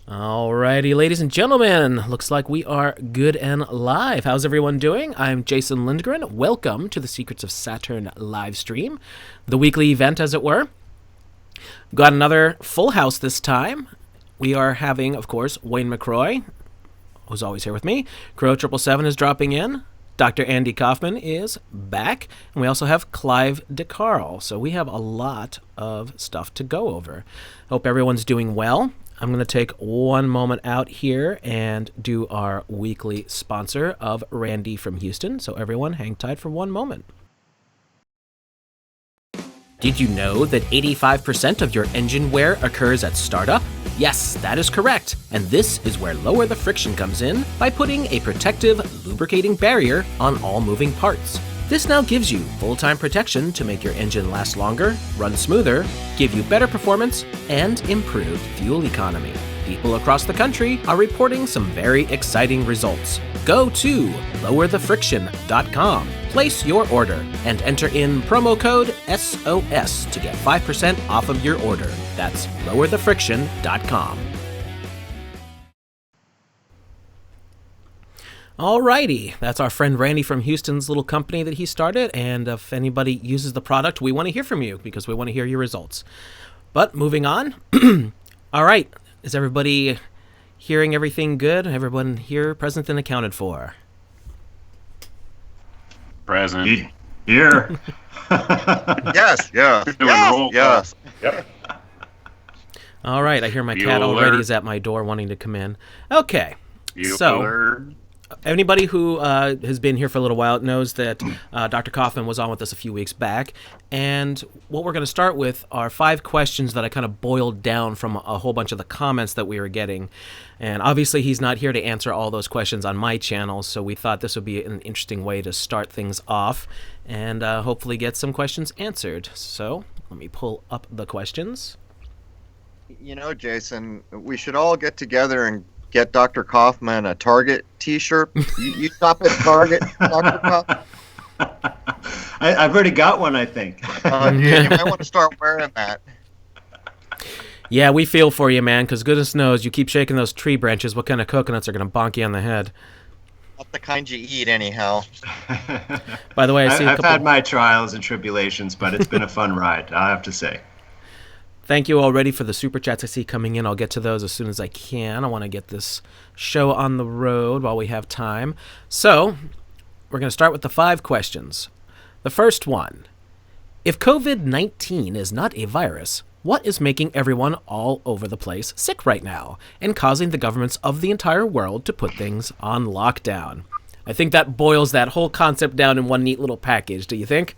Alrighty, ladies and gentlemen, looks like we are good and live. How's everyone doing? I'm Jason Lindgren. Welcome to the Secrets of Saturn live stream, the weekly event, as it were. Got another full house this time. We are having, of course, Wayne McCroy, who's always here with me. Crow 777 is dropping in. Dr. Andy Kaufman is back. And we also have Clive de Carle. So we have a lot of stuff to go over. Hope everyone's doing well. I'm going to take one moment out here and do our weekly sponsor of Randy from Houston. So everyone, hang tight for one moment. Did you know that 85% of your engine wear occurs at startup? Yes, that is correct. And this is where Lower the Friction comes in by putting a protective, lubricating barrier on all moving parts. This now gives you full-time protection to make your engine last longer, run smoother, give you better performance, and improved fuel economy. People across the country are reporting some very exciting results. Go to lowerthefriction.com, place your order, and enter in promo code SOS to get 5% off of your order. That's lowerthefriction.com. Alrighty, that's our friend Randy from Houston's little company that he started, and if anybody uses the product, we want to hear from you because we want to hear your results. But moving on, all right, is everybody hearing everything good? Everyone here present and accounted for? Present. Here. Yes. Yes. Yep. All right, I hear my cat already is at my door wanting to come in. Okay, so anybody who has been here for a little while knows that Dr. Kaufman was on with us a few weeks back, and what we're going to start with are 5 questions that I kind of boiled down from a whole bunch of the comments that we were getting. And obviously he's not here to answer all those questions on my channel, so we thought this would be an interesting way to start things off and hopefully get some questions answered. So let me pull up the questions. You know, Jason, we should all get together and get Dr. Kaufman a Target t-shirt. You shop at Target, Dr. Kaufman? I've already got one, I think. You might want to start wearing that. Yeah, we feel for you, man, because goodness knows you keep shaking those tree branches. What kind of coconuts are going to bonk you on the head? Not the kind you eat, anyhow. By the way, I've had my trials and tribulations, but it's been a fun ride, I have to say. Thank you already for the super chats I see coming in. I'll get to those as soon as I can. I want to get this show on the road while we have time. So, we're going to start with the 5 questions. The first one, if COVID-19 is not a virus, what is making everyone all over the place sick right now and causing the governments of the entire world to put things on lockdown? I think that boils that whole concept down in one neat little package, do you think?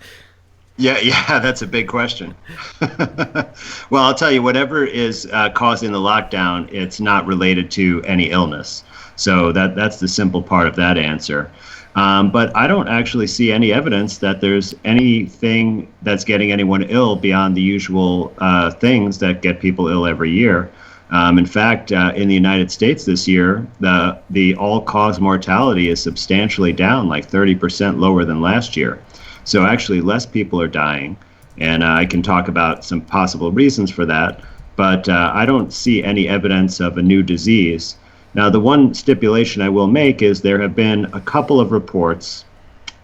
Yeah, that's a big question. Well, I'll tell you, whatever is causing the lockdown, it's not related to any illness. So that's the simple part of that answer. But I don't actually see any evidence that there's anything that's getting anyone ill beyond the usual things that get people ill every year. In fact, in the United States this year, the all-cause mortality is substantially down, like 30% lower than last year. So actually, less people are dying, and I can talk about some possible reasons for that. But I don't see any evidence of a new disease. Now, the one stipulation I will make is there have been a couple of reports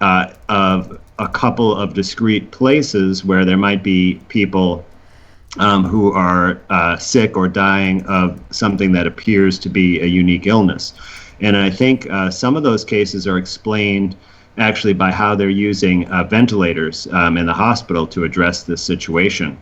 of a couple of discrete places where there might be people who are sick or dying of something that appears to be a unique illness. And I think some of those cases are explained actually by how they're using ventilators in the hospital to address this situation.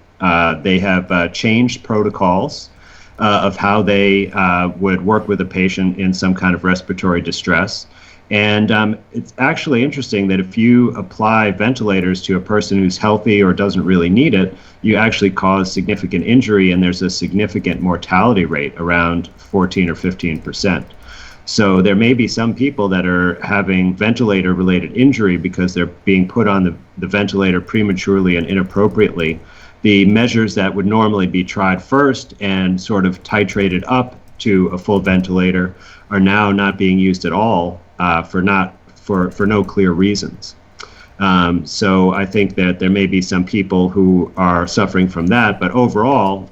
They have changed protocols of how they would work with a patient in some kind of respiratory distress. And it's actually interesting that if you apply ventilators to a person who's healthy or doesn't really need it, you actually cause significant injury, and there's a significant mortality rate around 14 or 15%. So there may be some people that are having ventilator-related injury because they're being put on the ventilator prematurely and inappropriately. The measures that would normally be tried first and sort of titrated up to a full ventilator are now not being used at all for no clear reasons. So I think that there may be some people who are suffering from that, but overall,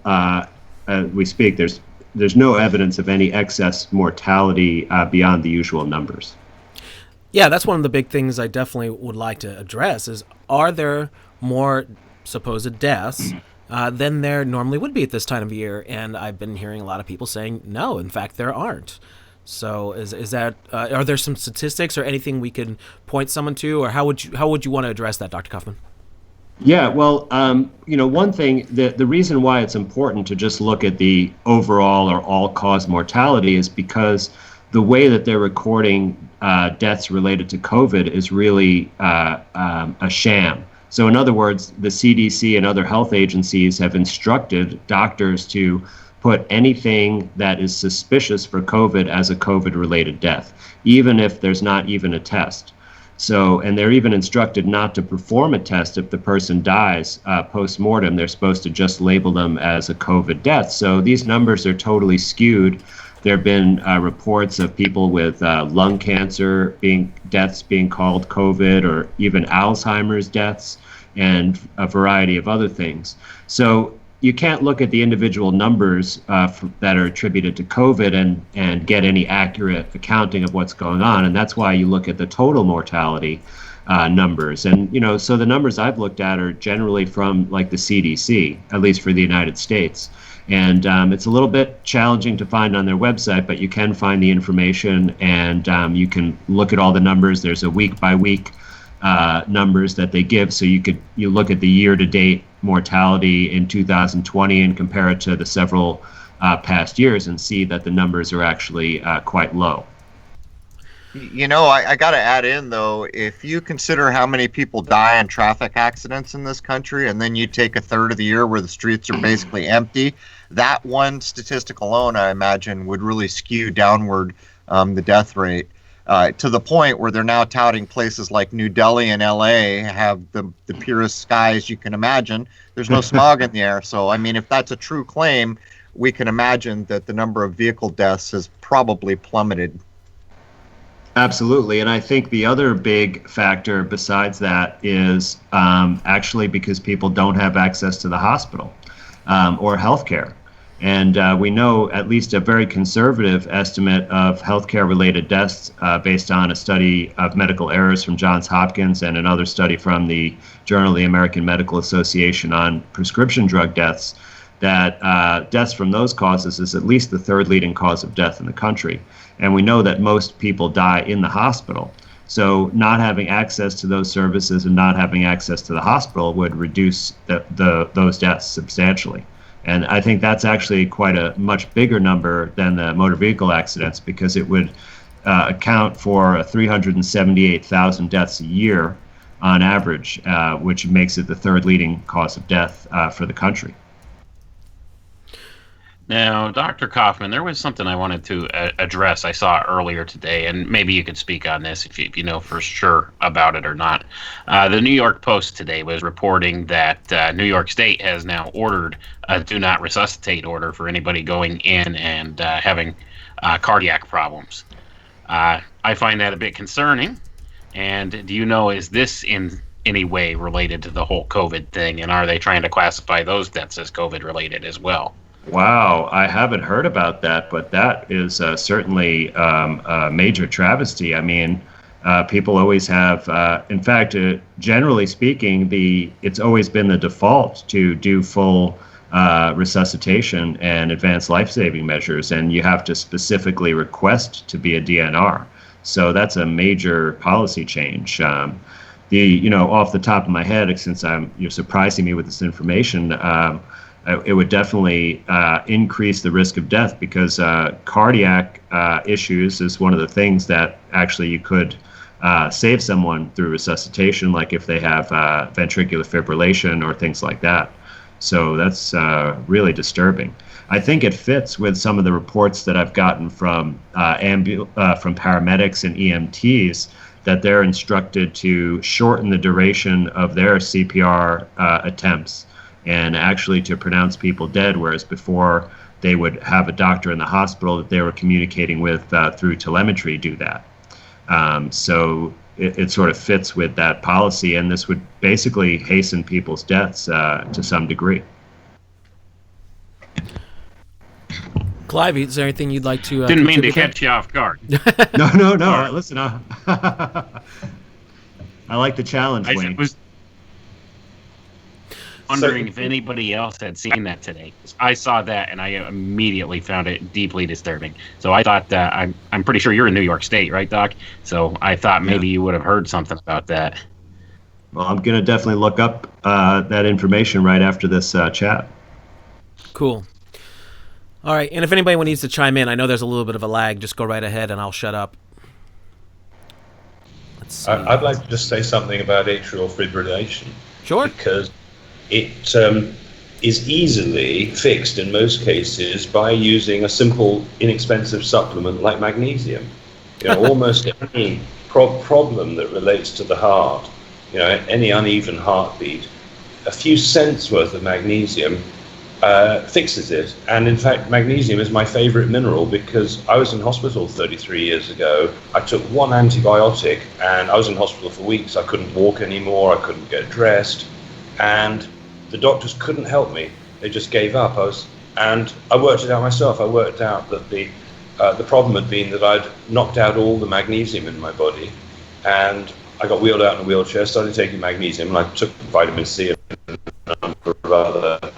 as we speak, there's no evidence of any excess mortality beyond the usual numbers. Yeah, that's one of the big things I definitely would like to address is, are there more supposed deaths than there normally would be at this time of year? And I've been hearing a lot of people saying, no, in fact, there aren't. So is that, are there some statistics or anything we can point someone to, or how would you want to address that, Dr. Kaufman? Yeah, well, one thing, the reason why it's important to just look at the overall or all-cause mortality is because the way that they're recording deaths related to COVID is really a sham. So in other words, the CDC and other health agencies have instructed doctors to put anything that is suspicious for COVID as a COVID-related death, even if there's not even a test. So, and they're even instructed not to perform a test if the person dies post-mortem. They're supposed to just label them as a COVID death. So these numbers are totally skewed. There have been reports of people with lung cancer deaths being called COVID, or even Alzheimer's deaths, and a variety of other things. So you can't look at the individual numbers that are attributed to COVID and get any accurate accounting of what's going on. And that's why you look at the total mortality numbers. And, so the numbers I've looked at are generally from like the CDC, at least for the United States. And it's a little bit challenging to find on their website, but you can find the information, and you can look at all the numbers. There's a week by week numbers that they give. So you look at the year-to-date mortality in 2020 and compare it to the several past years and see that the numbers are actually quite low. I got to add in, though, if you consider how many people die in traffic accidents in this country, and then you take a third of the year where the streets are basically empty, that one statistic alone, I imagine, would really skew downward the death rate. To the point where they're now touting places like New Delhi and LA have the purest skies you can imagine. There's no smog in the air. So, I mean, if that's a true claim, we can imagine that the number of vehicle deaths has probably plummeted. Absolutely. And I think the other big factor besides that is actually because people don't have access to the hospital or healthcare. And we know at least a very conservative estimate of healthcare-related deaths based on a study of medical errors from Johns Hopkins and another study from the Journal of the American Medical Association on prescription drug deaths, that deaths from those causes is at least the third leading cause of death in the country. And we know that most people die in the hospital. So not having access to those services and not having access to the hospital would reduce those deaths substantially. And I think that's actually quite a much bigger number than the motor vehicle accidents, because it would account for 378,000 deaths a year on average, which makes it the third leading cause of death for the country. Now, Dr. Kaufman, there was something I wanted to address I saw earlier today, and maybe you could speak on this if you know for sure about it or not. The New York Post today was reporting that New York State has now ordered a do not resuscitate order for anybody going in and having cardiac problems. I find that a bit concerning. And do you know, is this in any way related to the whole COVID thing? And are they trying to classify those deaths as COVID related as well? Wow, I haven't heard about that, but that is certainly a major travesty. I mean, people always have, in fact, generally speaking, it's always been the default to do full resuscitation and advanced life-saving measures, and you have to specifically request to be a DNR. So that's a major policy change. Off the top of my head, since you're surprising me with this information, it would definitely increase the risk of death, because cardiac issues is one of the things that actually you could save someone through resuscitation, like if they have ventricular fibrillation or things like that. So that's really disturbing. I think it fits with some of the reports that I've gotten from paramedics and EMTs, that they're instructed to shorten the duration of their CPR attempts, and actually to pronounce people dead, whereas before they would have a doctor in the hospital that they were communicating with through telemetry do that. So it sort of fits with that policy, and this would basically hasten people's deaths to some degree. Clive, is there anything you'd like to Didn't mean to catch you off guard. No. Listen, I like the challenge, Wayne. I was wondering if anybody else had seen that today. I saw that, and I immediately found it deeply disturbing. So I thought that I'm pretty sure you're in New York State, right, Doc? So I thought maybe you would have heard something about that. Well, I'm going to definitely look up that information right after this chat. Cool. All right, and if anybody needs to chime in, I know there's a little bit of a lag. Just go right ahead, and I'll shut up. I'd like to just say something about atrial fibrillation. Sure. Because it is easily fixed in most cases by using a simple, inexpensive supplement like magnesium. Almost any problem that relates to the heart, any uneven heartbeat, a few cents worth of magnesium fixes it. And in fact, magnesium is my favorite mineral, because I was in hospital 33 years ago. I took one antibiotic and I was in hospital for weeks. I couldn't walk anymore. I couldn't get dressed. And the doctors couldn't help me. They just gave up. And I worked it out myself. I worked out that the problem had been that I'd knocked out all the magnesium in my body. And I got wheeled out in a wheelchair, started taking magnesium, and I took vitamin C and a number of other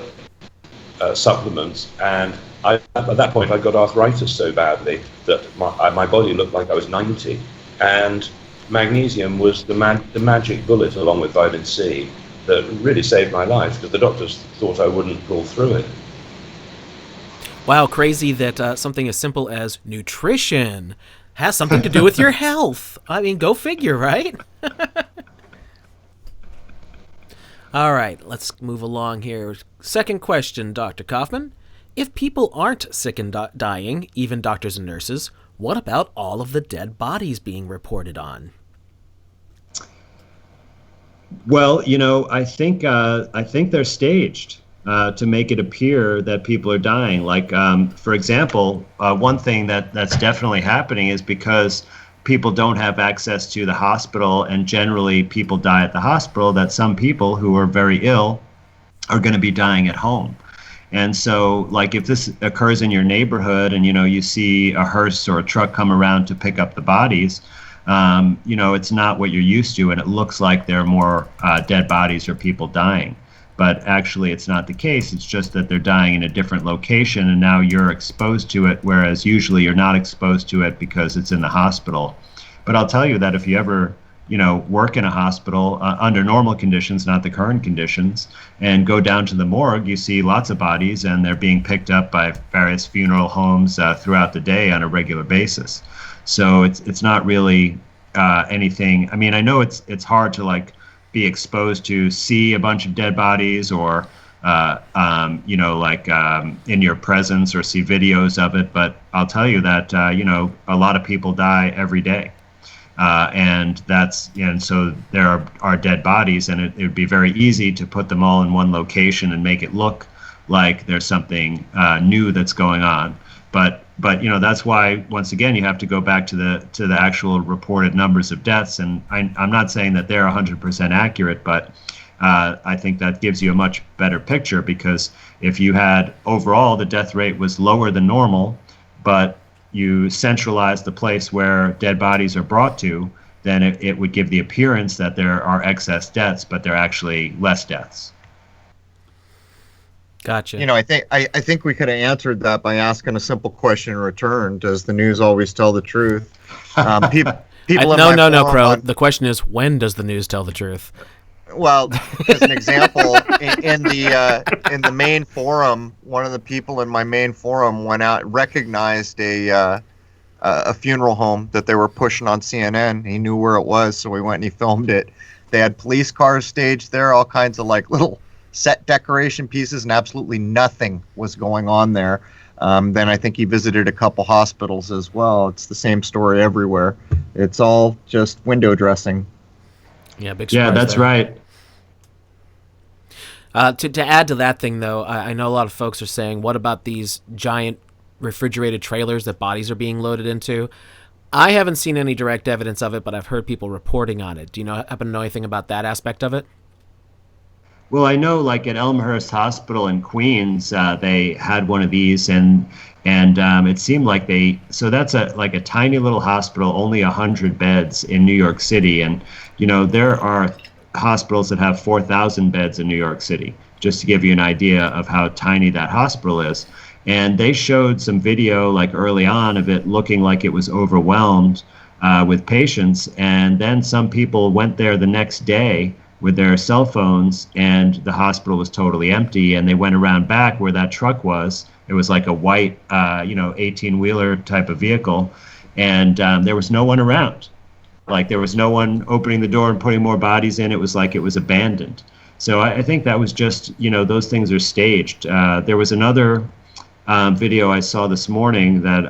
supplements, and at that point I got arthritis so badly that my body looked like I was 90, and magnesium was the magic bullet, along with vitamin C, that really saved my life, because the doctors thought I wouldn't pull through it. Wow, crazy that something as simple as nutrition has something to do with your health. I mean, go figure, right? All right, let's move along here. Second question, Dr. Kaufman. If people aren't sick and dying, even doctors and nurses, what about all of the dead bodies being reported on? Well, I think they're staged to make it appear that people are dying. Like, for example, one thing that's definitely happening is because people don't have access to the hospital, and generally people die at the hospital, that some people who are very ill are going to be dying at home. And so, like, if this occurs in your neighborhood and, you see a hearse or a truck come around to pick up the bodies, it's not what you're used to, and it looks like there are more dead bodies or people dying. But actually, it's not the case. It's just that they're dying in a different location, and now you're exposed to it, whereas usually you're not exposed to it because it's in the hospital. But I'll tell you that if you ever, work in a hospital under normal conditions, not the current conditions, and go down to the morgue, you see lots of bodies, and they're being picked up by various funeral homes throughout the day on a regular basis. So it's not really anything. I mean, I know it's hard to be exposed to see a bunch of dead bodies or in your presence or see videos of it. But I'll tell you that a lot of people die every day. And so there are dead bodies, and it would be very easy to put them all in one location and make it look like there's something new that's going on. But that's why, once again, you have to go back to the actual reported numbers of deaths. And I'm not saying that they're 100% accurate, but I think that gives you a much better picture, because if you had overall the death rate was lower than normal, but you centralize the place where dead bodies are brought to, then it would give the appearance that there are excess deaths, but there are actually less deaths. Gotcha. I think we could have answered that by asking a simple question in return. Does the news always tell the truth? No, Crow. The question is, when does the news tell the truth? Well, as an example, in the main forum, one of the people in my main forum went out, recognized a funeral home that they were pushing on CNN. He knew where it was, so we went and he filmed it. They had police cars staged there, all kinds of like little set decoration pieces, and absolutely nothing was going on there. Then I think he visited a couple hospitals as well. It's the same story everywhere. It's all just window dressing. Yeah, big surprise. Yeah, that's there. right. To add to that thing, though, I know a lot of folks are saying, what about these giant refrigerated trailers that bodies are being loaded into? I haven't seen any direct evidence of it, but I've heard people reporting on it. Do you happen to know anything about that aspect of it? Well, I know, like at Elmhurst Hospital in Queens, they had one of these, and it seemed like that's a tiny little hospital, only 100 beds in New York City, and there are hospitals that have 4,000 beds in New York City, just to give you an idea of how tiny that hospital is. And they showed some video like early on of it looking like it was overwhelmed with patients, and then some people went there the next day with their cell phones, and the hospital was totally empty, and they went around back where that truck was. It was like a white 18-wheeler type of vehicle, and there was no one around. Like, there was no one opening the door and putting more bodies in. It was like it was abandoned. So I think that was just, those things are staged. There was another video I saw this morning that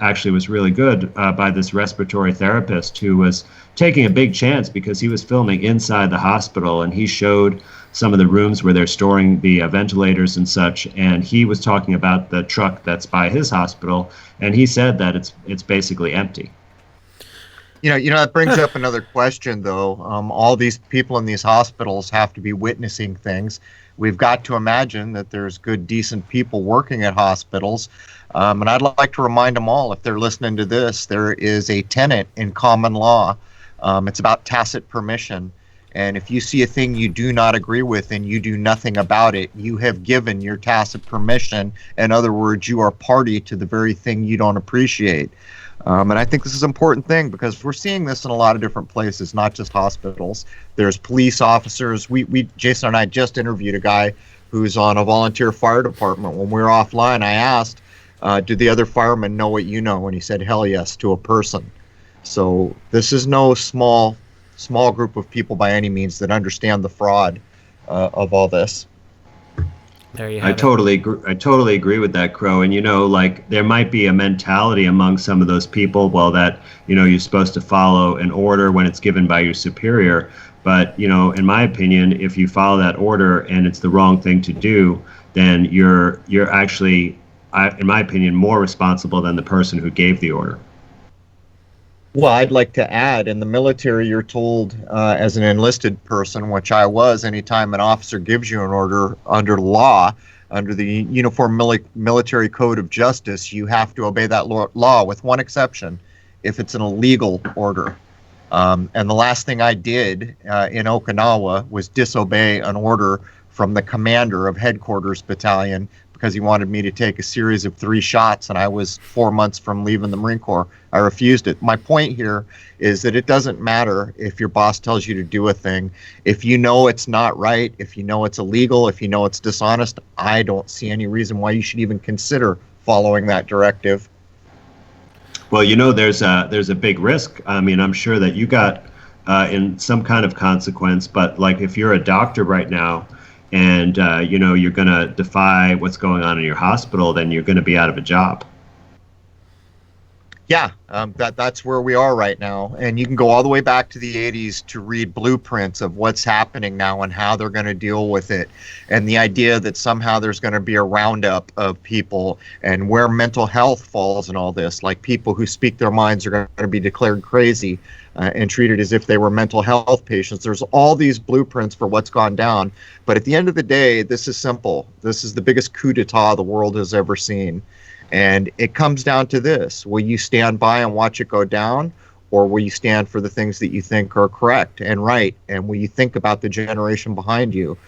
actually was really good by this respiratory therapist who was taking a big chance, because he was filming inside the hospital, and he showed some of the rooms where they're storing the ventilators and such, and he was talking about the truck that's by his hospital, and he said that it's basically empty. That brings up another question, though. All these people in these hospitals have to be witnessing things. We've got to imagine that there's good, decent people working at hospitals. And I'd like to remind them all, if they're listening to this, there is a tenet in common law. It's about tacit permission. And if you see a thing you do not agree with and you do nothing about it, you have given your tacit permission. In other words, you are party to the very thing you don't appreciate. And I think this is an important thing, because we're seeing this in a lot of different places, not just hospitals. There's police officers. Jason and I just interviewed a guy who's on a volunteer fire department. When we were offline, I asked, do the other firemen know what you know? And he said, hell yes, to a person. So this is no small group of people by any means that understand the fraud of all this. There you have I totally agree with that, Crow. And there might be a mentality among some of those people, well, that you're supposed to follow an order when it's given by your superior. But in my opinion, if you follow that order and it's the wrong thing to do, then you're actually, in my opinion, more responsible than the person who gave the order. Well, I'd like to add, in the military, you're told as an enlisted person, which I was, anytime an officer gives you an order under law, under the Uniform Military Code of Justice, you have to obey that law, with one exception, if it's an illegal order. And the last thing I did in Okinawa was disobey an order from the commander of Headquarters Battalion, because he wanted me to take a series of 3 shots, and I was 4 months from leaving the Marine Corps. I refused it. My point here is that it doesn't matter if your boss tells you to do a thing. If you know it's not right, if you know it's illegal, if you know it's dishonest, I don't see any reason why you should even consider following that directive. Well, there's a big risk. I mean, I'm sure that you got in some kind of consequence. But like if you're a doctor right now and you're going to defy what's going on in your hospital, then you're going to be out of a job. Yeah, that's where we are right now. And you can go all the way back to the 80s to read blueprints of what's happening now and how they're going to deal with it. And the idea that somehow there's going to be a roundup of people and where mental health falls in all this, like people who speak their minds are going to be declared crazy and treated as if they were mental health patients. There's all these blueprints for what's gone down. But at the end of the day, this is simple. This is the biggest coup d'etat the world has ever seen. And it comes down to this. Will you stand by and watch it go down? Or will you stand for the things that you think are correct and right? And will you think about the generation behind you?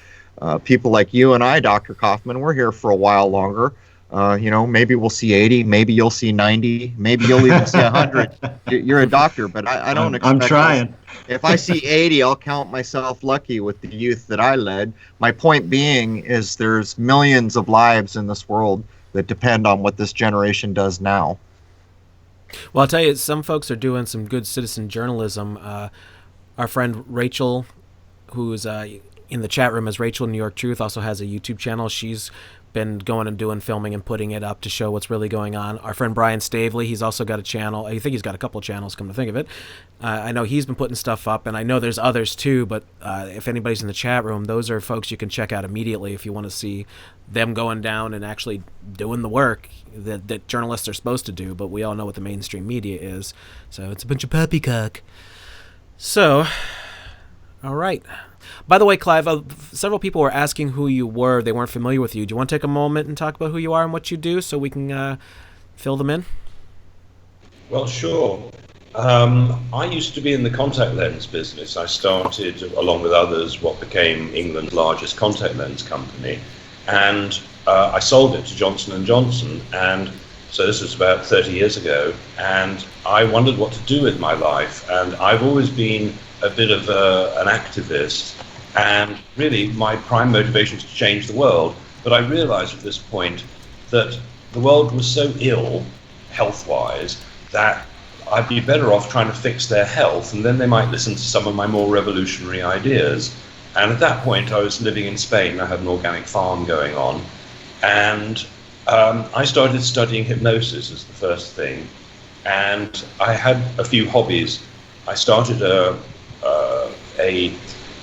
People like you and I, Dr. Kaufman, we're here for a while longer. Maybe we'll see 80, maybe you'll see 90, maybe you'll even see 100. You're a doctor, but I don't expect... I'm trying. If I see 80, I'll count myself lucky with the youth that I led. My point being is there's millions of lives in this world that depend on what this generation does now. Well, I'll tell you, some folks are doing some good citizen journalism. Our friend Rachel, who's in the chat room as Rachel New York Truth, also has a YouTube channel. She's been going and doing filming and putting it up to show what's really going on. Our friend Brian Stavely, he's also got a channel. I think he's got a couple of channels, come to think of it. I know he's been putting stuff up, and I know there's others too, but if anybody's in the chat room, those are folks you can check out immediately if you want to see them going down and actually doing the work that journalists are supposed to do, but we all know what the mainstream media is. So it's a bunch of poppycock. So, all right. By the way, Clive, several people were asking who you were. They weren't familiar with you. Do you want to take a moment and talk about who you are and what you do so we can fill them in? Well, sure. I used to be in the contact lens business. I started, along with others, what became England's largest contact lens company. And I sold it to Johnson & Johnson. And so this was about 30 years ago. And I wondered what to do with my life. And I've always been a bit of an activist. And really, my prime motivation is to change the world. But I realized at this point that the world was so ill, health-wise, that I'd be better off trying to fix their health, and then they might listen to some of my more revolutionary ideas. And at that point, I was living in Spain. I had an organic farm going on. And I started studying hypnosis as the first thing. And I had a few hobbies. I started a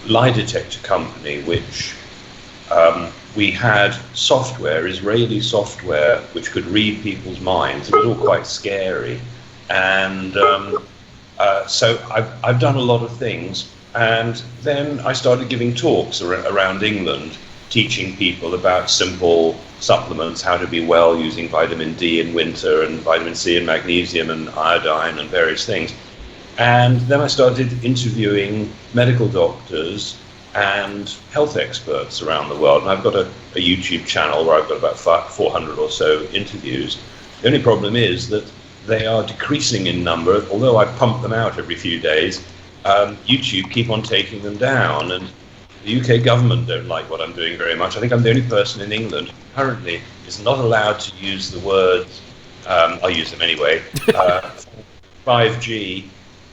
lie detector company, which we had software, Israeli software, which could read people's minds. It was all quite scary. And so I've done a lot of things. And then I started giving talks around England, teaching people about simple supplements, how to be well using vitamin D in winter and vitamin C and magnesium and iodine and various things. And then I started interviewing medical doctors and health experts around the world. And I've got a YouTube channel where I've got about 400 or so interviews. The only problem is that they are decreasing in number, although I pump them out every few days. YouTube keep on taking them down, and the UK government don't like what I'm doing very much. I think I'm the only person in England who currently is not allowed to use the words, I'll use them anyway, 5G,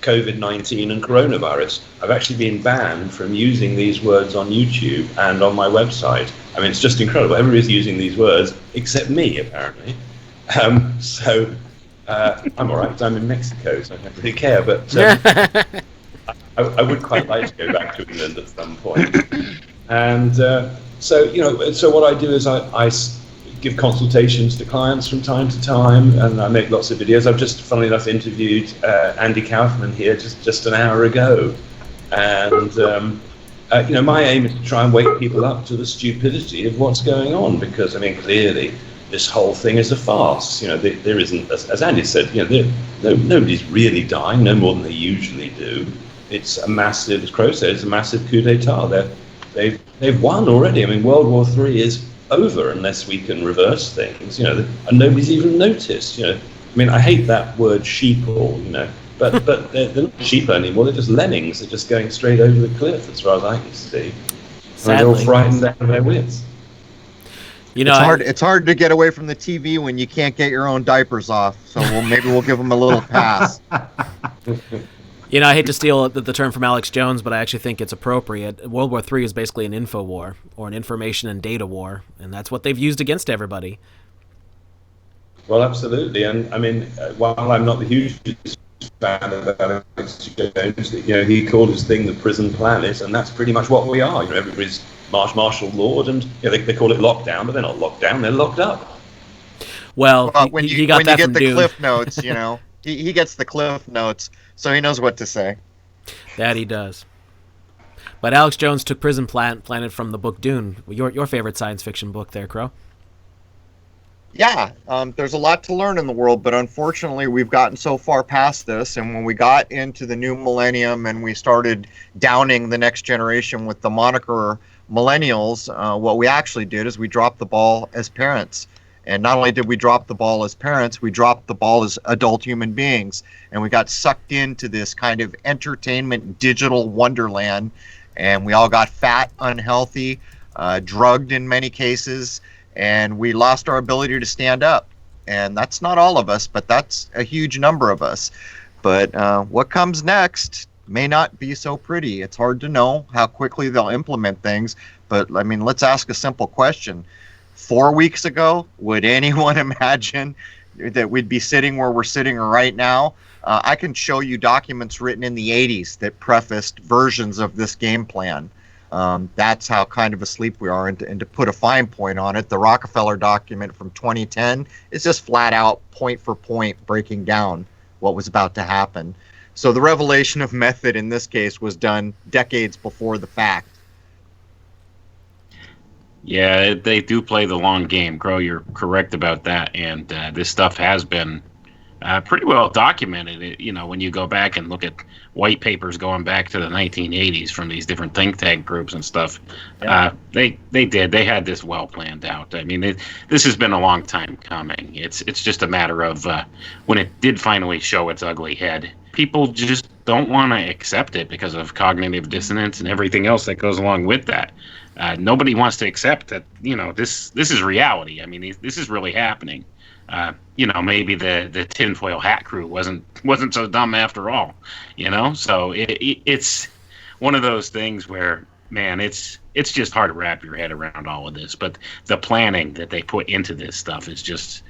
COVID-19 and coronavirus. I've actually been banned from using these words on YouTube and on my website. I mean, it's just incredible. Everybody's using these words except me, apparently. So I'm all right. I'm in Mexico, so I don't really care. But I would quite like to go back to England at some point. And so what I do is I give consultations to clients from time to time, and I make lots of videos. I've just, funnily enough, interviewed Andy Kaufman here just an hour ago. And my aim is to try and wake people up to the stupidity of what's going on, because I mean, clearly this whole thing is a farce. There isn't, as Andy said, nobody's really dying, no more than they usually do. It's a massive, as Crow said, it's a massive coup d'etat. They've won already. I mean, World War III is over unless we can reverse things, and nobody's even noticed. I mean, I hate that word sheeple, but they're not sheep anymore. They're just lemmings. They're just going straight over the cliff, as far as I can see. They're all frightened out of their wits. It's hard to get away from the TV when you can't get your own diapers off. So maybe we'll give them a little pass. You know, I hate to steal the term from Alex Jones, but I actually think it's appropriate. World War III is basically an info war, or an information and data war, and that's what they've used against everybody. Well, absolutely. And I mean, while I'm not the hugest fan of Alex Jones, he called his thing the prison planet, and that's pretty much what we are. Everybody's martial lord, and they call it lockdown, but they're not locked down; they're locked up. Well, when he got that from the Dune. Cliff Notes, he gets the Cliff Notes, so he knows what to say. That he does. But Alex Jones took Prison Planet from the book Dune. Your favorite science fiction book there, Crow? Yeah, there's a lot to learn in the world, but unfortunately we've gotten so far past this, and when we got into the new millennium and we started downing the next generation with the moniker millennials, what we actually did is we dropped the ball as parents. And not only did we drop the ball as parents, we dropped the ball as adult human beings, and we got sucked into this kind of entertainment digital wonderland, and we all got fat, unhealthy, drugged in many cases, and we lost our ability to stand up. And that's not all of us, but that's a huge number of us. But what comes next may not be so pretty. It's hard to know how quickly they'll implement things, but I mean, let's ask a simple question. 4 weeks ago, would anyone imagine that we'd be sitting where we're sitting right now? I can show you documents written in the 80s that prefaced versions of this game plan. That's how kind of asleep we are. And to put a fine point on it, the Rockefeller document from 2010 is just flat out, point for point, breaking down what was about to happen. So the revelation of method in this case was done decades before the fact. Yeah, they do play the long game. Crow, you're correct about that. And this stuff has been pretty well documented. When you go back and look at white papers going back to the 1980s from these different think tank groups and stuff, they had this well planned out. I mean, this has been a long time coming. It's just a matter of when it did finally show its ugly head. People just don't want to accept it because of cognitive dissonance and everything else that goes along with that. Nobody wants to accept that, this is reality. I mean, this is really happening. Maybe the tinfoil hat crew wasn't so dumb after all, So it's one of those things where, man, it's just hard to wrap your head around all of this. But the planning that they put into this stuff is just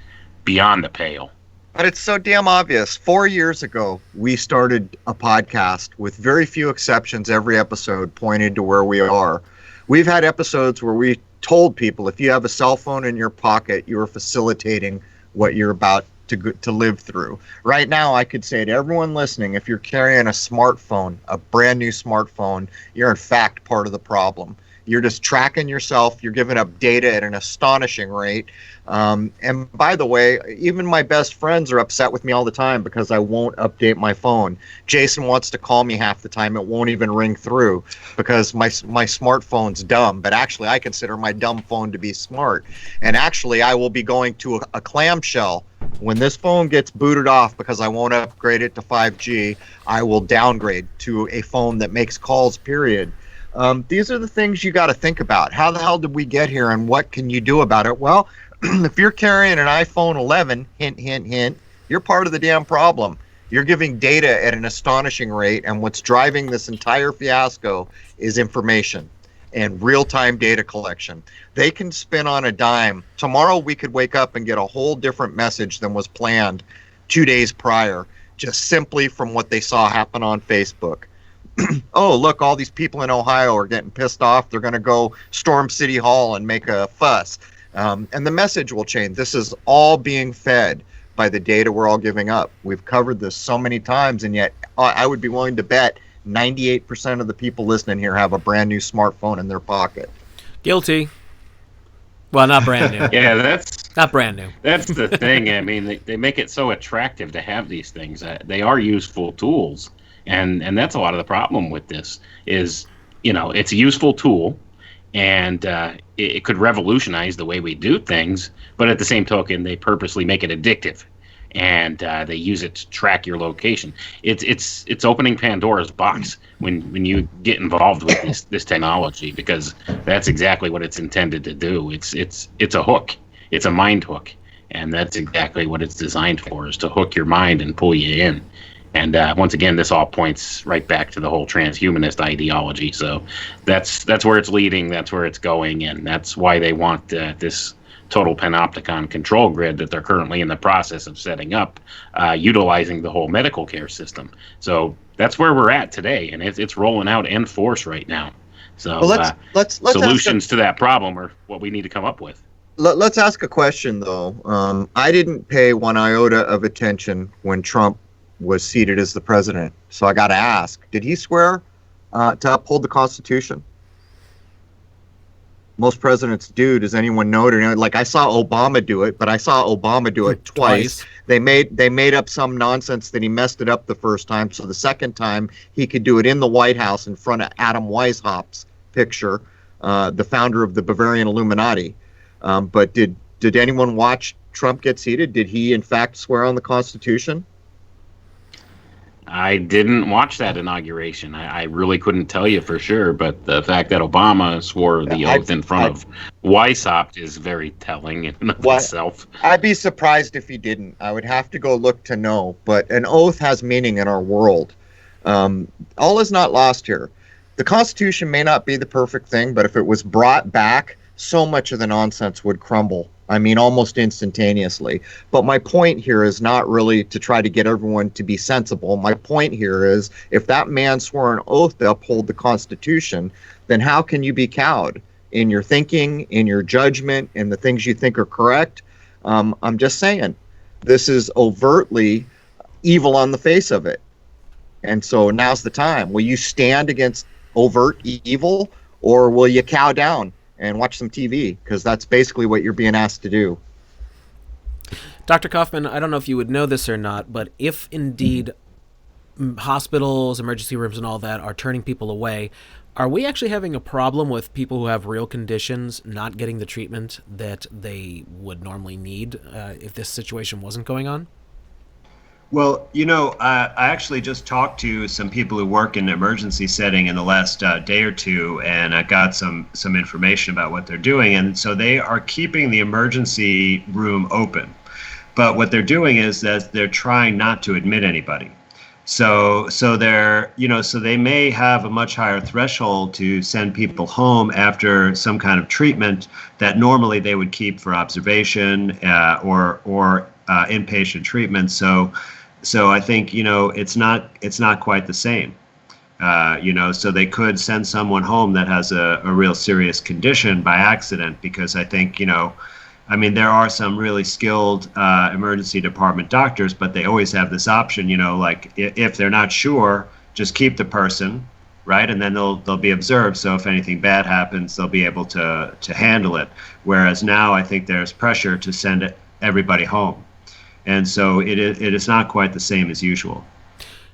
beyond the pale. But it's so damn obvious. 4 years ago, we started a podcast with very few exceptions. Every episode pointed to where we are. We've had episodes where we told people, if you have a cell phone in your pocket, you're facilitating what you're about to live through. Right now, I could say to everyone listening, if you're carrying a smartphone, a brand new smartphone, you're in fact part of the problem. You're just tracking yourself. You're giving up data at an astonishing rate. And by the way, even my best friends are upset with me all the time because I won't update my phone. Jason wants to call me half the time. It won't even ring through because my smartphone's dumb. But actually, I consider my dumb phone to be smart. And actually, I will be going to a clamshell. When this phone gets booted off because I won't upgrade it to 5G, I will downgrade to a phone that makes calls, period. These are the things you got to think about. How the hell did we get here, and what can you do about it? Well, if you're carrying an iPhone 11, hint, hint, hint, you're part of the damn problem. You're giving data at an astonishing rate, and what's driving this entire fiasco is information and real-time data collection. They can spin on a dime. Tomorrow we could wake up and get a whole different message than was planned 2 days prior, just simply from what they saw happen on Facebook. Oh, look, all these people in Ohio are getting pissed off. They're going to go storm City Hall and make a fuss. And the message will change. This is all being fed by the data we're all giving up. We've covered this so many times, and yet I would be willing to bet 98% of the people listening here have a brand new smartphone in their pocket. Guilty. Well, not brand new. Yeah, that's not brand new. That's the thing. I mean, they make it so attractive to have these things. They are useful tools. And that's a lot of the problem with this is, it's a useful tool, and it could revolutionize the way we do things. But at the same token, they purposely make it addictive, and they use it to track your location. It's opening Pandora's box when you get involved with this technology, because that's exactly what it's intended to do. It's a hook. It's a mind hook, and that's exactly what it's designed for, is to hook your mind and pull you in. And once again, this all points right back to the whole transhumanist ideology. So that's where it's leading. That's where it's going, and that's why they want this total panopticon control grid that they're currently in the process of setting up, utilizing the whole medical care system. So that's where we're at today, and it's rolling out in force right now. So Well, let's solutions to that problem are what we need to come up with. let's ask a question though. I didn't pay one iota of attention when Trump was seated as the president, so I got to ask: did he swear to uphold the Constitution? Most presidents do. Does anyone know? Like, I saw Obama do it, but I saw Obama do it twice. They made up some nonsense that he messed it up the first time, so the second time he could do it in the White House in front of Adam Weishaupt's picture, the founder of the Bavarian Illuminati. But did anyone watch Trump get seated? Did he in fact swear on the Constitution? I didn't watch that inauguration. I really couldn't tell you for sure, but the fact that Obama swore the oath in front of Weishaupt is very telling in and of itself. I'd be surprised if he didn't. I would have to go look to know, but an oath has meaning in our world. All is not lost here. The Constitution may not be the perfect thing, but if it was brought back, so much of the nonsense would crumble. I mean, almost instantaneously. But my point here is not really to try to get everyone to be sensible. My point here is, if that man swore an oath to uphold the Constitution, then how can you be cowed in your thinking, in your judgment, in the things you think are correct? I'm just saying, this is overtly evil on the face of it. And so now's the time. Will you stand against overt evil, or will you cow down and watch some TV? Because that's basically what you're being asked to do. Dr. Kaufman, I don't know if you would know this or not, but if indeed hospitals, emergency rooms, and all that are turning people away, are we actually having a problem with people who have real conditions not getting the treatment that they would normally need if this situation wasn't going on? Well, I actually just talked to some people who work in the emergency setting in the last day or two, and I got some information about what they're doing. And so they are keeping the emergency room open. But what they're doing is that they're trying not to admit anybody. So they're, so they may have a much higher threshold to send people home after some kind of treatment that normally they would keep for observation or inpatient treatment. So I think, it's not quite the same. So they could send someone home that has a real serious condition by accident, because I think, there are some really skilled emergency department doctors, but they always have this option, like if they're not sure, just keep the person, right? And then they'll be observed. So if anything bad happens, they'll be able to handle it. Whereas now I think there's pressure to send everybody home. And so it is not quite the same as usual.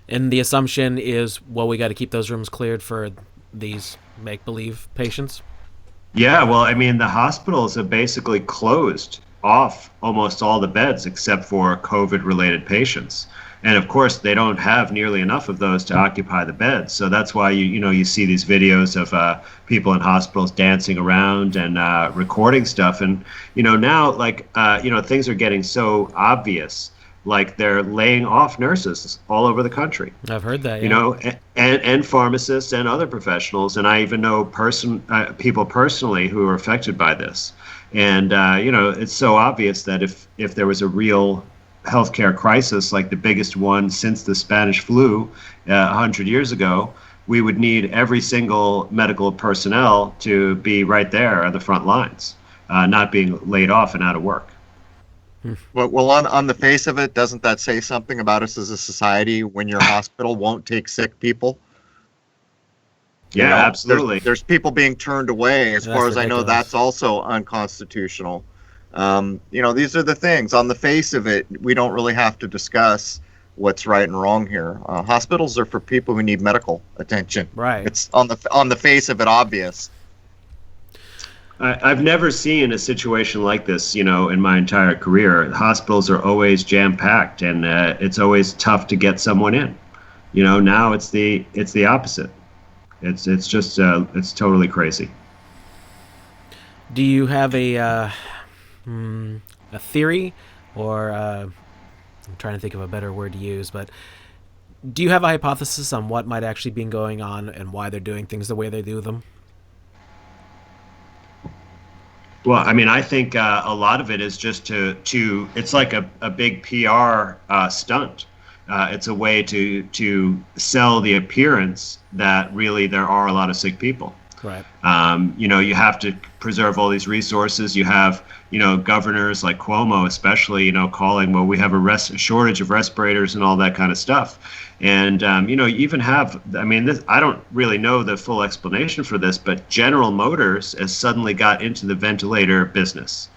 And the assumption is, well, we got to keep those rooms cleared for these make-believe patients? Yeah, well, the hospitals have basically closed off almost all the beds except for COVID-related patients. And of course, they don't have nearly enough of those to occupy the beds. So that's why you see these videos of people in hospitals dancing around and recording stuff. And now things are getting so obvious, like they're laying off nurses all over the country. I've heard that. Yeah. And pharmacists and other professionals. And I even know people personally who are affected by this. And it's so obvious that if there was a real healthcare crisis, like the biggest one since the Spanish flu 100 years ago, we would need every single medical personnel to be right there on the front lines, not being laid off and out of work. Well, on the face of it, doesn't that say something about us as a society when your hospital won't take sick people? Yeah, absolutely. There's people being turned away. As far as I know, that's also unconstitutional. These are the things. On the face of it, we don't really have to discuss what's right and wrong here. Hospitals are for people who need medical attention. Right. It's on the face of it obvious. I've never seen a situation like this, in my entire career. Hospitals are always jam-packed, and it's always tough to get someone in. Now it's the opposite. It's just it's totally crazy. Do you have a theory, or I'm trying to think of a better word to use, but Do you have a hypothesis on what might actually be going on and why they're doing things the way they do them? Well, I mean, I think a lot of it is just to it's like a big PR stunt. It's a way to sell the appearance that really there are a lot of sick people. Right. You have to preserve all these resources. You have, governors like Cuomo, especially, calling, well, we have a shortage of respirators and all that kind of stuff. And, you even have, I mean, I don't really know the full explanation for this, but General Motors has suddenly got into the ventilator business,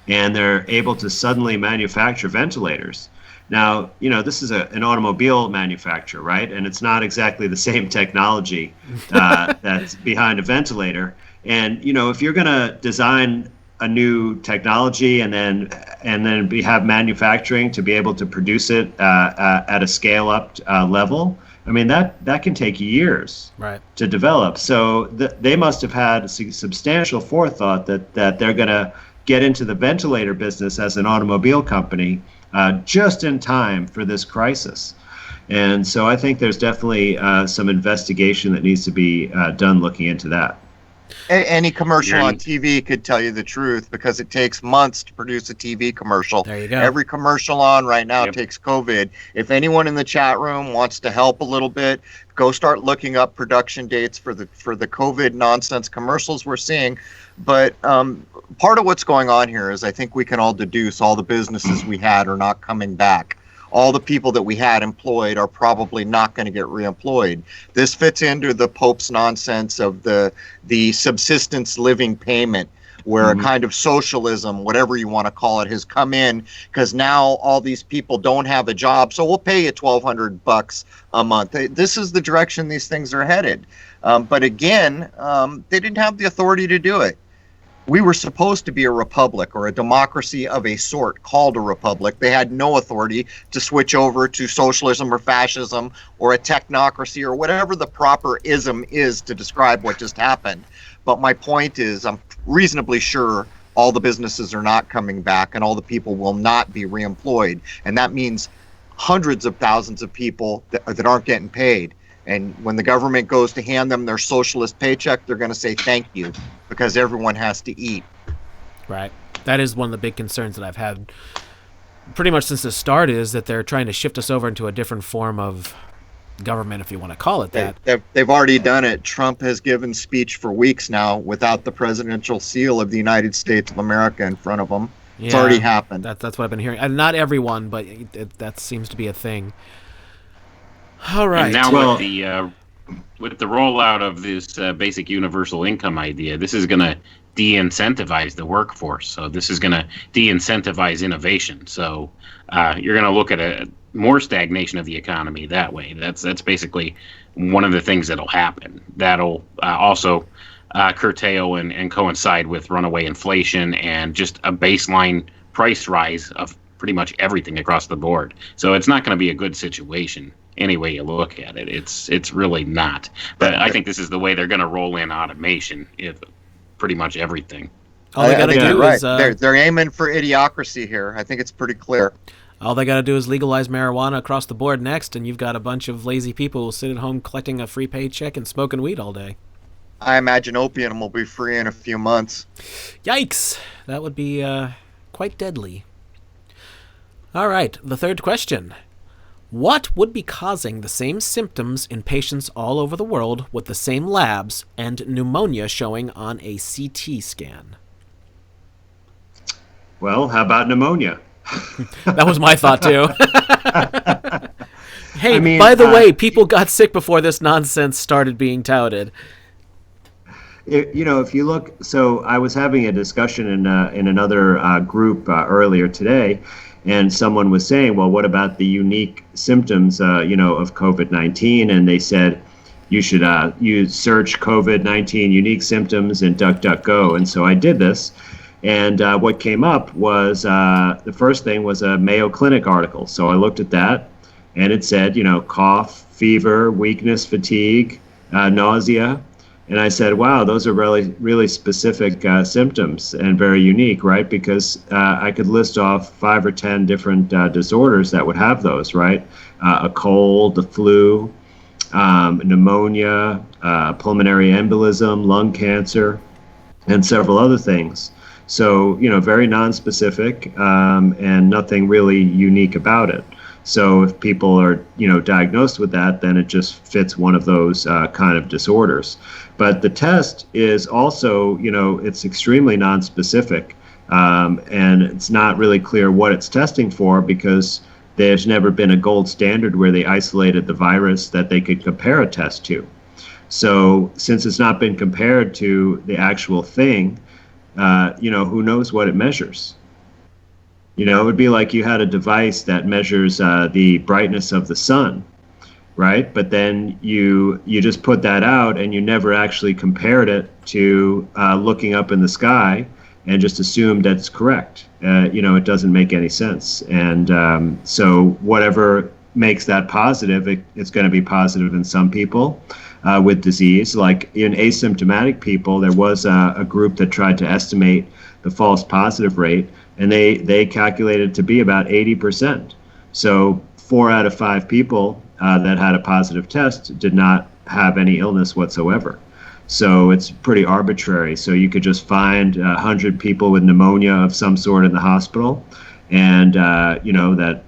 and they're able to suddenly manufacture ventilators. Now, this is an automobile manufacturer, right? And it's not exactly the same technology that's behind a ventilator. And, if you're going to design a new technology and then have manufacturing to be able to produce it at a scale-up level, I mean, that can take years to develop. So they must have had substantial forethought that they're going to get into the ventilator business as an automobile company just in time for this crisis. And so I think there's definitely some investigation that needs to be done looking into that. Any commercial on TV could tell you the truth, because it takes months to produce a TV commercial. There you go. Every commercial on right now takes COVID. If anyone in the chat room wants to help a little bit, go start looking up production dates for the COVID nonsense commercials we're seeing. But part of what's going on here is I think we can all deduce all the businesses we had are not coming back. All the people that we had employed are probably not going to get reemployed. This fits into the Pope's nonsense of the subsistence living payment, where a kind of socialism, whatever you want to call it, has come in, because now all these people don't have a job, so we'll pay you $1,200 a month. This is the direction these things are headed. But again, they didn't have the authority to do it. We were supposed to be a republic, or a democracy of a sort called a republic. They had no authority to switch over to socialism or fascism or a technocracy or whatever the proper ism is to describe what just happened. But my point is, I'm reasonably sure all the businesses are not coming back and all the people will not be reemployed. And that means hundreds of thousands of people that aren't getting paid. And when the government goes to hand them their socialist paycheck, they're going to say thank you, because everyone has to eat. Right. That is one of the big concerns that I've had pretty much since the start, is that they're trying to shift us over into a different form of government, if you want to call it that. They've already done it. Trump has given speech for weeks now without the presidential seal of the United States of America in front of him. Yeah, it's already happened. That's what I've been hearing. And not everyone, but that seems to be a thing. All right. And now with the rollout of this basic universal income idea, this is going to de-incentivize the workforce. So this is going to de-incentivize innovation. So you're going to look at more stagnation of the economy that way. That's basically one of the things that'll happen. That'll also curtail and coincide with runaway inflation and just a baseline price rise of pretty much everything across the board. So it's not going to be a good situation any way you look at it. It's really not. But I think this is the way they're going to roll in automation, pretty much everything. All they got to do is they're aiming for idiocracy here. I think it's pretty clear. All they got to do is legalize marijuana across the board next, and you've got a bunch of lazy people who sit at home collecting a free paycheck and smoking weed all day. I imagine opium will be free in a few months. Yikes! That would be quite deadly. All right, the third question. What would be causing the same symptoms in patients all over the world with the same labs and pneumonia showing on a CT scan? Well, how about pneumonia? That was my thought, too. Hey, by the way, people got sick before this nonsense started being touted. If you look, so I was having a discussion in another group earlier today, and someone was saying, well, what about the unique symptoms, of COVID-19? And they said, you should search COVID-19 unique symptoms in DuckDuckGo. And so I did this. And what came up was the first thing was a Mayo Clinic article. So I looked at that, and it said, cough, fever, weakness, fatigue, nausea. And I said, wow, those are really, really specific symptoms and very unique, right? Because I could list off 5 or 10 different disorders that would have those, right? A cold, the flu, pneumonia, pulmonary embolism, lung cancer, and several other things. So, very nonspecific and nothing really unique about it. So if people are, diagnosed with that, then it just fits one of those kind of disorders. But the test is also, it's extremely nonspecific, and it's not really clear what it's testing for because there's never been a gold standard where they isolated the virus that they could compare a test to. So since it's not been compared to the actual thing, who knows what it measures? It would be like you had a device that measures the brightness of the sun, right? But then you just put that out and you never actually compared it to looking up in the sky and just assumed that's correct. It doesn't make any sense. And so whatever makes that positive, it's going to be positive in some people with disease. Like in asymptomatic people, there was a group that tried to estimate the false positive rate, and they calculated to be about 80%. So 4 out of 5 people that had a positive test did not have any illness whatsoever. So it's pretty arbitrary. So you could just find 100 people with pneumonia of some sort in the hospital, and that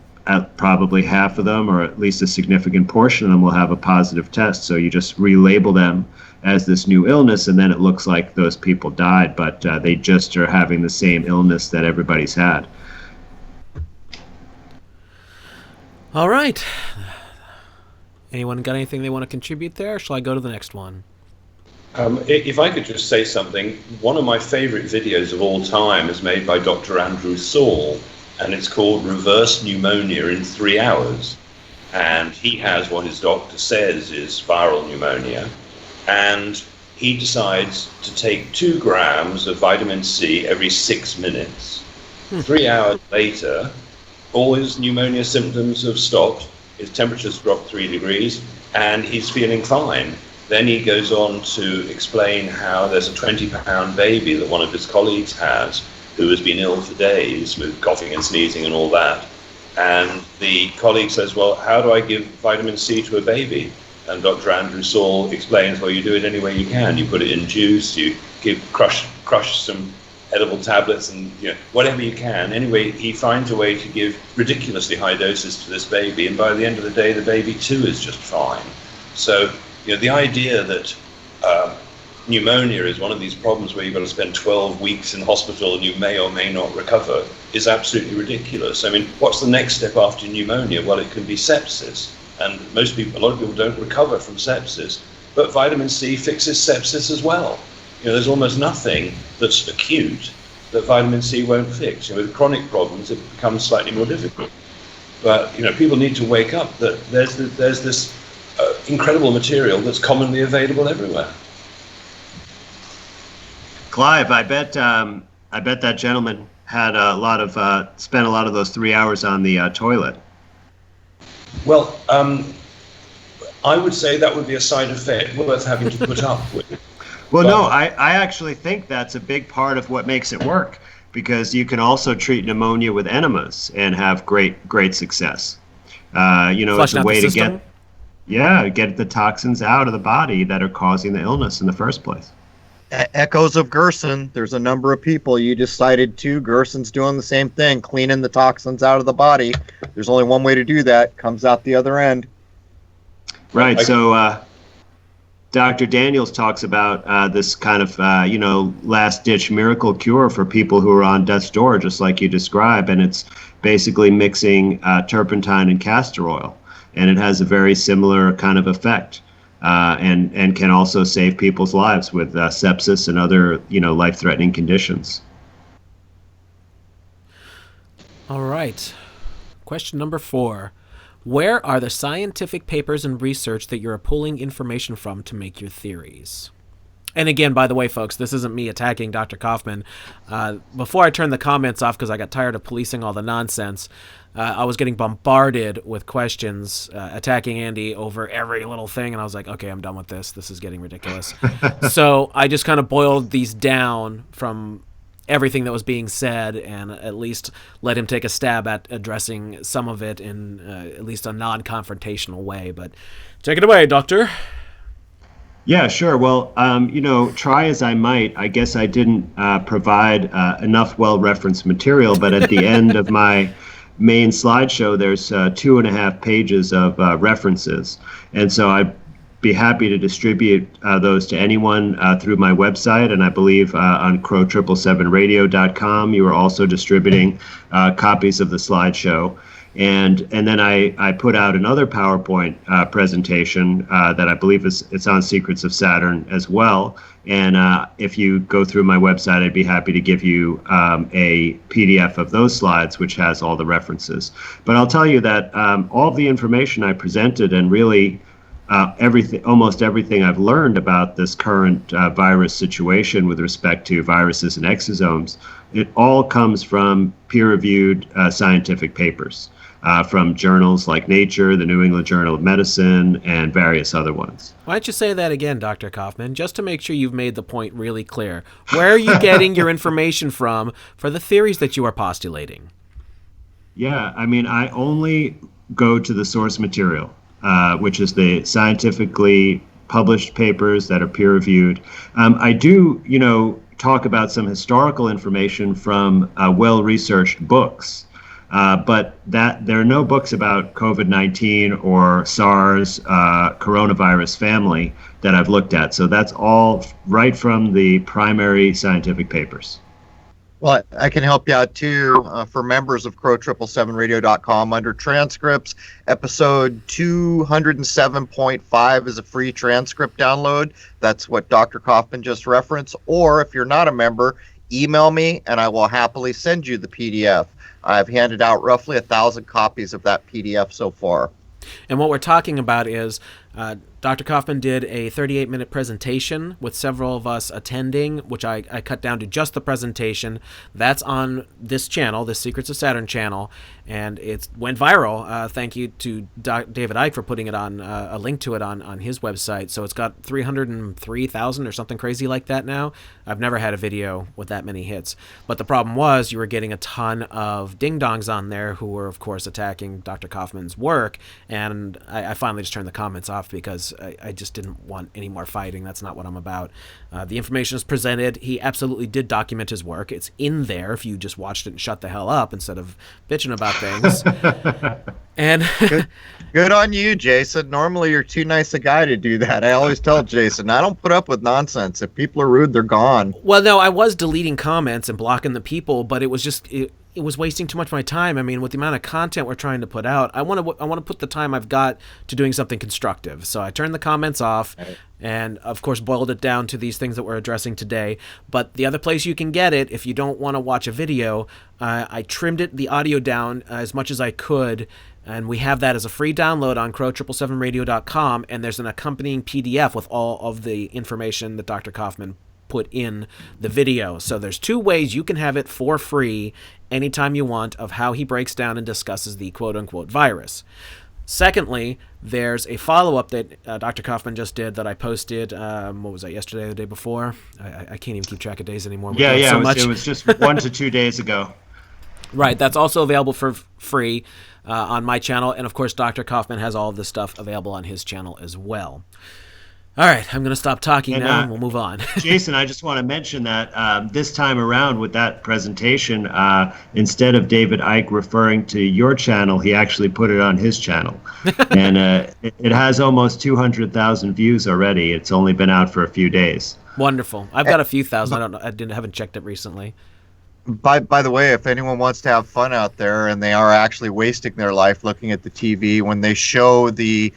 probably half of them, or at least a significant portion of them, will have a positive test. So you just relabel them as this new illness, and then it looks like those people died, but they just are having the same illness that everybody's had. All right. Anyone got anything they want to contribute there, or shall I go to the next one? If I could just say something, one of my favorite videos of all time is made by Dr. Andrew Saul, and it's called Reverse Pneumonia in 3 Hours. And he has what his doctor says is viral pneumonia, and he decides to take 2 grams of vitamin C every 6 minutes. 3 hours later, all his pneumonia symptoms have stopped, his temperature's dropped 3 degrees, and he's feeling fine. Then he goes on to explain how there's a 20-pound baby that one of his colleagues has who has been ill for days with coughing and sneezing and all that. And the colleague says, well, how do I give vitamin C to a baby? And Dr. Andrew Saul explains, well, you do it any way you can. You put it in juice, you crush some edible tablets, and whatever you can. Anyway, he finds a way to give ridiculously high doses to this baby, and by the end of the day, the baby too is just fine. So, the idea that pneumonia is one of these problems where you've got to spend 12 weeks in hospital and you may or may not recover is absolutely ridiculous. I mean, what's the next step after pneumonia? Well, it can be sepsis. And a lot of people don't recover from sepsis. But vitamin C fixes sepsis as well. There's almost nothing that's acute that vitamin C won't fix. With chronic problems, it becomes slightly more difficult. But, people need to wake up that there's this incredible material that's commonly available everywhere. Clive, I bet that gentleman had spent a lot of those 3 hours on the toilet. Well, I would say that would be a side effect worth having to put up with. Well, no, I actually think that's a big part of what makes it work, because you can also treat pneumonia with enemas and have great success. It's a way to get the toxins out of the body that are causing the illness in the first place. Echoes of Gerson. There's a number of people. You just cited 2. Gerson's doing the same thing, cleaning the toxins out of the body. There's only one way to do that. Comes out the other end. Right. So Dr. Daniels talks about this kind of, last-ditch miracle cure for people who are on death's door, just like you describe. And it's basically mixing turpentine and castor oil. And it has a very similar kind of effect. And can also save people's lives with sepsis and other, life-threatening conditions. All right. Question number 4. Where are the scientific papers and research that you're pulling information from to make your theories? And again, by the way, folks, this isn't me attacking Dr. Kaufman. Before I turned the comments off because I got tired of policing all the nonsense, I was getting bombarded with questions attacking Andy over every little thing, and I was like, okay, I'm done with this. This is getting ridiculous. So I just kind of boiled these down from everything that was being said and at least let him take a stab at addressing some of it in at least a non-confrontational way. But take it away, Doctor. Yeah, sure. Well, try as I might, I guess I didn't provide enough well-referenced material, but at the end of my main slideshow, there's 2.5 pages of references. And so I'd be happy to distribute those to anyone through my website. And I believe on crow777radio.com, you are also distributing copies of the slideshow. And then I put out another PowerPoint presentation that I believe it's on Secrets of Saturn as well. And if you go through my website, I'd be happy to give you a PDF of those slides, which has all the references. But I'll tell you that all of the information I presented and really almost everything I've learned about this current virus situation with respect to viruses and exosomes, it all comes from peer-reviewed scientific papers. From journals like Nature, the New England Journal of Medicine, and various other ones. Why don't you say that again, Dr. Kaufman, just to make sure you've made the point really clear. Where are you getting your information from for the theories that you are postulating? Yeah, I mean, I only go to the source material, which is the scientifically published papers that are peer-reviewed. I do, talk about some historical information from well-researched books. But there are no books about COVID-19 or SARS, coronavirus family that I've looked at. So that's all right from the primary scientific papers. Well, I can help you out too. For members of crow777radio.com, under transcripts, episode 207.5 is a free transcript download. That's what Dr. Kaufman just referenced. Or if you're not a member, email me and I will happily send you the PDF. I've handed out roughly 1,000 copies of that PDF so far. And what we're talking about is Dr. Kaufman did a 38-minute presentation with several of us attending, which I cut down to just the presentation. That's on this channel, the Secrets of Saturn channel, and it went viral. Thank you to David Icke for putting it on, a link to it on his website. So it's got 303,000 or something crazy like that now. I've never had a video with that many hits. But the problem was you were getting a ton of ding-dongs on there who were, of course, attacking Dr. Kaufman's work, and I finally just turned the comments off because I just didn't want any more fighting. That's not what I'm about. The information is presented. He absolutely did document his work. It's in there if you just watched it and shut the hell up instead of bitching about things. And good on you, Jason. Normally you're too nice a guy to do that. I always tell Jason, I don't put up with nonsense. If people are rude, they're gone. Well, no, I was deleting comments and blocking the people, but it was just... It was wasting too much of my time. I mean, with the amount of content we're trying to put out, I want to put the time I've got to doing something constructive. So I turned the comments off and, of course, boiled it down to these things that we're addressing today. But the other place you can get it, if you don't want to watch a video, I trimmed the audio down as much as I could, and we have that as a free download on crow777radio.com, and there's an accompanying PDF with all of the information that Dr. Kaufman put in the video. So there's two ways you can have it for free anytime you want of how he breaks down and discusses the quote-unquote virus. Secondly, there's a follow-up that Dr. Kaufman just did that I posted, what was that, yesterday or the day before? I can't even keep track of days anymore. It was just 1 to 2 days ago. Right, that's also available for free on my channel, and of course Dr. Kaufman has all of this stuff available on his channel as well. All right, I'm going to stop talking now and we'll move on. Jason, I just want to mention that this time around with that presentation, instead of David Icke referring to your channel, he actually put it on his channel. And it has almost 200,000 views already. It's only been out for a few days. Wonderful. I've got a few thousand. I don't know. Haven't checked it recently. By the way, if anyone wants to have fun out there and they are actually wasting their life looking at the TV, when they show the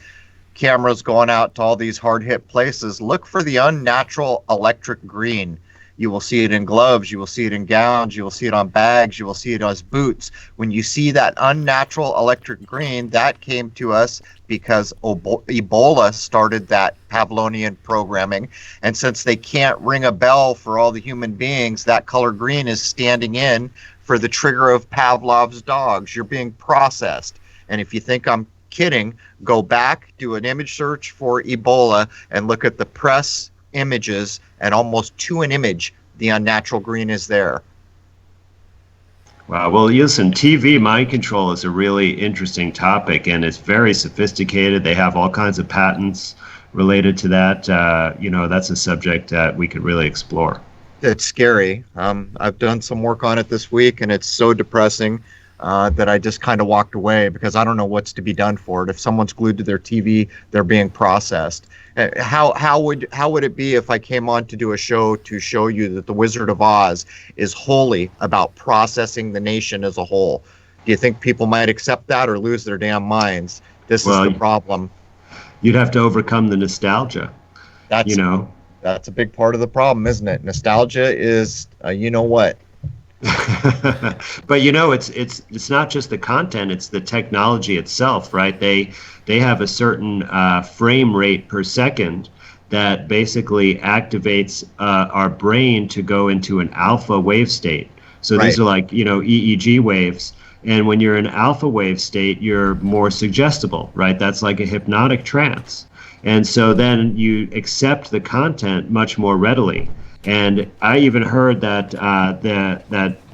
cameras going out to all these hard-hit places, look for the unnatural electric green. You will see it in gloves. You will see it in gowns. You will see it on bags. You will see it as boots. When you see that unnatural electric green, that came to us because Ebola started that Pavlovian programming. And since they can't ring a bell for all the human beings, that color green is standing in for the trigger of Pavlov's dogs. You're being processed. And if you think I'm kidding, go back, do an image search for Ebola, and look at the press images, and almost to an image, the unnatural green is there. Wow. Well, listen, TV mind control is a really interesting topic, and it's very sophisticated. They have all kinds of patents related to that. That's a subject that we could really explore. It's scary. I've done some work on it this week, and it's so depressing that I just kind of walked away because I don't know what's to be done for it. If someone's glued to their TV, they're being processed. How would it be if I came on to do a show to show you that the Wizard of Oz is wholly about processing the nation as a whole? Do you think people might accept that or lose their damn minds? This is the problem. You'd have to overcome the nostalgia. That's a big part of the problem, isn't it? Nostalgia is, you know what? But it's not just the content, it's the technology itself, right? They have a certain frame rate per second that basically activates our brain to go into an alpha wave state. So these are like EEG waves, and when you're in alpha wave state, you're more suggestible, right? That's like a hypnotic trance, and so then you accept the content much more readily. And I even heard that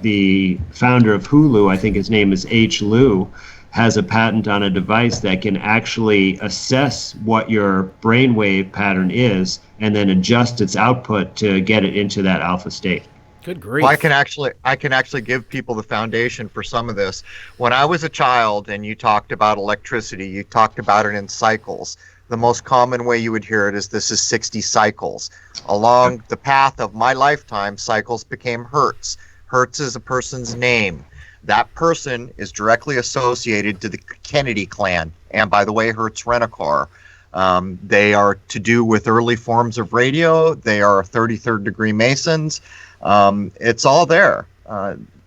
the founder of Hulu, I think his name is H. Liu, has a patent on a device that can actually assess what your brainwave pattern is and then adjust its output to get it into that alpha state. Good grief. Well, I can actually give people the foundation for some of this. When I was a child and you talked about electricity, you talked about it in cycles. The most common way you would hear it is this is 60 cycles. Along the path of my lifetime, cycles became hertz. Hertz is a person's name. That person is directly associated to the Kennedy clan. And by the way, Hertz Rent-A-Car. They are to do with early forms of radio. They are 33rd degree Masons. It's all there.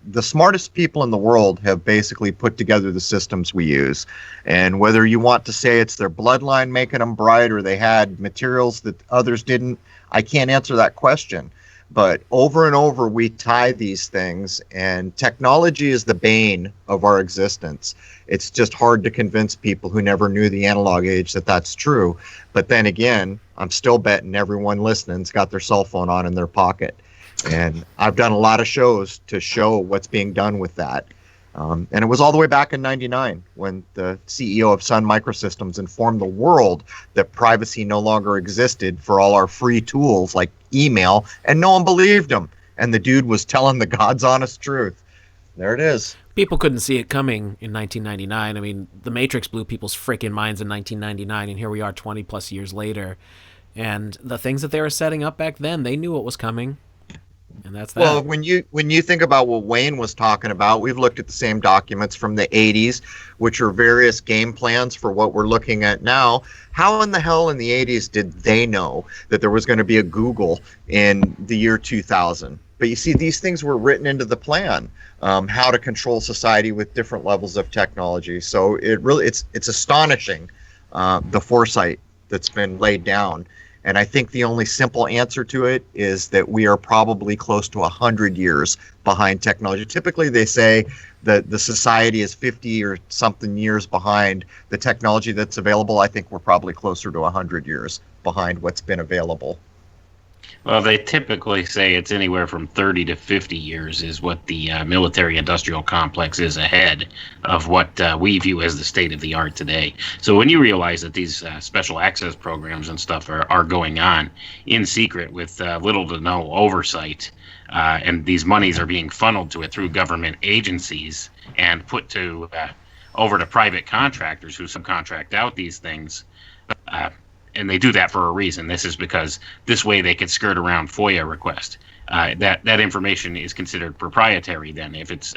The smartest people in the world have basically put together the systems we use. And whether you want to say it's their bloodline making them bright or they had materials that others didn't, I can't answer that question. But over and over, we tie these things, and technology is the bane of our existence. It's just hard to convince people who never knew the analog age that that's true. But then again, I'm still betting everyone listening's got their cell phone on in their pocket. And I've done a lot of shows to show what's being done with that. And it was all the way back in '99 when the CEO of Sun Microsystems informed the world that privacy no longer existed for all our free tools like email, and no one believed him. And the dude was telling the God's honest truth. There it is. People couldn't see it coming in 1999. I mean, The Matrix blew people's freaking minds in 1999, and here we are 20 plus years later. And the things that they were setting up back then, they knew what was coming. And that's that. Well, when you think about what Wayne was talking about, we've looked at the same documents from the 80s, which are various game plans for what we're looking at now. How in the hell in the 80s did they know that there was going to be a Google in the year 2000? But you see, these things were written into the plan, how to control society with different levels of technology. So it's astonishing, the foresight that's been laid down. And I think the only simple answer to it is that we are probably close to 100 years behind technology. Typically, they say that the society is 50 or something years behind the technology that's available. I think we're probably closer to 100 years behind what's been available. Well, they typically say it's anywhere from 30 to 50 years is what the military-industrial complex is ahead of what we view as the state of the art today. So when you realize that these special access programs and stuff are going on in secret with little to no oversight, and these monies are being funneled to it through government agencies and put to over to private contractors who subcontract out these things, and they do that for a reason. This is because this way they could skirt around FOIA request. That information is considered proprietary then if it's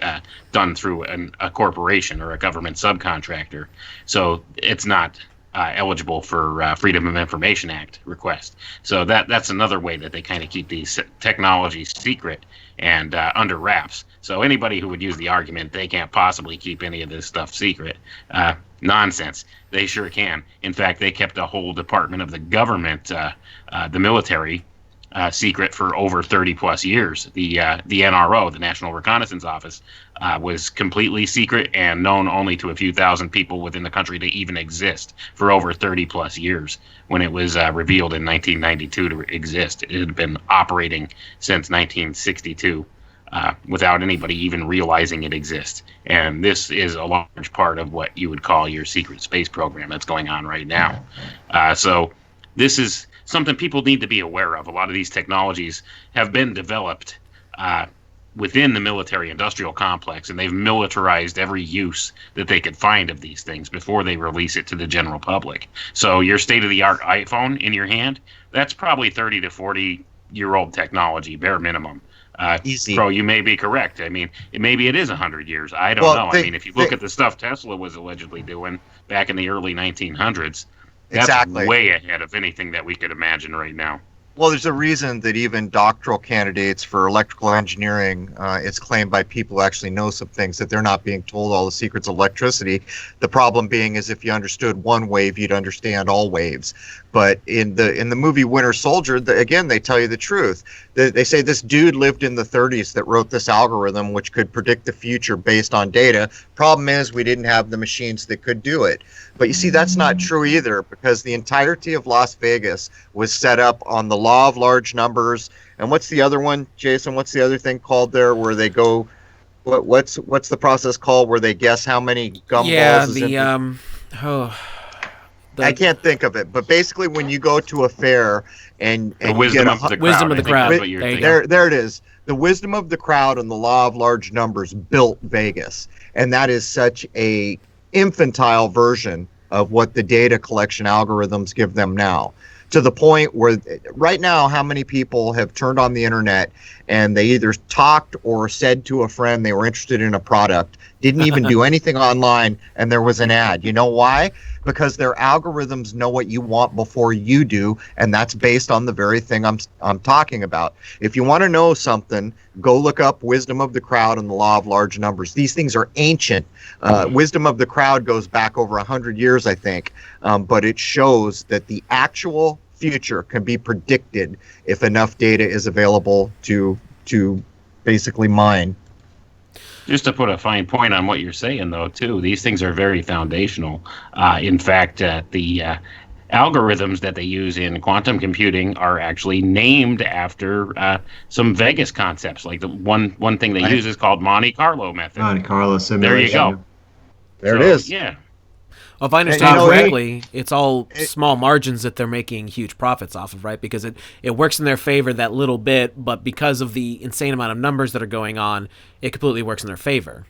done through a corporation or a government subcontractor. So it's not eligible for Freedom of Information Act request. So that's another way that they kind of keep these technologies secret and under wraps. So anybody who would use the argument they can't possibly keep any of this stuff secret, nonsense. They sure can. In fact, they kept a whole department of the government, the military, secret for over 30 plus years. The NRO, the National Reconnaissance Office, was completely secret and known only to a few thousand people within the country to even exist for over 30 plus years. When it was revealed in 1992 to exist, it had been operating since 1962 without anybody even realizing it exists. And this is a large part of what you would call your secret space program that's going on right now. So this is something people need to be aware of. A lot of these technologies have been developed within the military-industrial complex, and they've militarized every use that they could find of these things before they release it to the general public. So your state-of-the-art iPhone in your hand, that's probably 30 to 40-year-old technology, bare minimum. Easy. Pro, you may be correct. I mean, maybe it is 100 years. I don't know. I mean, if you look at the stuff Tesla was allegedly doing back in the early 1900s, that's way ahead of anything that we could imagine right now. Well, there's a reason that even doctoral candidates for electrical engineering, it's claimed by people who actually know some things that they're not being told all the secrets of electricity. The problem being is if you understood one wave, you'd understand all waves. But in the movie Winter Soldier, again, they tell you the truth. They say this dude lived in the 30s that wrote this algorithm which could predict the future based on data. Problem is we didn't have the machines that could do it. But you see, that's not true either, because the entirety of Las Vegas was set up on the law of large numbers. And what's the other one, Jason? What's the other thing called there where they go? What's the process called where they guess how many gumballs? I can't think of it, but basically, when you go to a fair and the wisdom of the crowd, wisdom of the crowd. There it is. The wisdom of the crowd and the law of large numbers built Vegas, and that is such a infantile version of what the data collection algorithms give them now, to the point where right now how many people have turned on the internet and they either talked or said to a friend they were interested in a product, didn't even do anything online, and there was an ad. You know why? Because their algorithms know what you want before you do, and that's based on the very thing I'm talking about. If you want to know something, go look up wisdom of the crowd and the law of large numbers. These things are ancient. Wisdom of the crowd goes back over 100 years, I think, but it shows that the actual future can be predicted if enough data is available to basically mine. Just to put a fine point on what you're saying, though, too, these things are very foundational. In fact, the algorithms that they use in quantum computing are actually named after some Vegas concepts. Like the one thing they use is called Monte Carlo method. Monte Carlo simulation. There you go. There it is. Yeah. Well, if I understand correctly, it's all small margins that they're making huge profits off of, right? Because it works in their favor that little bit, but because of the insane amount of numbers that are going on, it completely works in their favor.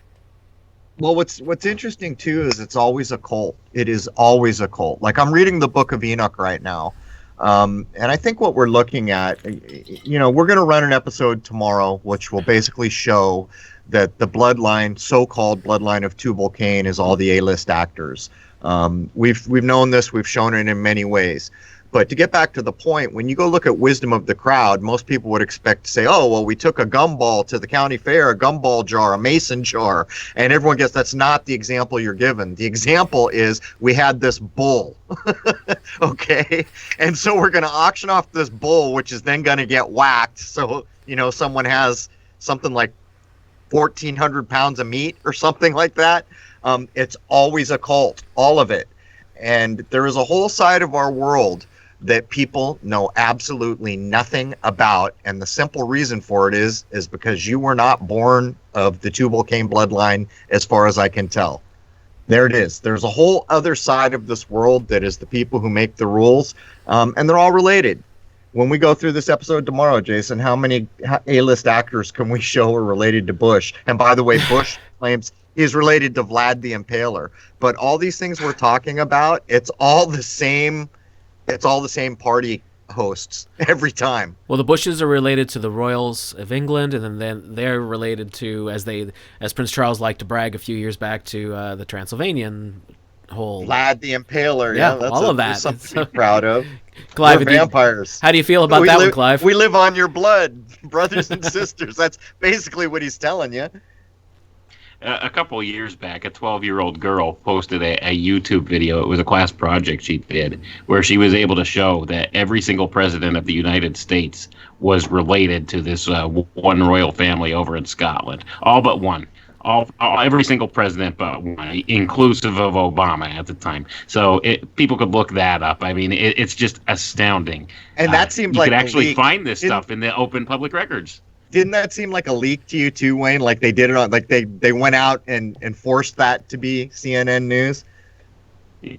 Well, what's interesting, too, is it's always a cult. It is always a cult. Like, I'm reading the Book of Enoch right now, and I think what we're looking at, we're going to run an episode tomorrow, which will basically show that the bloodline, so-called bloodline of Tubal-Cain, is all the A-list actors. We've known this, we've shown it in many ways. But to get back to the point, when you go look at wisdom of the crowd, most people would expect to say, oh, well, we took a gumball to the county fair, a gumball jar, a mason jar, and everyone gets that's not the example you're given. The example is we had this bull, okay? And so we're going to auction off this bull, which is then going to get whacked. So, someone has something like 1,400 pounds of meat or something like that. It's always a cult, all of it. And there is a whole side of our world that people know absolutely nothing about, and the simple reason for it is because you were not born of the Tubal-Cain bloodline, as far as I can tell. There it is. There's a whole other side of this world that is the people who make the rules, and they're all related. When we go through this episode tomorrow, Jason, how many A-list actors can we show are related to Bush? And by the way, Bush claims he's related to Vlad the Impaler. But all these things we're talking about, it's all the same party hosts every time. Well, the Bushes are related to the royals of England, and then they're related to, as Prince Charles liked to brag a few years back, to the Transylvanian whole Vlad the Impaler. Yeah, That's all of that. That's something to be proud of. Clive, We're vampires. how do you feel about that one, Clive? We live on your blood, brothers and sisters. That's basically what he's telling you. A couple of years back, a 12-year-old girl posted a YouTube video. It was a class project she did, where she was able to show that every single president of the United States was related to this one royal family over in Scotland. All but one. Every single president but one, inclusive of Obama at the time. So people could look that up. I mean, it's just astounding. And that seemed you like could actually leak. find this stuff in the open public records. Didn't that seem like a leak to you too, Wayne? Like they did it on, like they went out and forced that to be CNN news?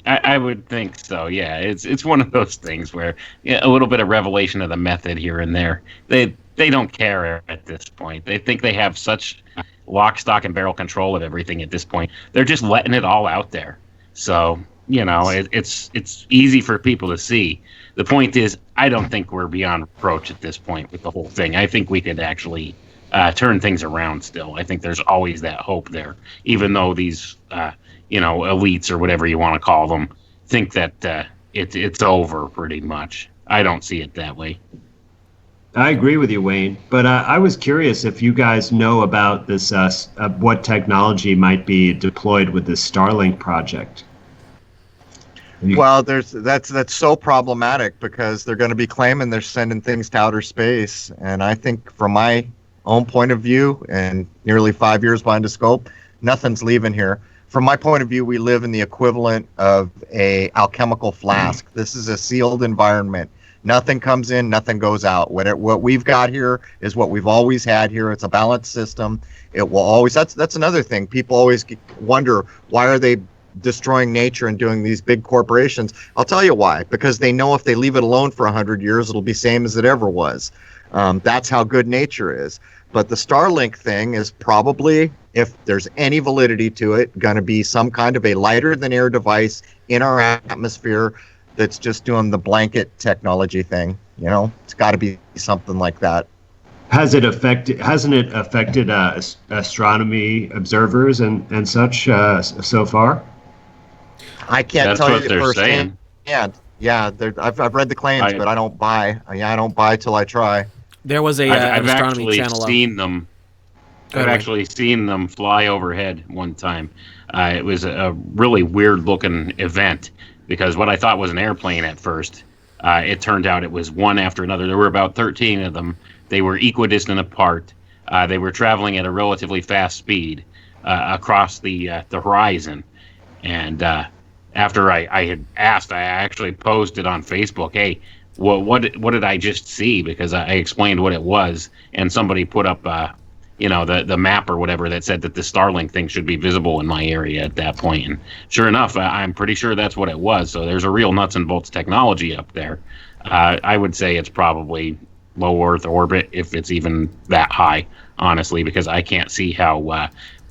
I would think so. Yeah, it's one of those things where a little bit of revelation of the method here and there. They don't care at this point. They think they have such lock, stock, and barrel control of everything at this point. They're just letting it all out there. So it's easy for people to see. The point is, I don't think we're beyond reproach at this point with the whole thing. I think we could actually turn things around still. I think there's always that hope there, even though these, elites or whatever you want to call them, think that it's over pretty much. I don't see it that way. I agree with you, Wayne. But I was curious if you guys know about this, what technology might be deployed with this Starlink project. Well, that's so problematic because they're going to be claiming they're sending things to outer space, and I think from my own point of view, and nearly 5 years behind the scope, nothing's leaving here. From my point of view, we live in the equivalent of a alchemical flask. This is a sealed environment. Nothing comes in, nothing goes out. What we've got here is what we've always had here. It's a balanced system. It will always. That's another thing. People always wonder, why are they destroying nature and doing these big corporations? I'll tell you why. Because they know if they leave it alone for 100 years, it'll be same as it ever was. That's how good nature is. But the Starlink thing is probably, if there's any validity to it, going to be some kind of a lighter than air device in our atmosphere that's just doing the blanket technology thing. It's got to be something like that. Hasn't it affected astronomy observers and such so far? I can't That's tell what you they're firsthand. saying. Yeah. I've read the claims, but I don't buy. I don't buy till I try. There was an I've astronomy actually channel. seen them. Go ahead, I've Wayne. actually seen them fly overhead one time. It was a really weird-looking event because what I thought was an airplane at first, it turned out it was one after another. There were about 13 of them. They were equidistant apart. They were traveling at a relatively fast speed across the horizon. And after I had asked, I actually posted on Facebook, hey, what did I just see? Because I explained what it was, and somebody put up the map or whatever that said that the Starlink thing should be visible in my area at that point. And sure enough, I'm pretty sure that's what it was. So there's a real nuts and bolts technology up there. I would say it's probably low Earth orbit, if it's even that high, honestly, because I can't see how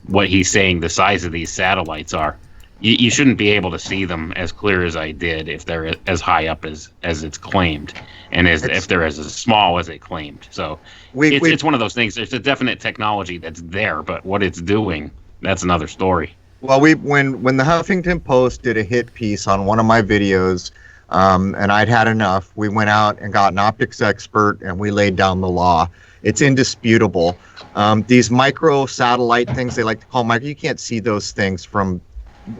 what he's saying the size of these satellites are. You shouldn't be able to see them as clear as I did if they're as high up as it's claimed, and if they're as small as it claimed. So it's one of those things. There's a definite technology that's there, but what it's doing, that's another story. Well, when the Huffington Post did a hit piece on one of my videos, and I'd had enough, we went out and got an optics expert, and we laid down the law. It's indisputable. These micro satellite things, they like to call micro, you can't see those things from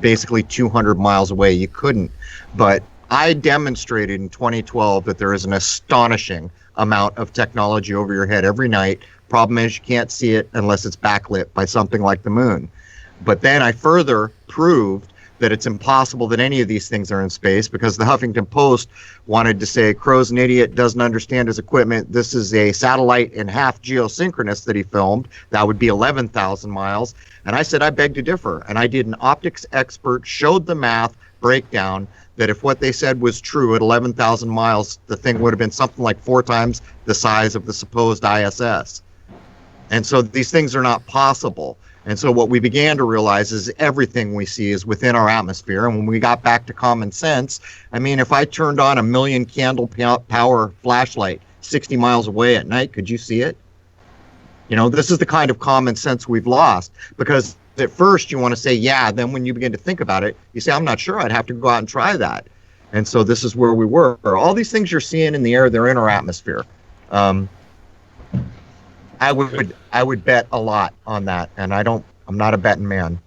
basically 200 miles away. You couldn't. But I demonstrated in 2012 that there is an astonishing amount of technology over your head every night. Problem is, you can't see it unless it's backlit by something like the moon. But then I further proved that it's impossible that any of these things are in space, because the Huffington Post wanted to say Crow's an idiot, doesn't understand his equipment. This is a satellite and half geosynchronous that he filmed. That would be 11,000 miles. And I said, I beg to differ. And I did an optics expert, showed the math breakdown that if what they said was true at 11,000 miles, the thing would have been something like 4 times the size of the supposed ISS. And so these things are not possible. And so what we began to realize is everything we see is within our atmosphere. And when we got back to common sense, I mean, if I turned on a 1,000,000 candle power flashlight 60 miles away at night, could you see it? This is the kind of common sense we've lost, because at first you want to say, yeah. Then when you begin to think about it, you say, I'm not sure. I'd have to go out and try that. And so this is where we were. All these things you're seeing in the air, they're in our atmosphere. I would bet a lot on that, and I'm not a betting man.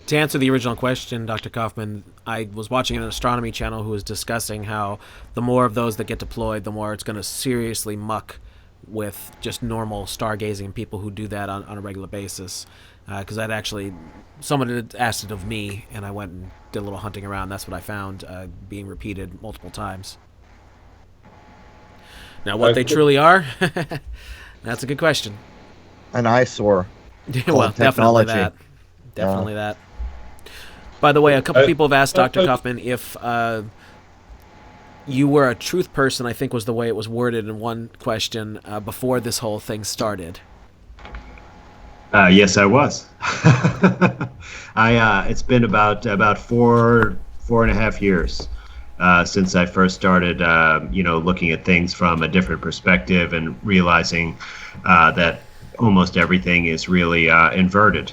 To answer the original question, Dr. Kaufman, I was watching an astronomy channel who was discussing how the more of those that get deployed, the more it's going to seriously muck with just normal stargazing people who do that on a regular basis. Because someone had asked it of me, and I went and did a little hunting around. That's what I found being repeated multiple times. Now, what they truly are, that's a good question. An eyesore. Well, definitely that. Definitely that. By the way, a couple people have asked Dr. Kaufman if you were a truth person, I think was the way it was worded in one question, before this whole thing started. Yes, I was. It's been about 4.5 years since I first started, looking at things from a different perspective and realizing that almost everything is really inverted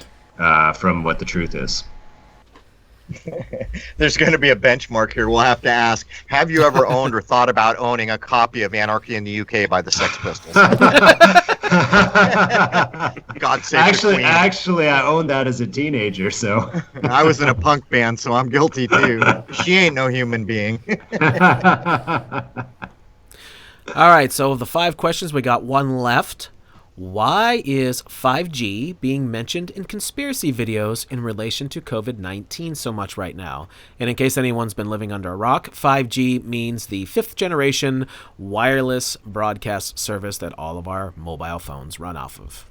from what the truth is. There's going to be a benchmark here. We'll have to ask, have you ever owned or thought about owning a copy of Anarchy in the UK by the Sex Pistols? God save the Queen. Actually, I owned that as a teenager, so. I was in a punk band, so I'm guilty too. She ain't no human being. All right, so of the 5 questions, we got one left. Why is 5G being mentioned in conspiracy videos in relation to COVID-19 so much right now? And in case anyone's been living under a rock, 5G means the 5th generation wireless broadcast service that all of our mobile phones run off of.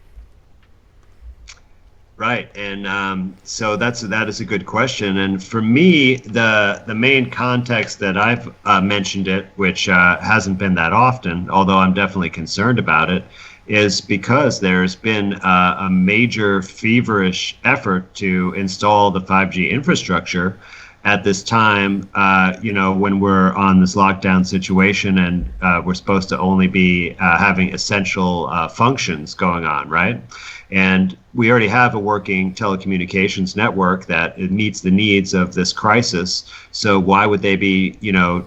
Right, and so that is a good question. And for me, the main context that I've mentioned it, which hasn't been that often, although I'm definitely concerned about it, is because there's been a major feverish effort to install the 5G infrastructure at this time, when we're on this lockdown situation and we're supposed to only be having essential functions going on, right? And we already have a working telecommunications network that it meets the needs of this crisis. So why would they be,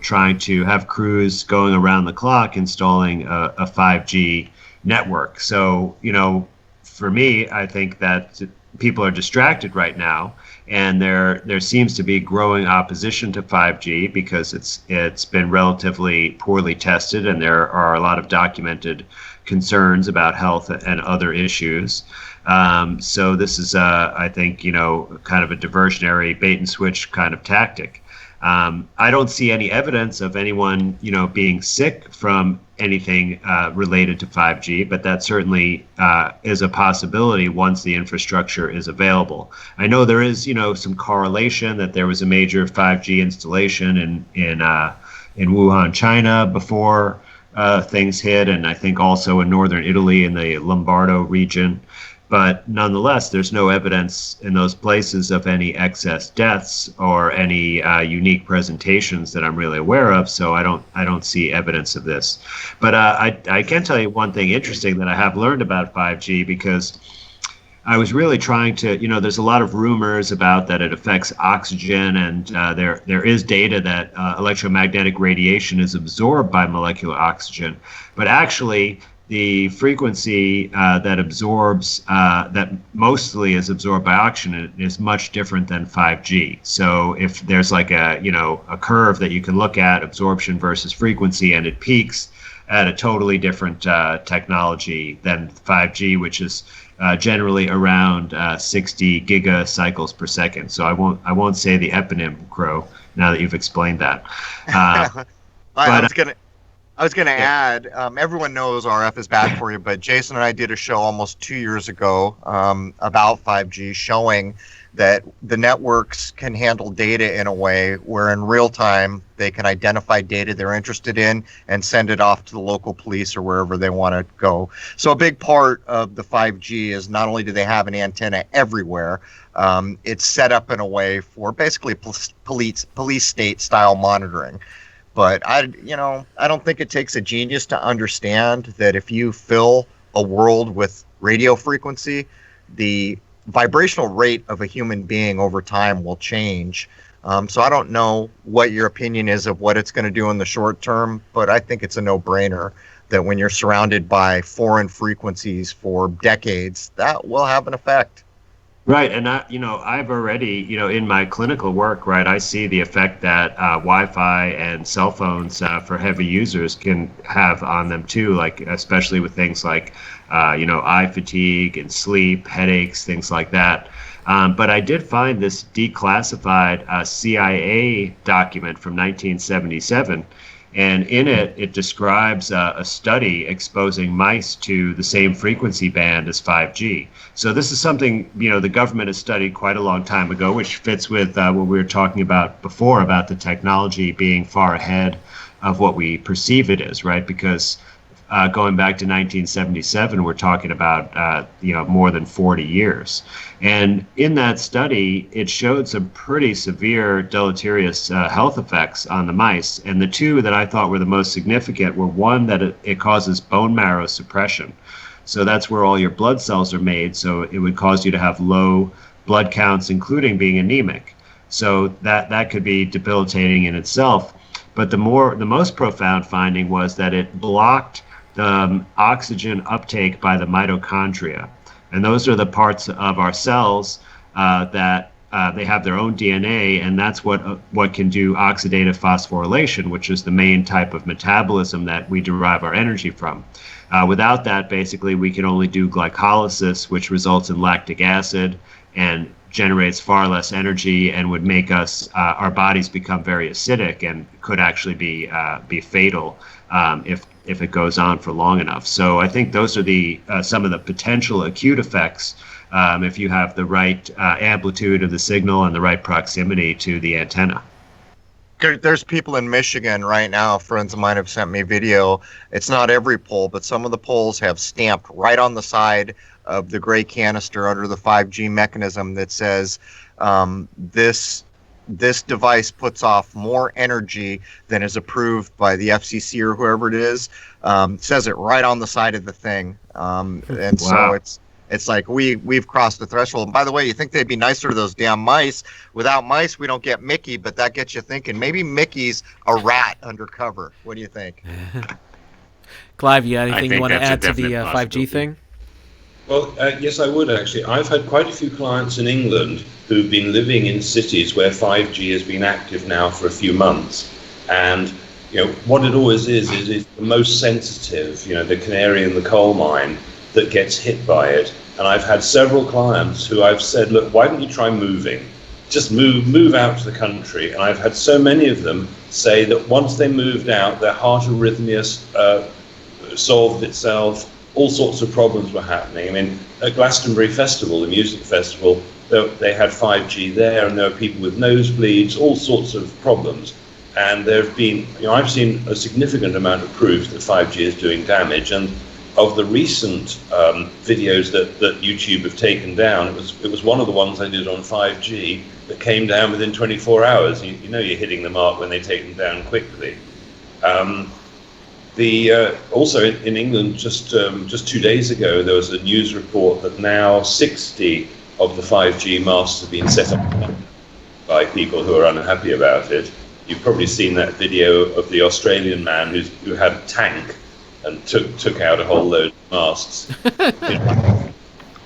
trying to have crews going around the clock installing a 5G network? So, for me, I think that people are distracted right now, and there seems to be growing opposition to 5G because it's been relatively poorly tested, and there are a lot of documented concerns about health and other issues. So this is, I think, kind of a diversionary bait and switch kind of tactic. I don't see any evidence of anyone, being sick from anything related to 5G, but that certainly is a possibility once the infrastructure is available. I know there is, some correlation that there was a major 5G installation in Wuhan, China before things hit, and I think also in northern Italy in the Lombardo region. But nonetheless, there's no evidence in those places of any excess deaths or any unique presentations that I'm really aware of. So I don't see evidence of this. But I can tell you one thing interesting that I have learned about 5G, because I was really trying to, there's a lot of rumors about that it affects oxygen, and there is data that electromagnetic radiation is absorbed by molecular oxygen. But actually, the frequency that mostly is absorbed by oxygen is much different than 5G. So if there's like a curve that you can look at, absorption versus frequency, and it peaks at a totally different technology than 5G, which is generally around 60 gigacycles per second. So I won't say the eponym, Crow, now that you've explained that. I was going to add, everyone knows RF is bad for you, but Jason and I did a show almost 2 years ago about 5G, showing that the networks can handle data in a way where in real time they can identify data they're interested in and send it off to the local police or wherever they want to go. So a big part of the 5G is not only do they have an antenna everywhere, it's set up in a way for basically police state style monitoring. But I don't think it takes a genius to understand that if you fill a world with radio frequency, the vibrational rate of a human being over time will change. So I don't know what your opinion is of what it's going to do in the short term, but I think it's a no-brainer that when you're surrounded by foreign frequencies for decades, that will have an effect. Right, and I've already, in my clinical work, right, I see the effect that Wi-Fi and cell phones for heavy users can have on them too, like especially with things like, eye fatigue and sleep, headaches, things like that. But I did find this declassified CIA document from 1977. And in it, it describes a study exposing mice to the same frequency band as 5G. So this is something, the government has studied quite a long time ago, which fits with what we were talking about before about the technology being far ahead of what we perceive it is, right? Because going back to 1977, we're talking about, more than 40 years. And in that study, it showed some pretty severe deleterious health effects on the mice. And the two that I thought were the most significant were one, that it causes bone marrow suppression. So that's where all your blood cells are made. So it would cause you to have low blood counts, including being anemic. So that could be debilitating in itself. But the most profound finding was that it blocked the oxygen uptake by the mitochondria. And those are the parts of our cells that they have their own DNA, and that's what can do oxidative phosphorylation, which is the main type of metabolism that we derive our energy from. Without that, basically, we can only do glycolysis, which results in lactic acid and generates far less energy and would make us our bodies become very acidic and could actually be fatal if it goes on for long enough. So I think those are some of the potential acute effects if you have the right amplitude of the signal and the right proximity to the antenna. There's people in Michigan right now, friends of mine have sent me video. It's not every pole, but some of the poles have stamped right on the side of the gray canister under the 5G mechanism that says this device puts off more energy than is approved by the FCC or whoever it is. Says it right on the side of the thing. And Wow. So it's like we've crossed the threshold. And by the way, you think they'd be nicer to those damn mice. Without mice, we don't get Mickey, but that gets you thinking. Maybe Mickey's a rat undercover. What do you think? Clive, you got anything you think want to that's a add to the definite 5G possibility. thing? Well, yes, I would actually. I've had quite a few clients in England who've been living in cities where 5G has been active now for a few months. And, what it always is the most sensitive, the canary in the coal mine that gets hit by it. And I've had several clients who I've said, look, why don't you try moving? Just move out to the country. And I've had so many of them say that once they moved out, their heart arrhythmia solved itself. All sorts of problems were happening. I mean, at Glastonbury Festival, the music festival, they had 5G there, and there were people with nosebleeds, all sorts of problems. And there have been, I've seen a significant amount of proof that 5G is doing damage. And of the recent videos that YouTube have taken down, it was one of the ones I did on 5G that came down within 24 hours. You know you're hitting the mark when they take them down quickly. Also in England, just 2 days ago, there was a news report that now 60 of the 5G masts have been set up by people who are unhappy about it. You've probably seen that video of the Australian man who had a tank and took out a whole load of masts.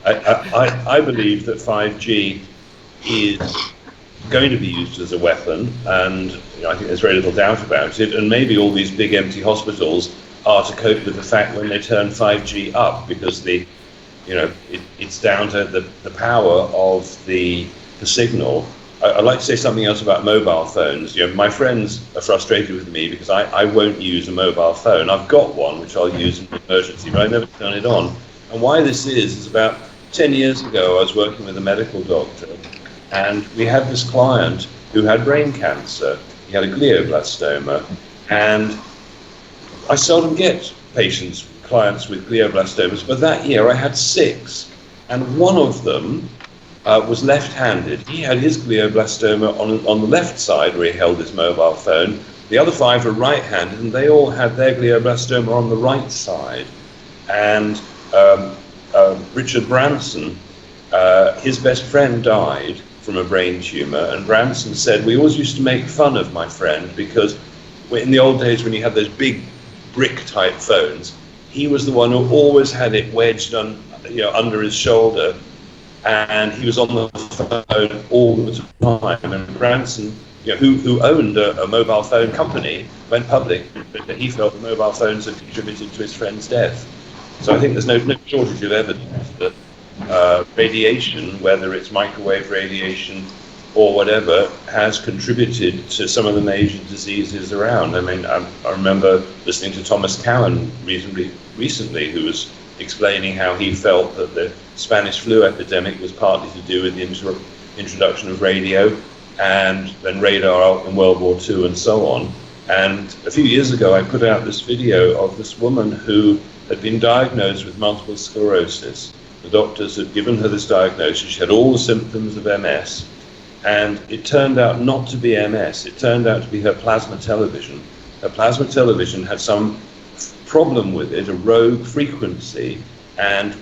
I believe that 5G is going to be used as a weapon, and I think there's very little doubt about it. And maybe all these big empty hospitals are to cope with the fact when they turn 5G up, because it's down to the power of the signal. I'd like to say something else about mobile phones. My friends are frustrated with me because I won't use a mobile phone. I've got one which I'll use in an emergency, but I never turn it on. And why this is about 10 years ago I was working with a medical doctor, and we had this client who had brain cancer. He had a glioblastoma, and I seldom get clients with glioblastomas, but that year I had 6, and one of them was left-handed. He had his glioblastoma on the left side where he held his mobile phone. The other 5 were right-handed, and they all had their glioblastoma on the right side. And Richard Branson, his best friend died from a brain tumor, and Branson said, we always used to make fun of my friend because in the old days when you had those big brick-type phones, he was the one who always had it wedged under his shoulder, and he was on the phone all the time. And Branson, who owned a mobile phone company, went public that he felt the mobile phones had contributed to his friend's death. So I think there's no shortage of evidence that radiation, whether it's microwave radiation or whatever, has contributed to some of the major diseases around. I mean, I remember listening to Thomas Cowan recently, who was explaining how he felt that the Spanish flu epidemic was partly to do with the introduction of radio and then radar in World War II and so on. And a few years ago, I put out this video of this woman who had been diagnosed with multiple sclerosis. The doctors had given her this diagnosis. She had all the symptoms of MS. And it turned out not to be MS. It turned out to be her plasma television. Her plasma television had some problem with it, a rogue frequency. And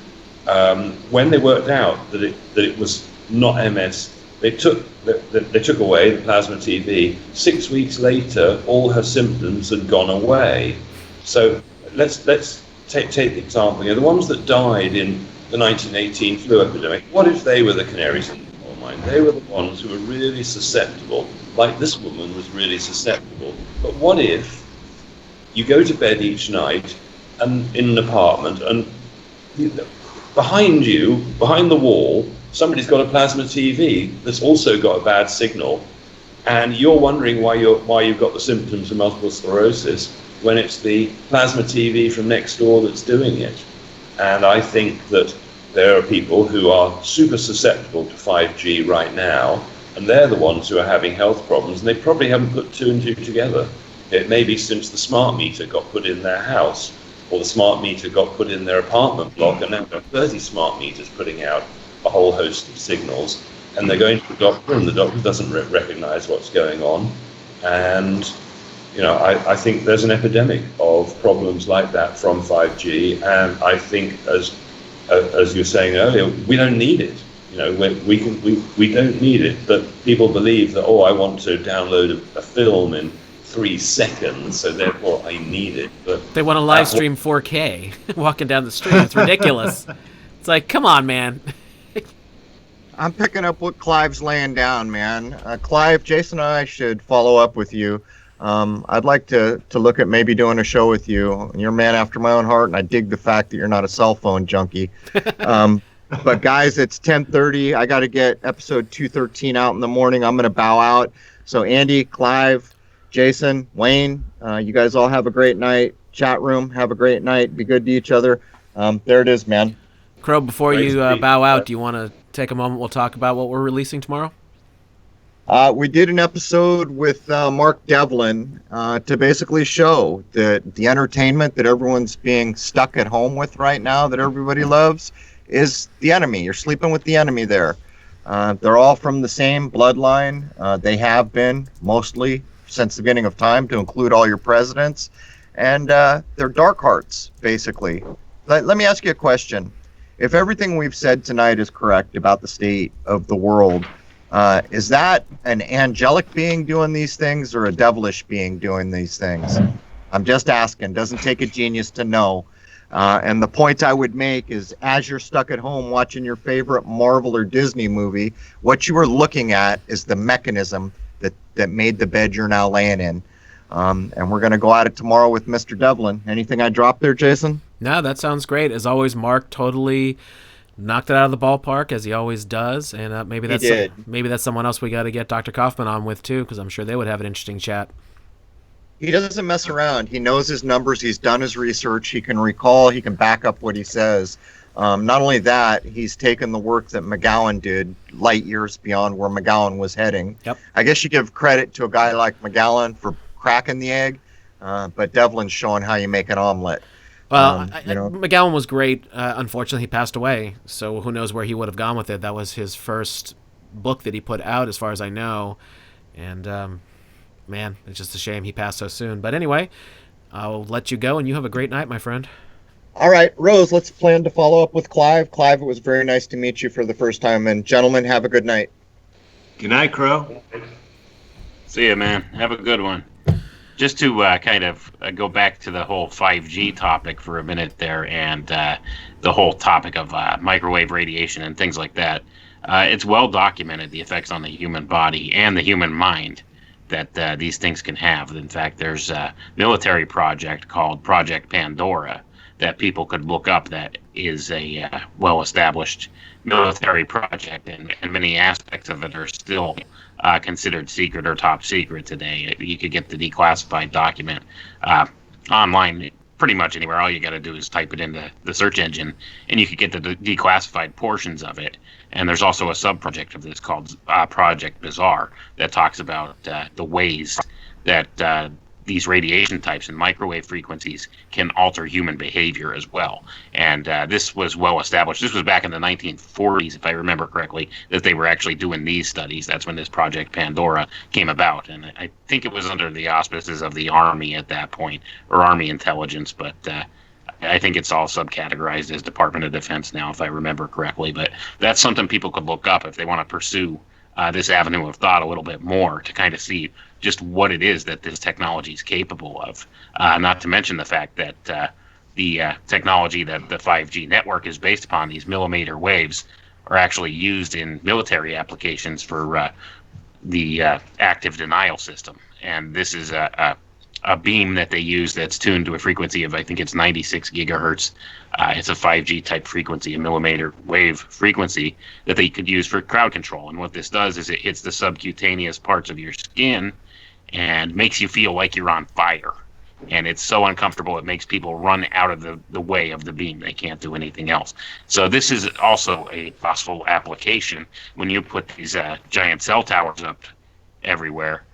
when they worked out that it was not MS, they took away the plasma TV. 6 weeks later, all her symptoms had gone away. So let's take the example. The ones that died in the 1918 flu epidemic, what if they were the canaries in the coal mine? They were the ones who were really susceptible, like this woman was really susceptible. But what if you go to bed each night and in an apartment, and behind you, behind the wall, somebody's got a plasma TV that's also got a bad signal, and you're wondering why you've got the symptoms of multiple sclerosis when it's the plasma TV from next door that's doing it. And I think that there are people who are super susceptible to 5G right now, and they're the ones who are having health problems, and they probably haven't put two and two together. It may be since the smart meter got put in their house, or the smart meter got put in their apartment block, and now there are 30 smart meters putting out a whole host of signals, and they're going to the doctor, and the doctor doesn't recognize what's going on. And I think there's an epidemic of problems like that from 5G, and I think, as you were saying earlier, we don't need it. We don't need it, but people believe that, I want to download a film in 3 seconds, so therefore I need it. But they want to live stream 4K walking down the street. It's ridiculous. It's like, come on, man. I'm picking up what Clive's laying down, man. Clive, Jason and I should follow up with you. I'd like to look at maybe doing a show with you. You're a man after my own heart, and I dig the fact that you're not a cell phone junkie. But guys, it's 10:30. I got to get episode 213 out in the morning. I'm going to bow out. So Andy, Clive, Jason, Wayne, you guys all have a great night. Chat room, have a great night. Be good to each other. There it is, man. Crow, before you bow out, do you want to take a moment? We'll talk about what we're releasing tomorrow. We did an episode with Mark Devlin to basically show that the entertainment that everyone's being stuck at home with right now, that everybody loves, is the enemy. You're sleeping with the enemy there. They're all from the same bloodline. They have been mostly since the beginning of time, to include all your presidents. And they're dark hearts, basically. Let me ask you a question. If everything we've said tonight is correct about the state of the world, is that an angelic being doing these things or a devilish being doing these things? I'm just asking. Doesn't take a genius to know. And the point I would make is, as you're stuck at home watching your favorite Marvel or Disney movie, what you are looking at is the mechanism that made the bed you're now laying in. And we're going to go at it tomorrow with Mr. Devlin. Anything I dropped there, Jason? No, that sounds great. As always, Mark totally knocked it out of the ballpark, as he always does. And maybe that's someone else we got to get Dr. Kaufman on with, too, because I'm sure they would have an interesting chat. He doesn't mess around. He knows his numbers. He's done his research. He can recall. He can back up what he says. Not only that, he's taken the work that McGowan did light years beyond where McGowan was heading. Yep. I guess you give credit to a guy like McGowan for cracking the egg, but Devlin's showing how you make an omelet. Well, McGowan was great. Unfortunately, he passed away, so who knows where he would have gone with it. That was his first book that he put out, as far as I know. And, man, it's just a shame he passed so soon. But anyway, I'll let you go, and you have a great night, my friend. All right, Rose, let's plan to follow up with Clive. Clive, it was very nice to meet you for the first time. And gentlemen, have a good night. Good night, Crow. See ya, man. Have a good one. Just to kind of go back to the whole 5G topic for a minute there, and the whole topic of microwave radiation and things like that. It's well documented the effects on the human body and the human mind that these things can have. In fact, there's a military project called Project Pandora that people could look up that is a well-established military project, and many aspects of it are still considered secret or top secret today. You could get the declassified document online pretty much anywhere. All you got to do is type it into the search engine, and you could get the declassified portions of it. And there's also a sub-project of this called Project Bizarre that talks about the ways that these radiation types and microwave frequencies can alter human behavior as well. And this was well established. This was back in the 1940s, if I remember correctly, that they were actually doing these studies. That's when this Project Pandora came about. And I think it was under the auspices of the Army at that point, or Army Intelligence, but I think it's all subcategorized as Department of Defense now, if I remember correctly. But that's something people could look up if they want to pursue this avenue of thought a little bit more, to kind of see just what it is that this technology is capable of. Not to mention the fact that the technology that the 5G network is based upon, these millimeter waves, are actually used in military applications for the active denial system. And this is a beam that they use that's tuned to a frequency of, I think it's 96 gigahertz. It's a 5G type frequency, a millimeter wave frequency that they could use for crowd control. And what this does is it hits the subcutaneous parts of your skin and makes you feel like you're on fire. And it's so uncomfortable, it makes people run out of the way of the beam. They can't do anything else. So this is also a possible application when you put these giant cell towers up everywhere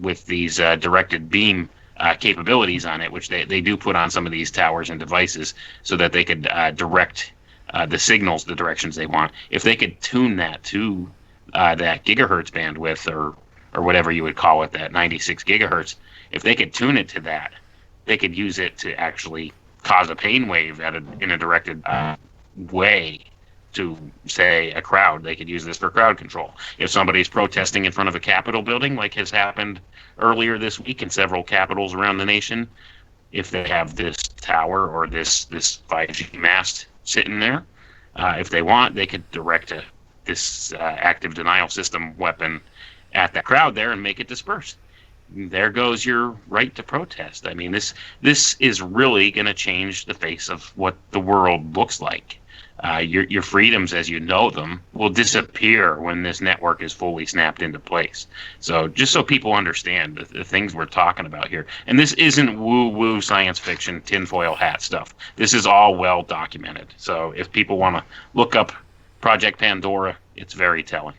with these directed beam capabilities on it, which they do put on some of these towers and devices so that they could direct the signals the directions they want. If they could tune that to that gigahertz bandwidth, or whatever you would call it, that 96 gigahertz, if they could tune it to that, they could use it to actually cause a pain wave in a directed way to, say, a crowd. They could use this for crowd control. If somebody's protesting in front of a Capitol building, like has happened earlier this week in several capitals around the nation, if they have this tower or this 5G mast sitting there, if they want, they could direct this active denial system weapon at that crowd there and make it disperse. There goes your right to protest. I mean, this is really going to change the face of what the world looks like. Your freedoms as you know them will disappear when this network is fully snapped into place. So just so people understand the things we're talking about here, and this isn't woo-woo science fiction tinfoil hat stuff. This is all well documented. So if people want to look up Project Pandora, it's very telling.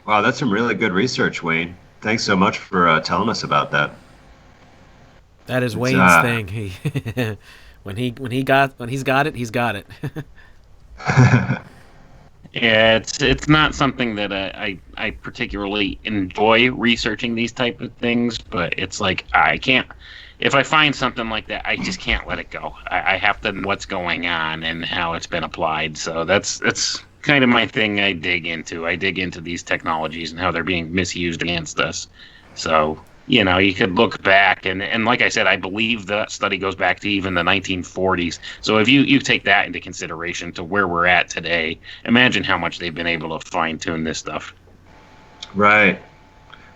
Wow, that's some really good research, Wayne. Thanks so much for telling us about that. That is Wayne's thing. He when he's got it, he's got it. Yeah, it's not something that I particularly enjoy researching these type of things, but it's like I can't. If I find something like that, I just can't let it go. I have to know what's going on and how it's been applied. So that's kind of my thing. I dig into these technologies and how they're being misused against us. So, you could look back and like I said, I believe the study goes back to even the 1940s. So if you take that into consideration to where we're at today, imagine how much they've been able to fine tune this stuff. Right.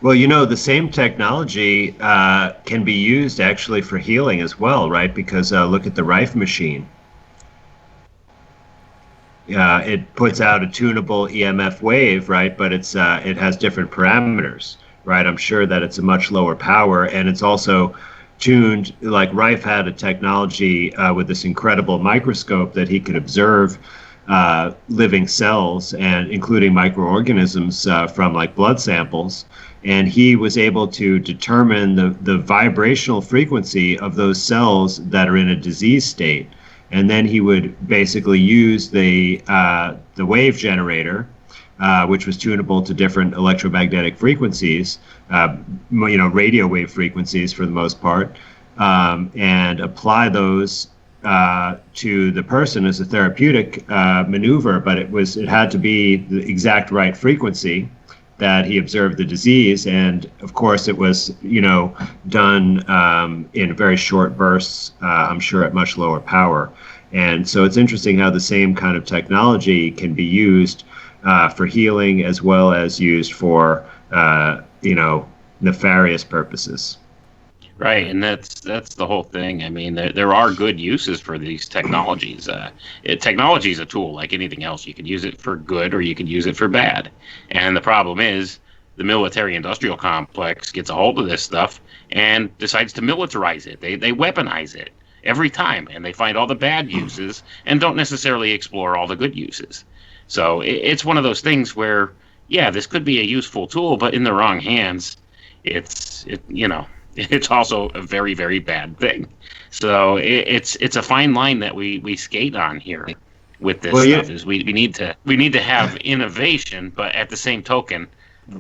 Well, the same technology can be used actually for healing as well, right? Because look at the Rife machine. It puts out a tunable EMF wave, right? But it has different parameters, right? I'm sure that it's a much lower power, and it's also tuned, like Rife had a technology with this incredible microscope that he could observe living cells, and including microorganisms from like blood samples. And he was able to determine the vibrational frequency of those cells that are in a disease state. And then he would basically use the wave generator, which was tunable to different electromagnetic frequencies, radio wave frequencies for the most part, and apply those to the person as a therapeutic maneuver, but it had to be the exact right frequency that he observed the disease, and of course it was done in very short bursts. I'm sure at much lower power, and so it's interesting how the same kind of technology can be used for healing as well as used for nefarious purposes. Right, and that's the whole thing. I mean, there are good uses for these technologies. Technology is a tool like anything else. You could use it for good or you could use it for bad. And the problem is the military-industrial complex gets a hold of this stuff and decides to militarize it. They weaponize it every time, and they find all the bad uses and don't necessarily explore all the good uses. So it's one of those things where, yeah, this could be a useful tool, but in the wrong hands, it's also a very, very bad thing. So it's a fine line that we skate on here with this stuff. Is we need to have innovation, but at the same token,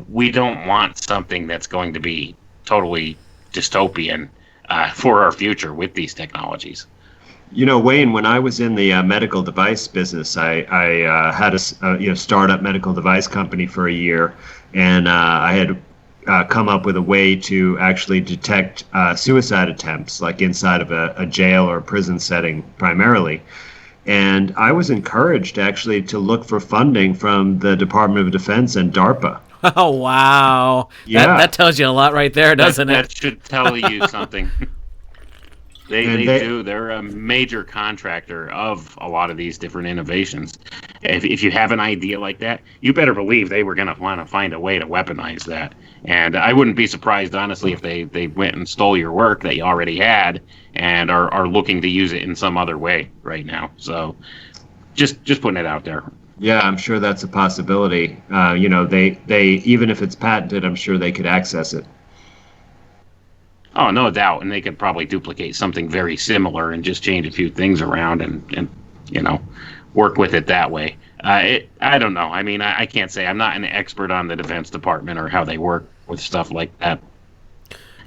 we don't want something that's going to be totally dystopian for our future with these technologies. Wayne, when I was in the medical device business, I had a startup medical device company for a year, and I had come up with a way to actually detect suicide attempts, like inside of a jail or a prison setting primarily. And I was encouraged actually to look for funding from the Department of Defense and DARPA. Oh, wow. Yeah. That tells you a lot right there, doesn't it? That should tell you something. They do. They're a major contractor of a lot of these different innovations. If you have an idea like that, you better believe they were going to want to find a way to weaponize that. And I wouldn't be surprised, honestly, if they went and stole your work that you already had and are looking to use it in some other way right now. So just putting it out there. Yeah, I'm sure that's a possibility. They even if it's patented, I'm sure they could access it. Oh, no doubt. And they could probably duplicate something very similar and just change a few things around and work with it that way. I don't know. I mean, I can't say. I'm not an expert on the Defense Department or how they work with stuff like that.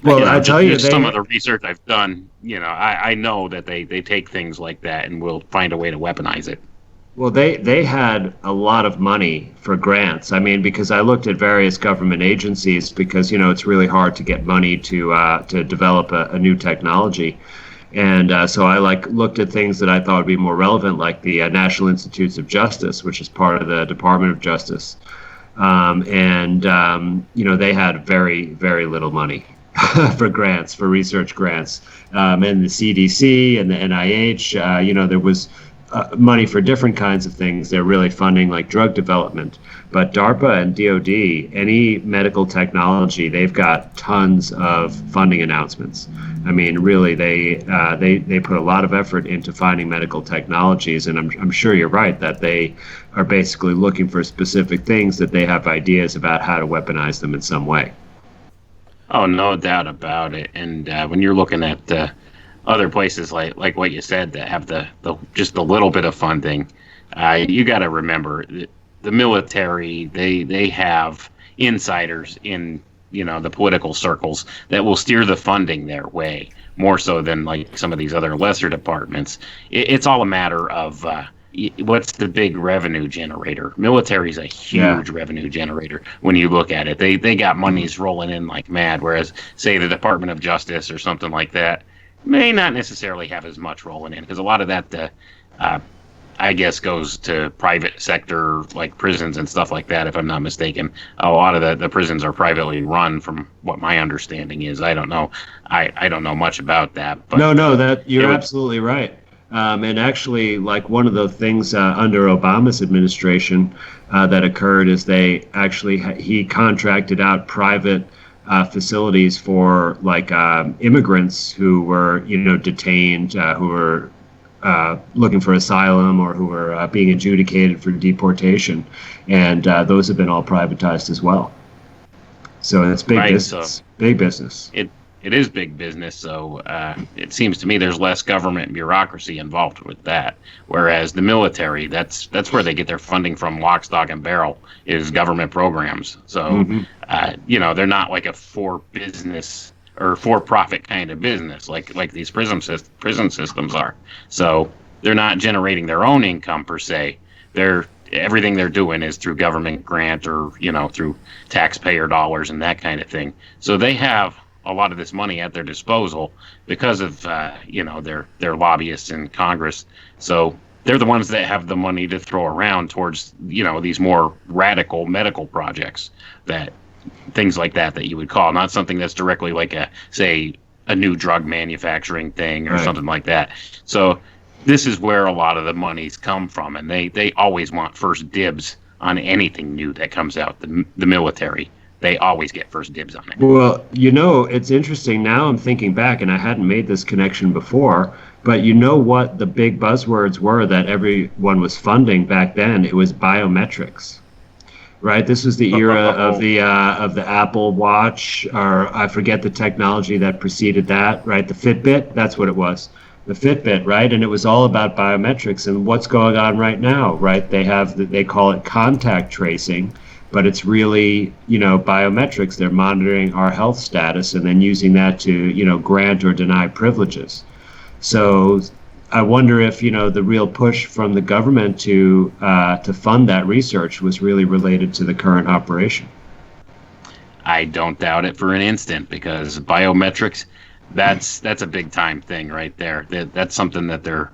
Well, I tell you, some of the research I've done, I know that they take things like that and will find a way to weaponize it. Well, they had a lot of money for grants. I mean, because I looked at various government agencies because, it's really hard to get money to develop a new technology. And so I looked at things that I thought would be more relevant, like the National Institutes of Justice, which is part of the Department of Justice. They had very, very little money for grants, for research grants. And the CDC and the NIH, there was money for different kinds of things. They're really funding like drug development. But DARPA and DoD, any medical technology, they've got tons of funding announcements. I mean, really, they put a lot of effort into finding medical technologies, and I'm sure you're right that they are basically looking for specific things that they have ideas about how to weaponize them in some way. Oh, no doubt about it. And when you're looking at other places like what you said that have the just a little bit of funding, you got to remember the military. They have insiders in the political circles that will steer the funding their way more so than like some of these other lesser departments. It's all a matter of what's the big revenue generator. Military is a huge revenue generator when you look at it. They got monies rolling in like mad, whereas say the Department of Justice or something like that may not necessarily have as much rolling in, because a lot of that, I guess, goes to private sector, like prisons and stuff like that, if I'm not mistaken. A lot of the prisons are privately run, from what my understanding is. I don't know. I don't know much about that. But No, that you're absolutely right. And actually, like one of the things under Obama's administration that occurred is he contracted out private facilities for like immigrants who were detained, who were looking for asylum or who were being adjudicated for deportation, and those have been all privatized as well. So it's big business. So big business. It is big business. So it seems to me there's less government bureaucracy involved with that. Whereas the military, that's where they get their funding from, lock, stock, and barrel, is government programs. So they're not like a for business or for-profit kind of business, like these prison systems are. So they're not generating their own income per se. Everything they're doing is through government grant or through taxpayer dollars and that kind of thing. So they have a lot of this money at their disposal because of their lobbyists in Congress. So they're the ones that have the money to throw around towards these more radical medical projects, that things like that you would call, not something that's directly like a new drug manufacturing thing or something like that. So this is where a lot of the monies come from, and they always want first dibs on anything new that comes out. The military, they always get first dibs on it. Well, it's interesting. Now I'm thinking back, and I hadn't made this connection before, but what the big buzzwords were that everyone was funding back then? It was biometrics, right? This was the era of the Apple Watch, or I forget the technology that preceded that, right? The Fitbit, that's what it was. The Fitbit, right? And it was all about biometrics. And what's going on right now, right? They call it contact tracing, but it's really, biometrics. They're monitoring our health status and then using that to, grant or deny privileges. So I wonder if, the real push from the government to fund that research was really related to the current operation. I don't doubt it for an instant, because biometrics, that's a big time thing right there. That's something that they're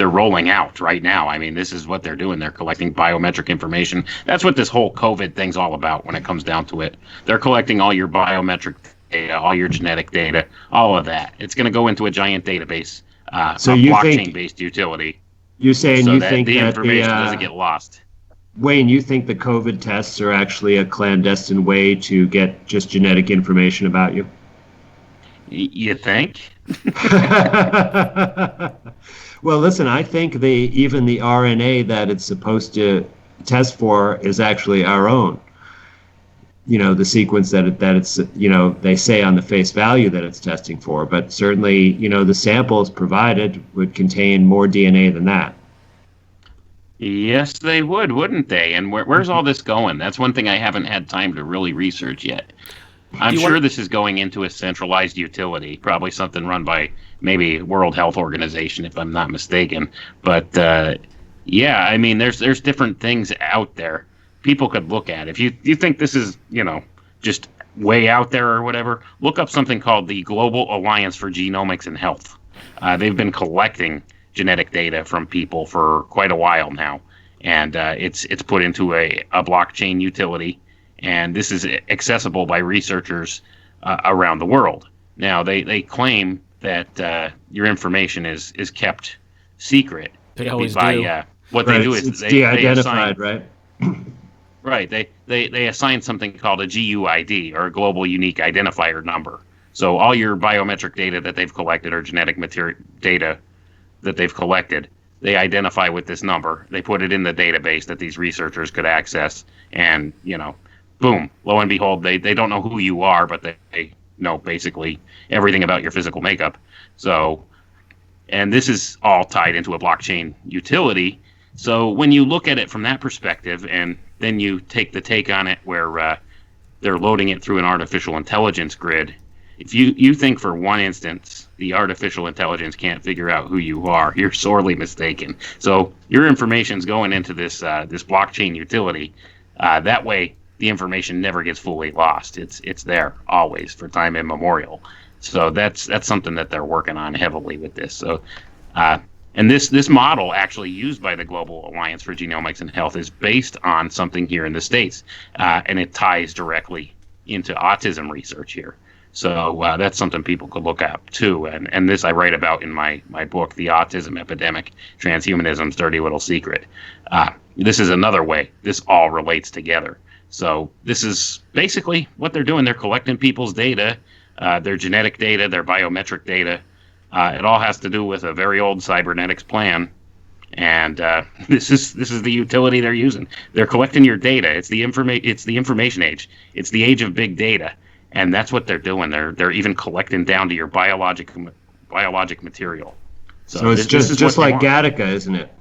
rolling out right now. I mean, this is what they're doing. They're collecting biometric information. That's what this whole COVID thing's all about when it comes down to it. They're collecting all your biometric data, all your genetic data, all of that. It's going to go into a giant database, a blockchain-based utility. You're saying so you that think the that information doesn't get lost. Wayne, you think the COVID tests are actually a clandestine way to get just genetic information about you? You think? Well, listen, I think even the RNA that it's supposed to test for is actually our own. The sequence that it's they say on the face value that it's testing for, but certainly the samples provided would contain more DNA than that. Yes, they would, wouldn't they? And where's all this going? That's one thing I haven't had time to really research yet. I'm sure this is going into a centralized utility, probably something run by maybe World Health Organization, if I'm not mistaken. But yeah, I mean, there's different things out there people could look at. If you think this is just way out there or whatever, look up something called the Global Alliance for Genomics and Health. They've been collecting genetic data from people for quite a while now, and it's put into a blockchain utility. And this is accessible by researchers around the world. Now, they claim that your information is kept secret. They always by, do. What right, they do is it's they de-identified, right? Right. They assign something called a GUID, or a Global Unique Identifier Number. So all your biometric data that they've collected, or genetic material data that they've collected, they identify with this number. They put it in the database that these researchers could access, and boom, lo and behold, they don't know who you are, but they know basically everything about your physical makeup. So, and this is all tied into a blockchain utility. So when you look at it from that perspective, and then you take the take on it where they're loading it through an artificial intelligence grid, if you think for one instance the artificial intelligence can't figure out who you are, you're sorely mistaken. So your information's going into this blockchain utility. That way, the information never gets fully lost. It's there always for time immemorial. So that's something that they're working on heavily with this. So, and this model actually used by the Global Alliance for Genomics and Health is based on something here in the States, and it ties directly into autism research here. So that's something people could look at too. And this I write about in my book, The Autism Epidemic: Transhumanism's Dirty Little Secret. This is another way this all relates together. So this is basically what they're doing. They're collecting people's data, their genetic data, their biometric data. It all has to do with a very old cybernetics plan, and this is the utility they're using. They're collecting your data. It's the information age. It's the age of big data, and that's what they're doing. They're even collecting down to your biologic material. So it's just like Gattaca, isn't it?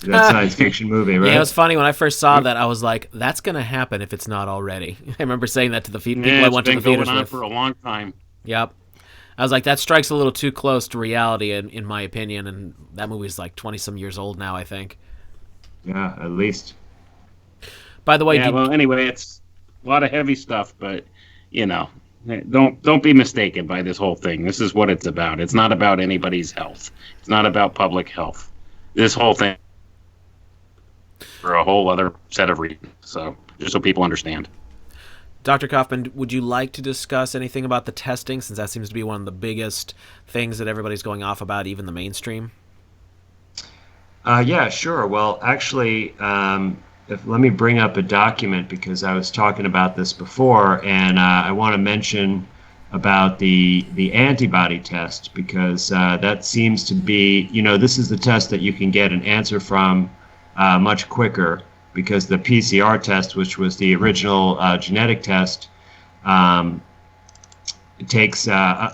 That science fiction movie, right? Yeah, it was funny when I first saw that. I was like, "That's gonna happen if it's not already." I remember saying that to the people I went to the theaters with. It's been going on for a long time. Yep. I was like, that strikes a little too close to reality, in my opinion. And that movie's like 20 some years old now, I think. Yeah, at least. By the way, Yeah. Well, anyway, it's a lot of heavy stuff, but you know, don't be mistaken by this whole thing. This is what it's about. It's not about anybody's health. It's not about public health. This whole thing for a whole other set of reasons. So just so people understand. Dr. Kaufman, would you like to discuss anything about the testing, since that seems to be one of the biggest things that everybody's going off about, even the mainstream? Yeah, sure. Well, actually, let me bring up a document because I was talking about this before, and I want to mention about the antibody test because that seems to be, this is the test that you can get an answer from much quicker because the PCR test, which was the original genetic test, it takes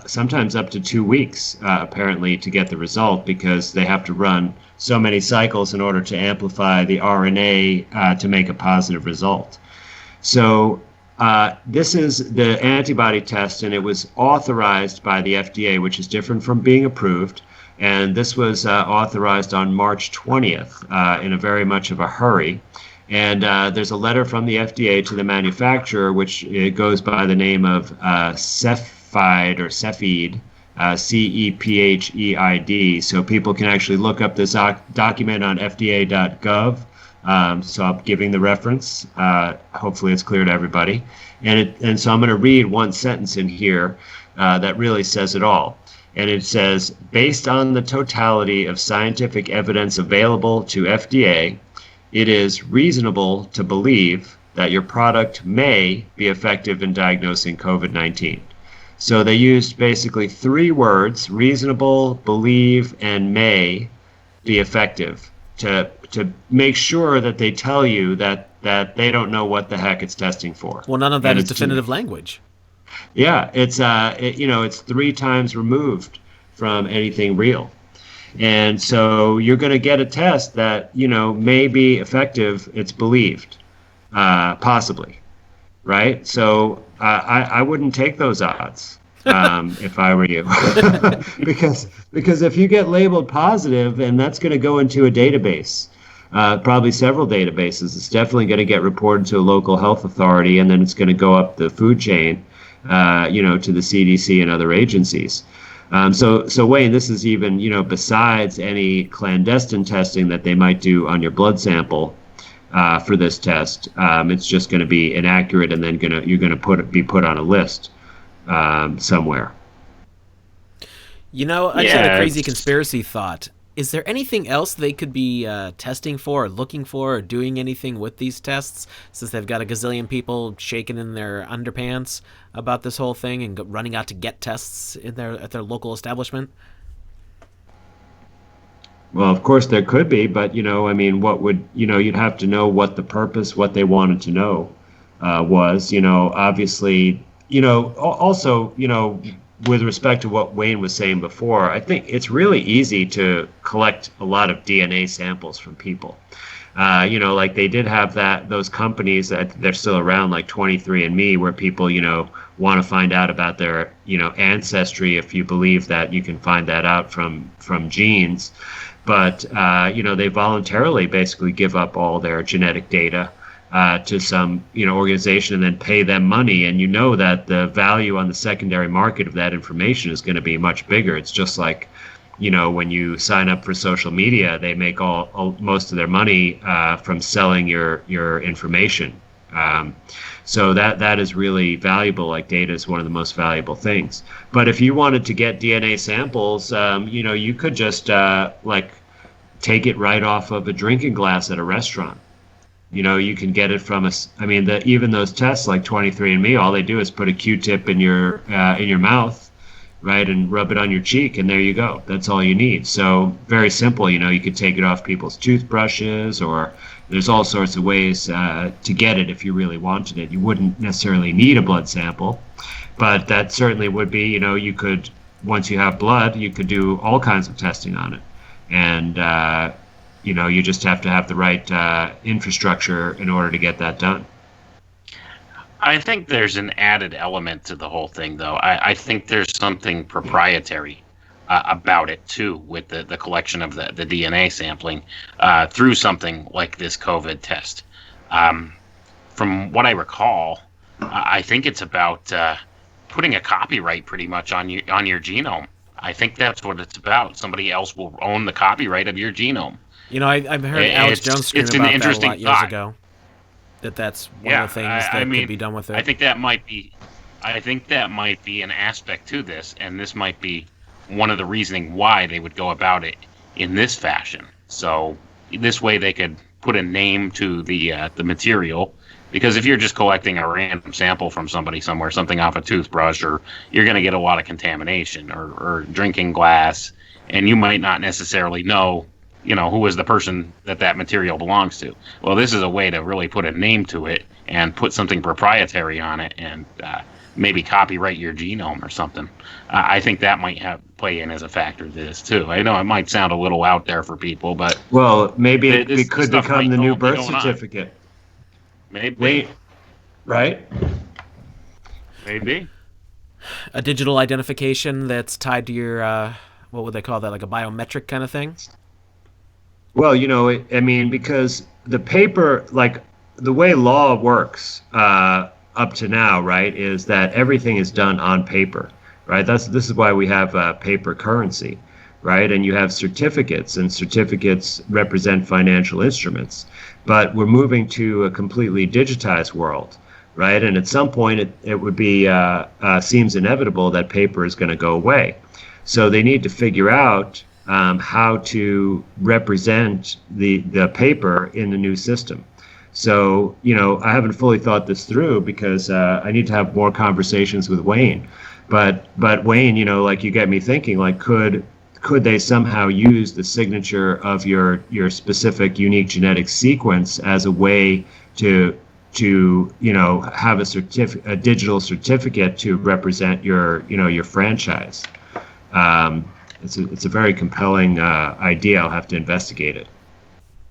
sometimes up to 2 weeks, apparently, to get the result because they have to run so many cycles in order to amplify the RNA to make a positive result. So this is the antibody test, and it was authorized by the FDA, which is different from being approved. And this was authorized on March 20th in a very much of a hurry. And there's a letter from the FDA to the manufacturer, which it goes by the name of Cepheid or Cepheid, CEPHEID. So people can actually look up this document on FDA.gov. So I'm giving the reference. Hopefully it's clear to everybody. And so I'm going to read one sentence in here that really says it all. And it says, based on the totality of scientific evidence available to FDA, it is reasonable to believe that your product may be effective in diagnosing COVID-19. So they used basically 3 words, reasonable, believe, and may be effective to make sure that they tell you that they don't know what the heck it's testing for. Well, none of that is definitive language. Yeah, it's it's 3 times removed from anything real. And so you're going to get a test that, may be effective, it's believed, possibly, right? So I wouldn't take those odds if I were you. because if you get labeled positive, and that's going to go into a database, probably several databases, it's definitely going to get reported to a local health authority, and then it's going to go up the food chain, to the CDC and other agencies. So Wayne, this is even, besides any clandestine testing that they might do on your blood sample for this test. It's just going to be inaccurate, and then you're going to be put on a list somewhere. I just had a crazy conspiracy thought. Is there anything else they could be testing for or looking for or doing anything with these tests, since they've got a gazillion people shaking in their underpants about this whole thing and running out to get tests at their local establishment? Well, of course there could be, but what would you'd have to know what the purpose, what they wanted to know was. Obviously, also, with respect to what Wayne was saying before, I think it's really easy to collect a lot of DNA samples from people. Like they did have those companies that they're still around, like 23andMe, where people, want to find out about their, ancestry, if you believe that you can find that out from genes. But, they voluntarily basically give up all their genetic data to some organization and then pay them money, and that the value on the secondary market of that information is going to be much bigger. It's just like when you sign up for social media, they make most of their money from selling your information. So that is really valuable. Like data is one of the most valuable things. But if you wanted to get DNA samples, you could just take it right off of a drinking glass at a restaurant. You can get it from even those tests like 23andMe, all they do is put a Q-tip in your mouth, right, and rub it on your cheek, and there you go. That's all you need. So very simple. You could take it off people's toothbrushes, or there's all sorts of ways to get it if you really wanted it. You wouldn't necessarily need a blood sample, but that certainly would be, you could, once you have blood, you could do all kinds of testing on it. And you just have to have the right infrastructure in order to get that done. I think there's an added element to the whole thing, though. I think there's something proprietary about it, too, with the collection of the DNA sampling through something like this COVID test. From what I recall, I think it's about putting a copyright pretty much on your genome. I think that's what it's about. Somebody else will own the copyright of your genome. I've heard Alex Jones scream about that a lot years ago. That's one of the things that could be done with it. I think that might be an aspect to this, and this might be one of the reasoning why they would go about it in this fashion. So this way they could put a name to the material, because if you're just collecting a random sample from somebody somewhere, something off a toothbrush, or you're going to get a lot of contamination, or drinking glass, and you might not necessarily know who was the person that material belongs to. Well, this is a way to really put a name to it and put something proprietary on it, and maybe copyright your genome or something. I think that might play in as a factor to this too. I know it might sound a little out there for people, but maybe it could become the new birth certificate. Maybe. Wait, right? Maybe. A digital identification that's tied to your what would they call that? Like a biometric kind of thing? Well, because the paper, like the way law works up to now, right, is that everything is done on paper, right? This is why we have paper currency, right? And you have certificates, and certificates represent financial instruments. But we're moving to a completely digitized world, right? And at some point, it would be seems inevitable that paper is going to go away. So they need to figure out how to represent the paper in the new system. So, I haven't fully thought this through because I need to have more conversations with Wayne. But Wayne, like you get me thinking, like could they somehow use the signature of your specific unique genetic sequence as a way to have a digital certificate to represent your franchise? It's a very compelling idea. I'll have to investigate it.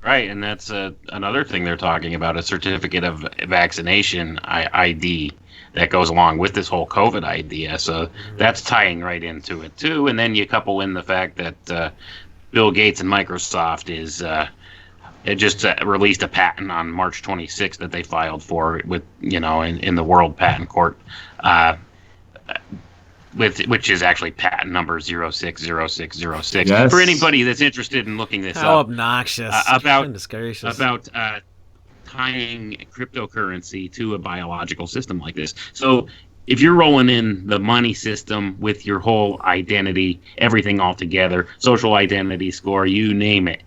Right, and that's another thing they're talking about, a certificate of vaccination ID that goes along with this whole COVID idea. So that's tying right into it too. And then you couple in the fact that Bill Gates and Microsoft it just released a patent on March 26th that they filed for with in the World Patent Court. Which is actually patent number 060606. Yes. For anybody that's interested in looking this How up. obnoxious. About tying cryptocurrency to a biological system like this. So if you're rolling in the money system with your whole identity, everything all together, social identity score, you name it,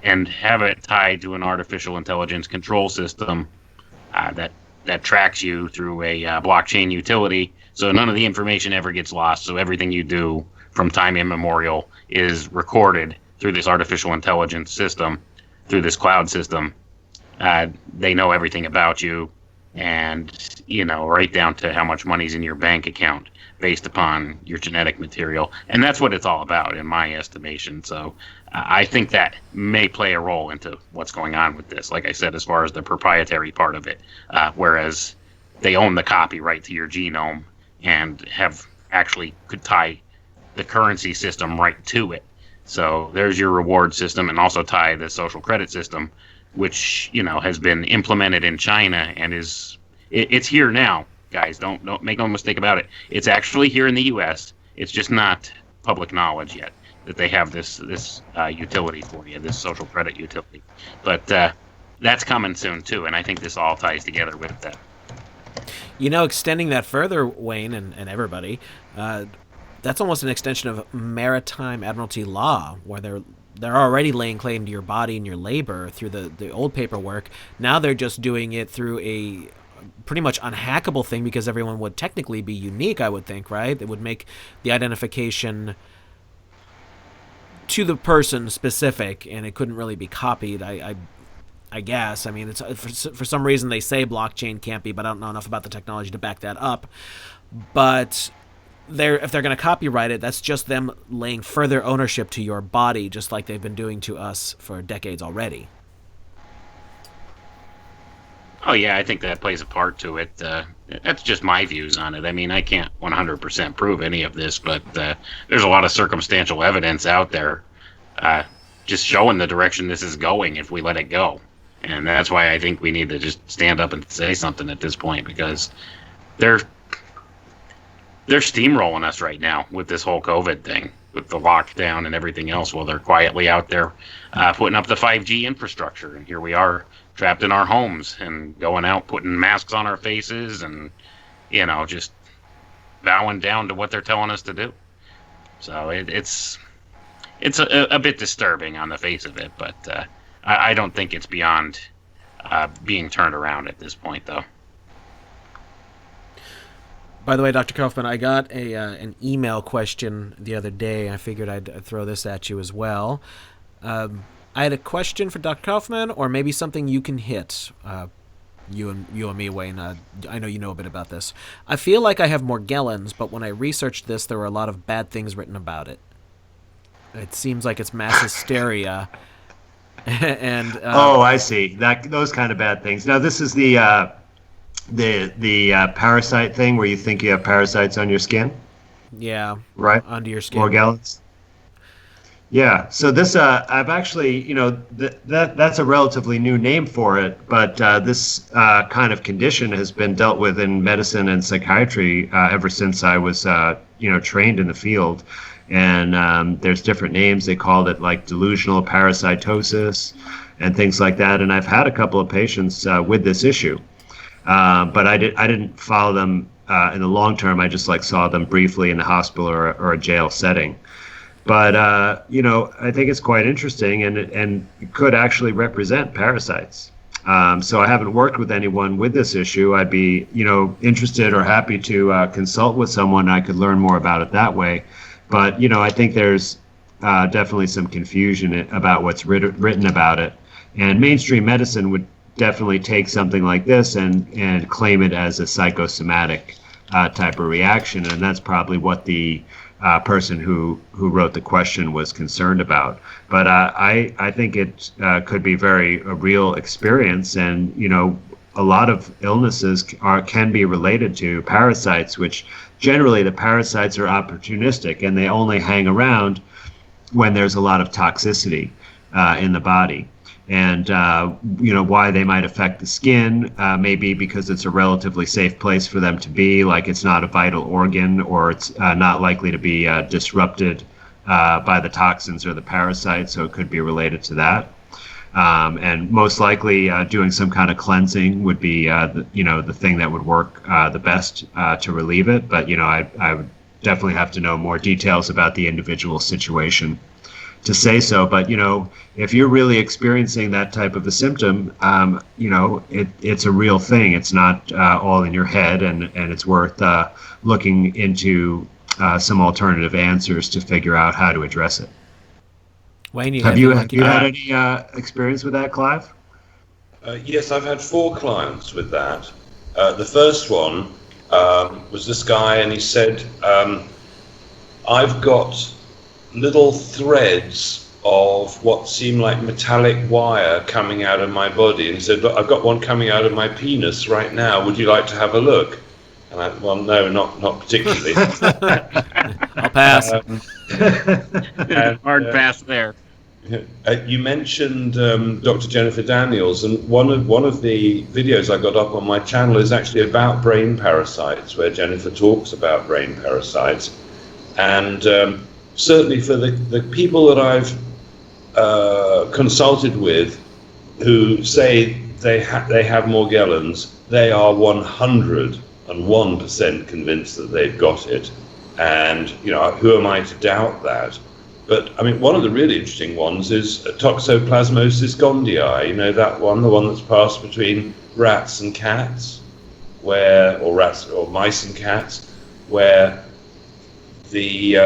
and have it tied to an artificial intelligence control system that tracks you through a blockchain utility, so none of the information ever gets lost. So everything you do from time immemorial is recorded through this artificial intelligence system, through this cloud system. They know everything about you, and right down to how much money's in your bank account based upon your genetic material. And that's what it's all about, in my estimation. So I think that may play a role into what's going on with this. Like I said, as far as the proprietary part of it, whereas they own the copyright to your genome and could tie the currency system right to it. So there's your reward system, and also tie the social credit system, which has been implemented in China and it's here now, guys. Don't make no mistake about it. It's actually here in the U.S. It's just not public knowledge yet that they have this utility for you, this social credit utility. But that's coming soon too, and I think this all ties together with that. Extending that further, Wayne and everybody, that's almost an extension of maritime admiralty law, where they're already laying claim to your body and your labor through the old paperwork. Now they're just doing it through a pretty much unhackable thing, because everyone would technically be unique, I would think, right? It would make the identification to the person specific, and it couldn't really be copied. I guess. I mean, it's for some reason they say blockchain can't be, but I don't know enough about the technology to back that up. But if they're going to copyright it, that's just them laying further ownership to your body, just like they've been doing to us for decades already. Oh yeah, I think that plays a part to it. That's just my views on it. I mean, I can't 100% prove any of this, but there's a lot of circumstantial evidence out there, just showing the direction this is going if we let it go. And that's why I think we need to just stand up and say something at this point, because they're steamrolling us right now with this whole COVID thing, with the lockdown and everything else, while they're quietly out there putting up the 5G infrastructure. And here we are trapped in our homes and going out, putting masks on our faces and, just bowing down to what they're telling us to do. So it's a bit disturbing on the face of it, but I don't think it's beyond being turned around at this point, though. By the way, Dr. Kaufman, I got an email question the other day. I figured I'd throw this at you as well. I had a question for Dr. Kaufman, or maybe something you can hit. You and me, Wayne. I know you know a bit about this. I feel like I have Morgellons, but when I researched this, there were a lot of bad things written about it. It seems like it's mass hysteria. And I see those kind of bad things. Now, this is the parasite thing where you think you have parasites on your skin. Yeah, right, under your skin. Morgellons. Yeah. So this, I've actually, that's a relatively new name for it, but this kind of condition has been dealt with in medicine and psychiatry ever since I was, trained in the field. And there's different names. They called it like delusional parasitosis and things like that. And I've had a couple of patients with this issue, but I didn't follow them in the long term. I just saw them briefly in the hospital or a jail setting. But, I think it's quite interesting, and it could actually represent parasites. So I haven't worked with anyone with this issue. I'd be, interested or happy to consult with someone. I could learn more about it that way. But, I think there's definitely some confusion about what's written about it. And mainstream medicine would definitely take something like this and claim it as a psychosomatic type of reaction. And that's probably what the person who wrote the question was concerned about. But I think it could be a real experience, and a lot of illnesses can be related to parasites, which generally the parasites are opportunistic and they only hang around when there's a lot of toxicity in the body. And why they might affect the skin, maybe because it's a relatively safe place for them to be, like it's not a vital organ, or it's not likely to be disrupted by the toxins or the parasites, so it could be related to that. And most likely doing some kind of cleansing would be the thing that would work the best to relieve it. But I would definitely have to know more details about the individual situation to say so. But if you're really experiencing that type of a symptom, it's a real thing. It's not all in your head, and it's worth looking into some alternative answers to figure out how to address it. Wayne, have you had any experience with that, Clive? Yes, I've had 4 clients with that. The first one was this guy, and he said, I've got little threads of what seem like metallic wire coming out of my body. And he said, look, I've got one coming out of my penis right now. Would you like to have a look? And I, well, no, not particularly. I'll pass. Hard pass there. You mentioned Dr. Jennifer Daniels, and one of the videos I got up on my channel is actually about brain parasites, where Jennifer talks about brain parasites. And certainly for the people that I've consulted with who say they have Morgellons, they are 101% convinced that they've got it. And, who am I to doubt that? But, I mean, one of the really interesting ones is Toxoplasmosis gondii, that one, the one that's passed between rats and cats, or mice and cats, where the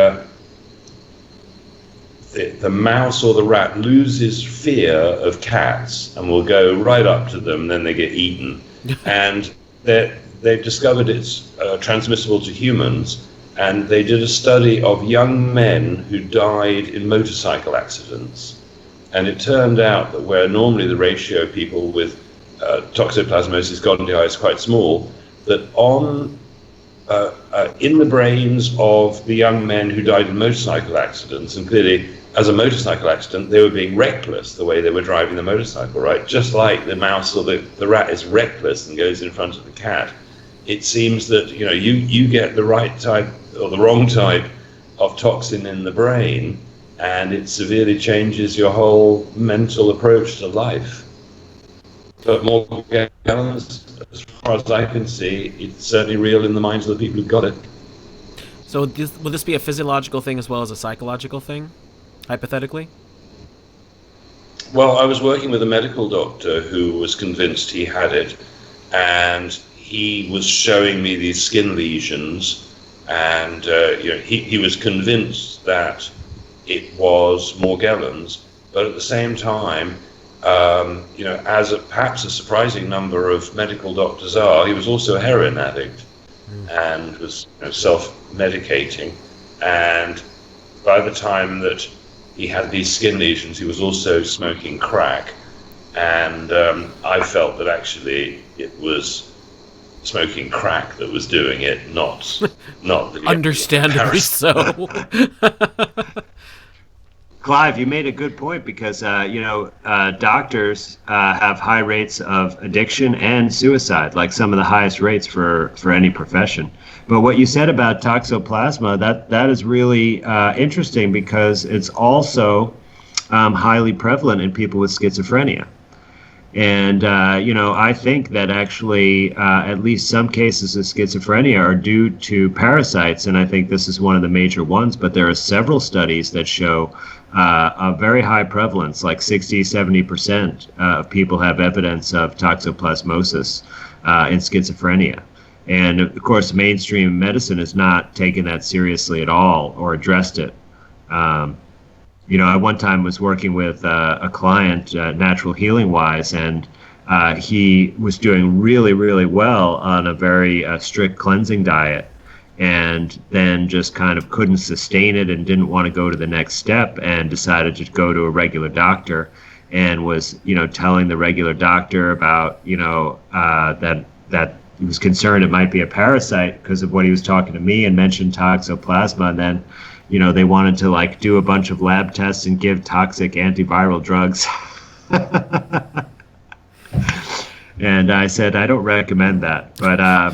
mouse or the rat loses fear of cats and will go right up to them, then they get eaten. And they've discovered it's transmissible to humans, and they did a study of young men who died in motorcycle accidents. And it turned out that where normally the ratio of people with toxoplasmosis gondii is quite small, that on in the brains of the young men who died in motorcycle accidents, and clearly as a motorcycle accident, they were being reckless the way they were driving the motorcycle, right? Just like the mouse or the rat is reckless and goes in front of the cat. It seems that, you get the right type or the wrong type of toxin in the brain, and it severely changes your whole mental approach to life. But Morgellons, as far as I can see, it's certainly real in the minds of the people who've got it. So will this be a physiological thing as well as a psychological thing, hypothetically? Well, I was working with a medical doctor who was convinced he had it, and he was showing me these skin lesions, and he was convinced that it was Morgellons, but at the same time, as perhaps a surprising number of medical doctors are, he was also a heroin addict and was self-medicating. And by the time that he had these skin lesions, he was also smoking crack. And I felt that actually it was smoking crack that was doing it, not the Understandably so. Clive, you made a good point because, doctors have high rates of addiction and suicide, like some of the highest rates for any profession. But what you said about toxoplasma, that is really interesting because it's also highly prevalent in people with schizophrenia. And, I think that actually at least some cases of schizophrenia are due to parasites, and I think this is one of the major ones, but there are several studies that show a very high prevalence, like 60-70% of people have evidence of toxoplasmosis in schizophrenia. And of course, mainstream medicine has not taken that seriously at all or addressed it. I one time was working with a client, natural healing wise, and he was doing really, really well on a very strict cleansing diet, and then just kind of couldn't sustain it and didn't want to go to the next step and decided to go to a regular doctor, and was, telling the regular doctor about, that he was concerned it might be a parasite because of what he was talking to me, and mentioned toxoplasma, and then they wanted to do a bunch of lab tests and give toxic antiviral drugs. And I said, I don't recommend that. But I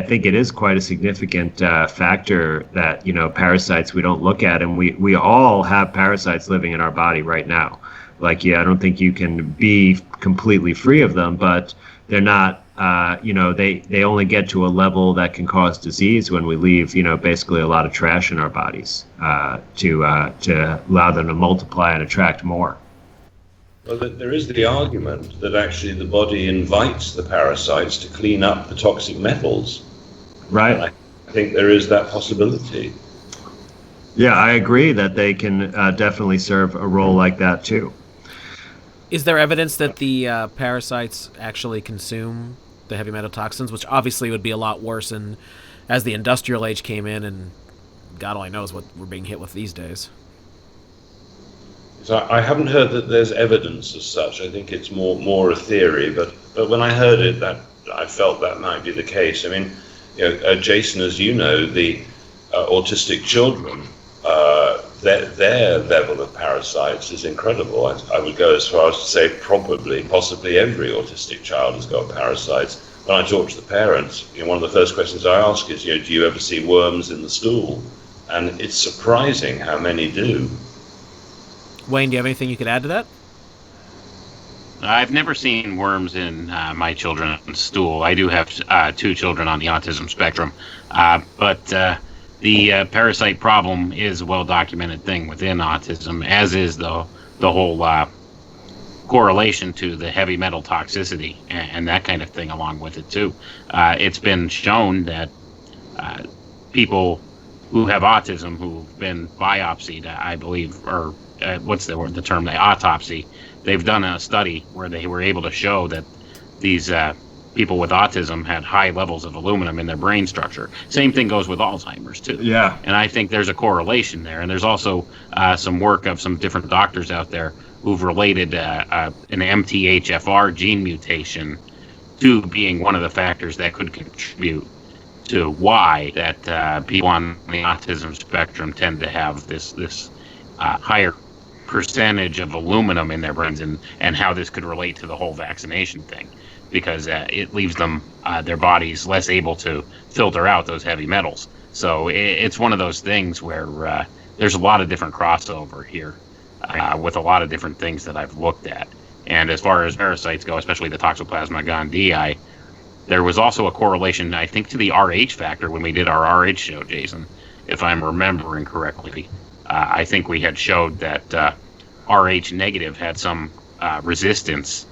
think it is quite a significant factor that, parasites we don't look at. And we all have parasites living in our body right now. I don't think you can be completely free of them, but they're not, they only get to a level that can cause disease when we leave, basically a lot of trash in our bodies to allow them to multiply and attract more. Well, there is the argument that actually the body invites the parasites to clean up the toxic metals. Right. And I think there is that possibility. Yeah, I agree that they can definitely serve a role like that too. Is there evidence that the parasites actually consume the heavy metal toxins, which obviously would be a lot worse as the industrial age came in, and God only knows what we're being hit with these days? So I haven't heard that there's evidence as such. I think it's more a theory, but when I heard it, that I felt that might be the case. I mean, Jason, as you know, the autistic children, their level of parasites is incredible. I would go as far as to say possibly every autistic child has got parasites. When I talk to the parents, one of the first questions I ask is, do you ever see worms in the stool? And it's surprising how many do. Wayne, do you have anything you could add to that? I've never seen worms in my children's stool. I do have 2 children on the autism spectrum, but the parasite problem is a well-documented thing within autism, as is the whole correlation to the heavy metal toxicity and that kind of thing along with it too. It's been shown that people who have autism who've been biopsied, I believe, or what's the term? The autopsy. They've done a study where they were able to show that these people with autism had high levels of aluminum in their brain structure. Same thing goes with Alzheimer's too. Yeah. And I think there's a correlation there. And there's also some work of some different doctors out there who've related an MTHFR gene mutation to being one of the factors that could contribute to why that people on the autism spectrum tend to have this higher percentage of aluminum in their brains, and how this could relate to the whole vaccination thing, because it leaves them their bodies less able to filter out those heavy metals. So it's one of those things where there's a lot of different crossover here with a lot of different things that I've looked at. And as far as parasites go, especially the Toxoplasma gondii, there was also a correlation, I think, to the RH factor when we did our RH show, Jason, if I'm remembering correctly. I think we had showed that RH negative had some resistance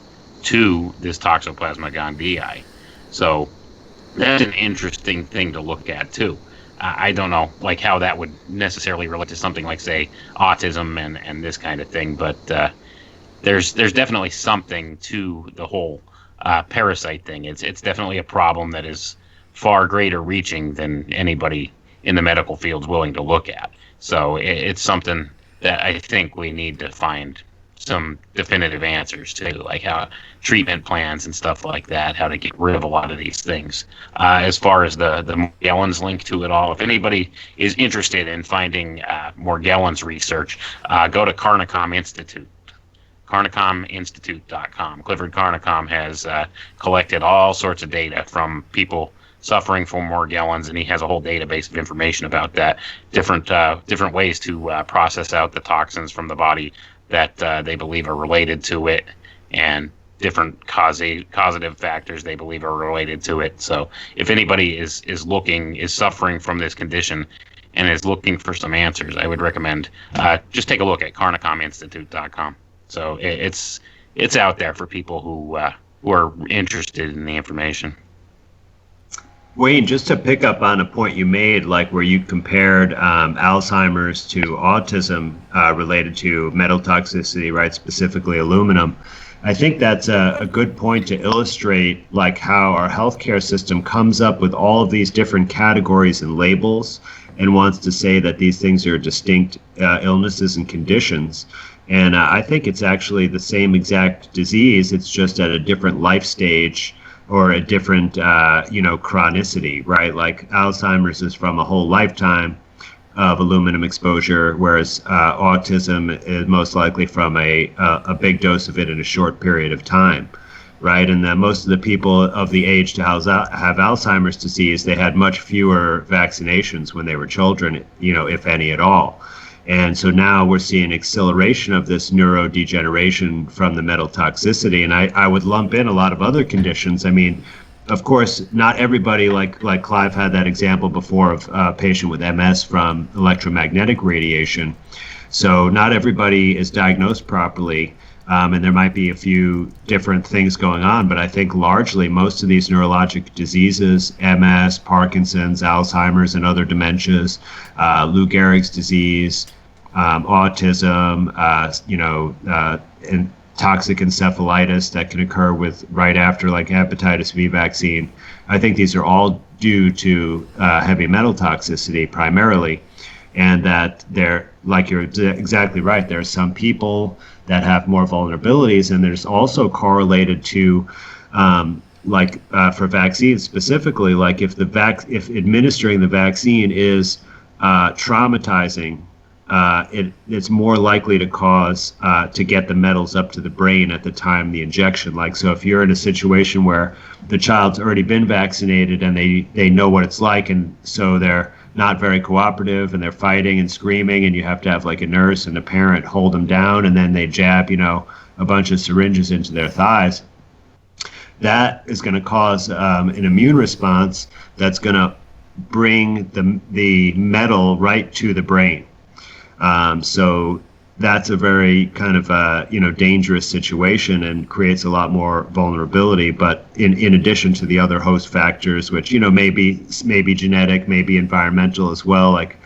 to this Toxoplasma gondii. So that's an interesting thing to look at, too. I don't know, like, how that would necessarily relate to something like, say, autism and this kind of thing, but there's definitely something to the whole parasite thing. It's definitely a problem that is far greater reaching than anybody in the medical field is willing to look at. So it's something that I think we need to find some definitive answers to, like how treatment plans and stuff like that, how to get rid of a lot of these things. As far as the Morgellons link to it all, if anybody is interested in finding Morgellons research, go to Carnicom Institute. CarnicomInstitute.com. Clifford Carnicom has collected all sorts of data from people suffering from Morgellons, and he has a whole database of information about that, different ways to process out the toxins from the body that they believe are related to it, and different causative factors they believe are related to it. So if anybody is suffering from this condition and is looking for some answers, I would recommend just take a look at CarnicomInstitute.com. So it's out there for people who are interested in the information. Wayne, just to pick up on a point you made, like where you compared Alzheimer's to autism related to metal toxicity, right? Specifically aluminum. I think that's a good point to illustrate like how our healthcare system comes up with all of these different categories and labels and wants to say that these things are distinct illnesses and conditions. And I think it's actually the same exact disease. It's just at a different life stage or a different, chronicity, right? Like Alzheimer's is from a whole lifetime of aluminum exposure, whereas autism is most likely from a big dose of it in a short period of time, right? And most of the people of the age to have Alzheimer's disease, they had much fewer vaccinations when they were children, if any at all. And so now we're seeing acceleration of this neurodegeneration from the metal toxicity. And I would lump in a lot of other conditions. I mean, of course, not everybody, like Clive had that example before of a patient with MS from electromagnetic radiation. So not everybody is diagnosed properly. And there might be a few different things going on, but I think largely most of these neurologic diseases, MS, Parkinson's, Alzheimer's, and other dementias, Lou Gehrig's disease, autism, and toxic encephalitis that can occur right after like hepatitis B vaccine. I think these are all due to heavy metal toxicity primarily, and that like you're exactly right, there are some people that have more vulnerabilities, and there's also correlated to for vaccines specifically, like if administering the vaccine is traumatizing, it's more likely to cause to get the metals up to the brain at the time of the injection. Like, so if you're in a situation where the child's already been vaccinated and they know what it's like, and so they're not very cooperative and they're fighting and screaming, and you have to have like a nurse and a parent hold them down, and then they jab a bunch of syringes into their thighs, that is going to cause an immune response that's going to bring the metal right to the brain. So that's a very kind of dangerous situation and creates a lot more vulnerability. But in addition to the other host factors, which maybe genetic, maybe environmental as well, like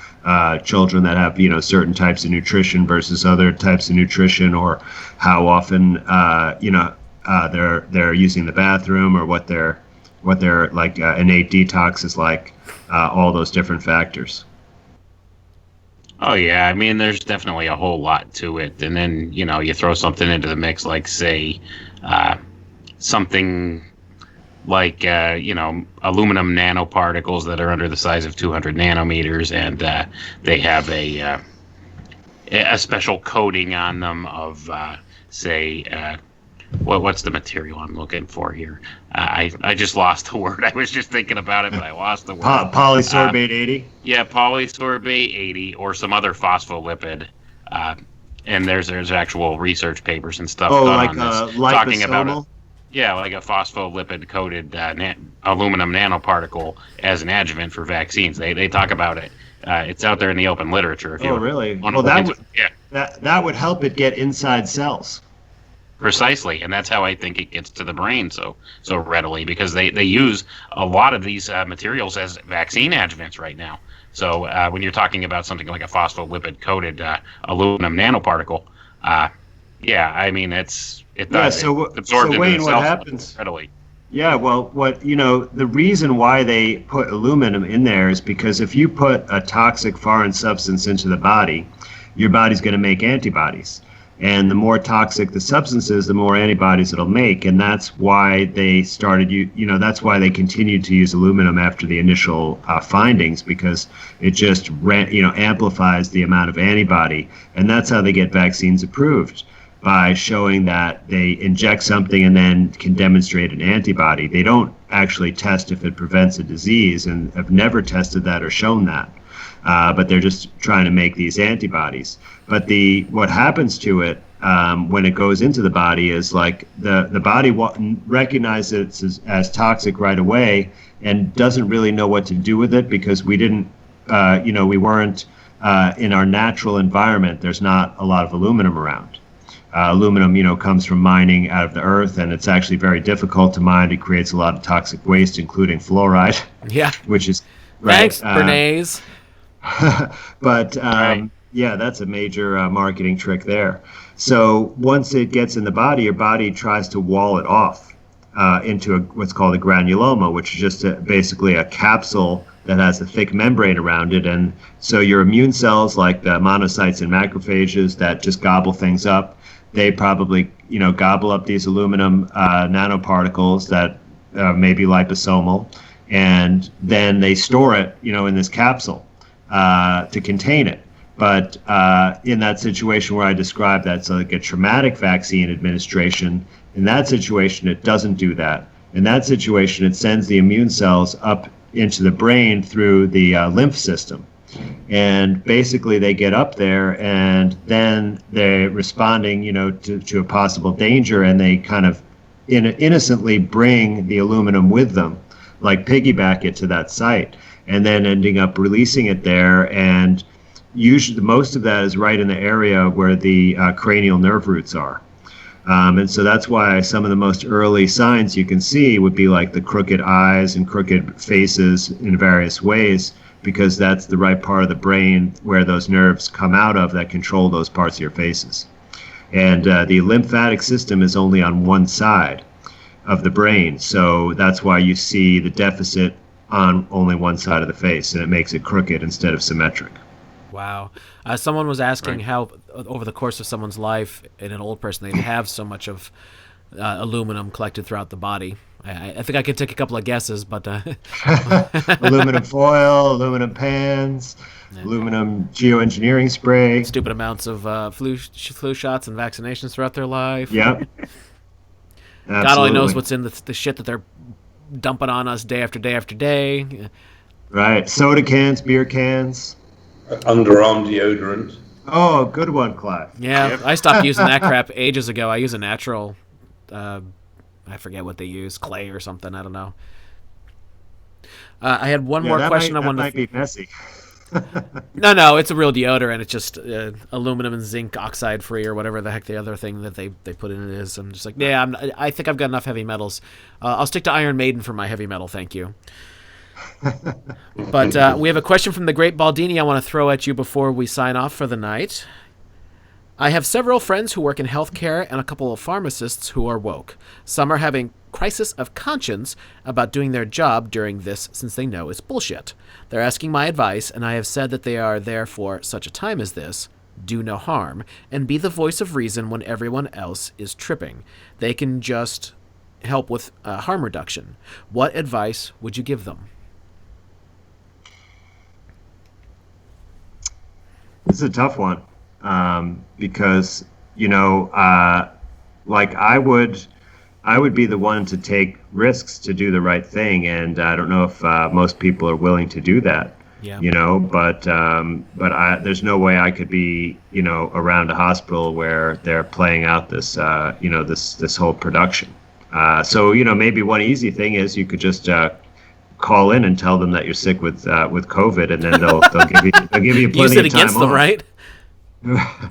children that have certain types of nutrition versus other types of nutrition, or how often they're using the bathroom, or what their like innate detox is like, all those different factors. Oh yeah, I mean, there's definitely a whole lot to it, and then you throw something into the mix, like say, something like aluminum nanoparticles that are under the size of 200 nanometers, and they have a special coating on them of say. What's the material I'm looking for here? I just lost the word. I was just thinking about it, but I lost the word. Polysorbate 80. Yeah, polysorbate 80 or some other phospholipid. And there's actual research papers and stuff done like on this, liposomal? talking about like a phospholipid coated aluminum nanoparticle as an adjuvant for vaccines. They talk about it. It's out there in the open literature. If you really? want Well, to that look into it. Yeah. that would help it get inside cells. Precisely, and that's how I think it gets to the brain so readily, because they use a lot of these materials as vaccine adjuvants right now. So when you're talking about something like a phospholipid coated aluminum nanoparticle, I mean it does. Yeah, so it absorbs Wayne, into the what cells happens? readily. Yeah, well, the reason why they put aluminum in there is because if you put a toxic foreign substance into the body, your body's going to make antibodies. And the more toxic the substance is, the more antibodies it'll make. And that's why they that's why they continued to use aluminum after the initial findings, because it just amplifies the amount of antibody. And that's how they get vaccines approved, by showing that they inject something and then can demonstrate an antibody. They don't actually test if it prevents a disease, and have never tested that or shown that. But they're just trying to make these antibodies. But what happens to it when it goes into the body is like the body recognizes it as toxic right away and doesn't really know what to do with it, because we didn't, we weren't in our natural environment. There's not a lot of aluminum around. Aluminum, comes from mining out of the earth, and it's actually very difficult to mine. It creates a lot of toxic waste, including fluoride. Yeah. Which is thanks, Bernays. But Right. yeah, that's a major marketing trick there. So once it gets in the body, your body tries to wall it off into what's called a granuloma, which is just basically a capsule that has a thick membrane around it. And so your immune cells, like the monocytes and macrophages that just gobble things up, they probably gobble up these aluminum nanoparticles that may be liposomal, and then they store it in this capsule to contain it. But in that situation where I described, that's like a traumatic vaccine administration. In that situation, it doesn't do that. In that situation, it sends the immune cells up into the brain through the lymph system. And basically they get up there, and then they're responding, to a possible danger, and they kind of innocently bring the aluminum with them, like piggyback it to that site, and then ending up releasing it there. And usually most of that is right in the area where the cranial nerve roots are. And so that's why some of the most early signs you can see would be like the crooked eyes and crooked faces in various ways, because that's the right part of the brain where those nerves come out of that control those parts of your faces. And the lymphatic system is only on one side of the brain, so that's why you see the deficit on only one side of the face, and it makes it crooked instead of symmetric. Wow. Someone was asking how, over the course of someone's life, in an old person, they'd have so much of aluminum collected throughout the body. I think I could take a couple of guesses, but... Aluminum foil, aluminum pans, aluminum geoengineering spray. Stupid amounts of flu shots and vaccinations throughout their life. Yep. God only knows what's in the shit that they're dumping on us day after day after day. Right. Soda cans, beer cans. Underarm deodorant. Oh, good one, Clive. Yeah, Yep. I stopped using that crap ages ago. I use a natural, I forget what they use, clay or something. I don't know. I had one more question. That might be messy. No, it's a real deodorant. It's just aluminum and zinc oxide free or whatever the heck the other thing that they put in it is. I'm just like, yeah, I think I've got enough heavy metals. I'll stick to Iron Maiden for my heavy metal, thank you. But we have a question from the Great Baldini I want to throw at you before we sign off for the night. I have several friends who work in healthcare and a couple of pharmacists who are woke. Some are having crisis of conscience about doing their job during this since they know it's bullshit. They're asking my advice, and I have said that they are there for such a time as this. Do no harm, and be the voice of reason when everyone else is tripping. They can just help with harm reduction. What advice would you give them? This is a tough one, because, like I would be the one to take risks to do the right thing, and I don't know if most people are willing to do that. Yeah. But there's no way I could be, around a hospital where they're playing out this, this whole production. So maybe one easy thing is you could just call in and tell them that you're sick with COVID, and then they'll give you plenty Use it of time against them, off. right?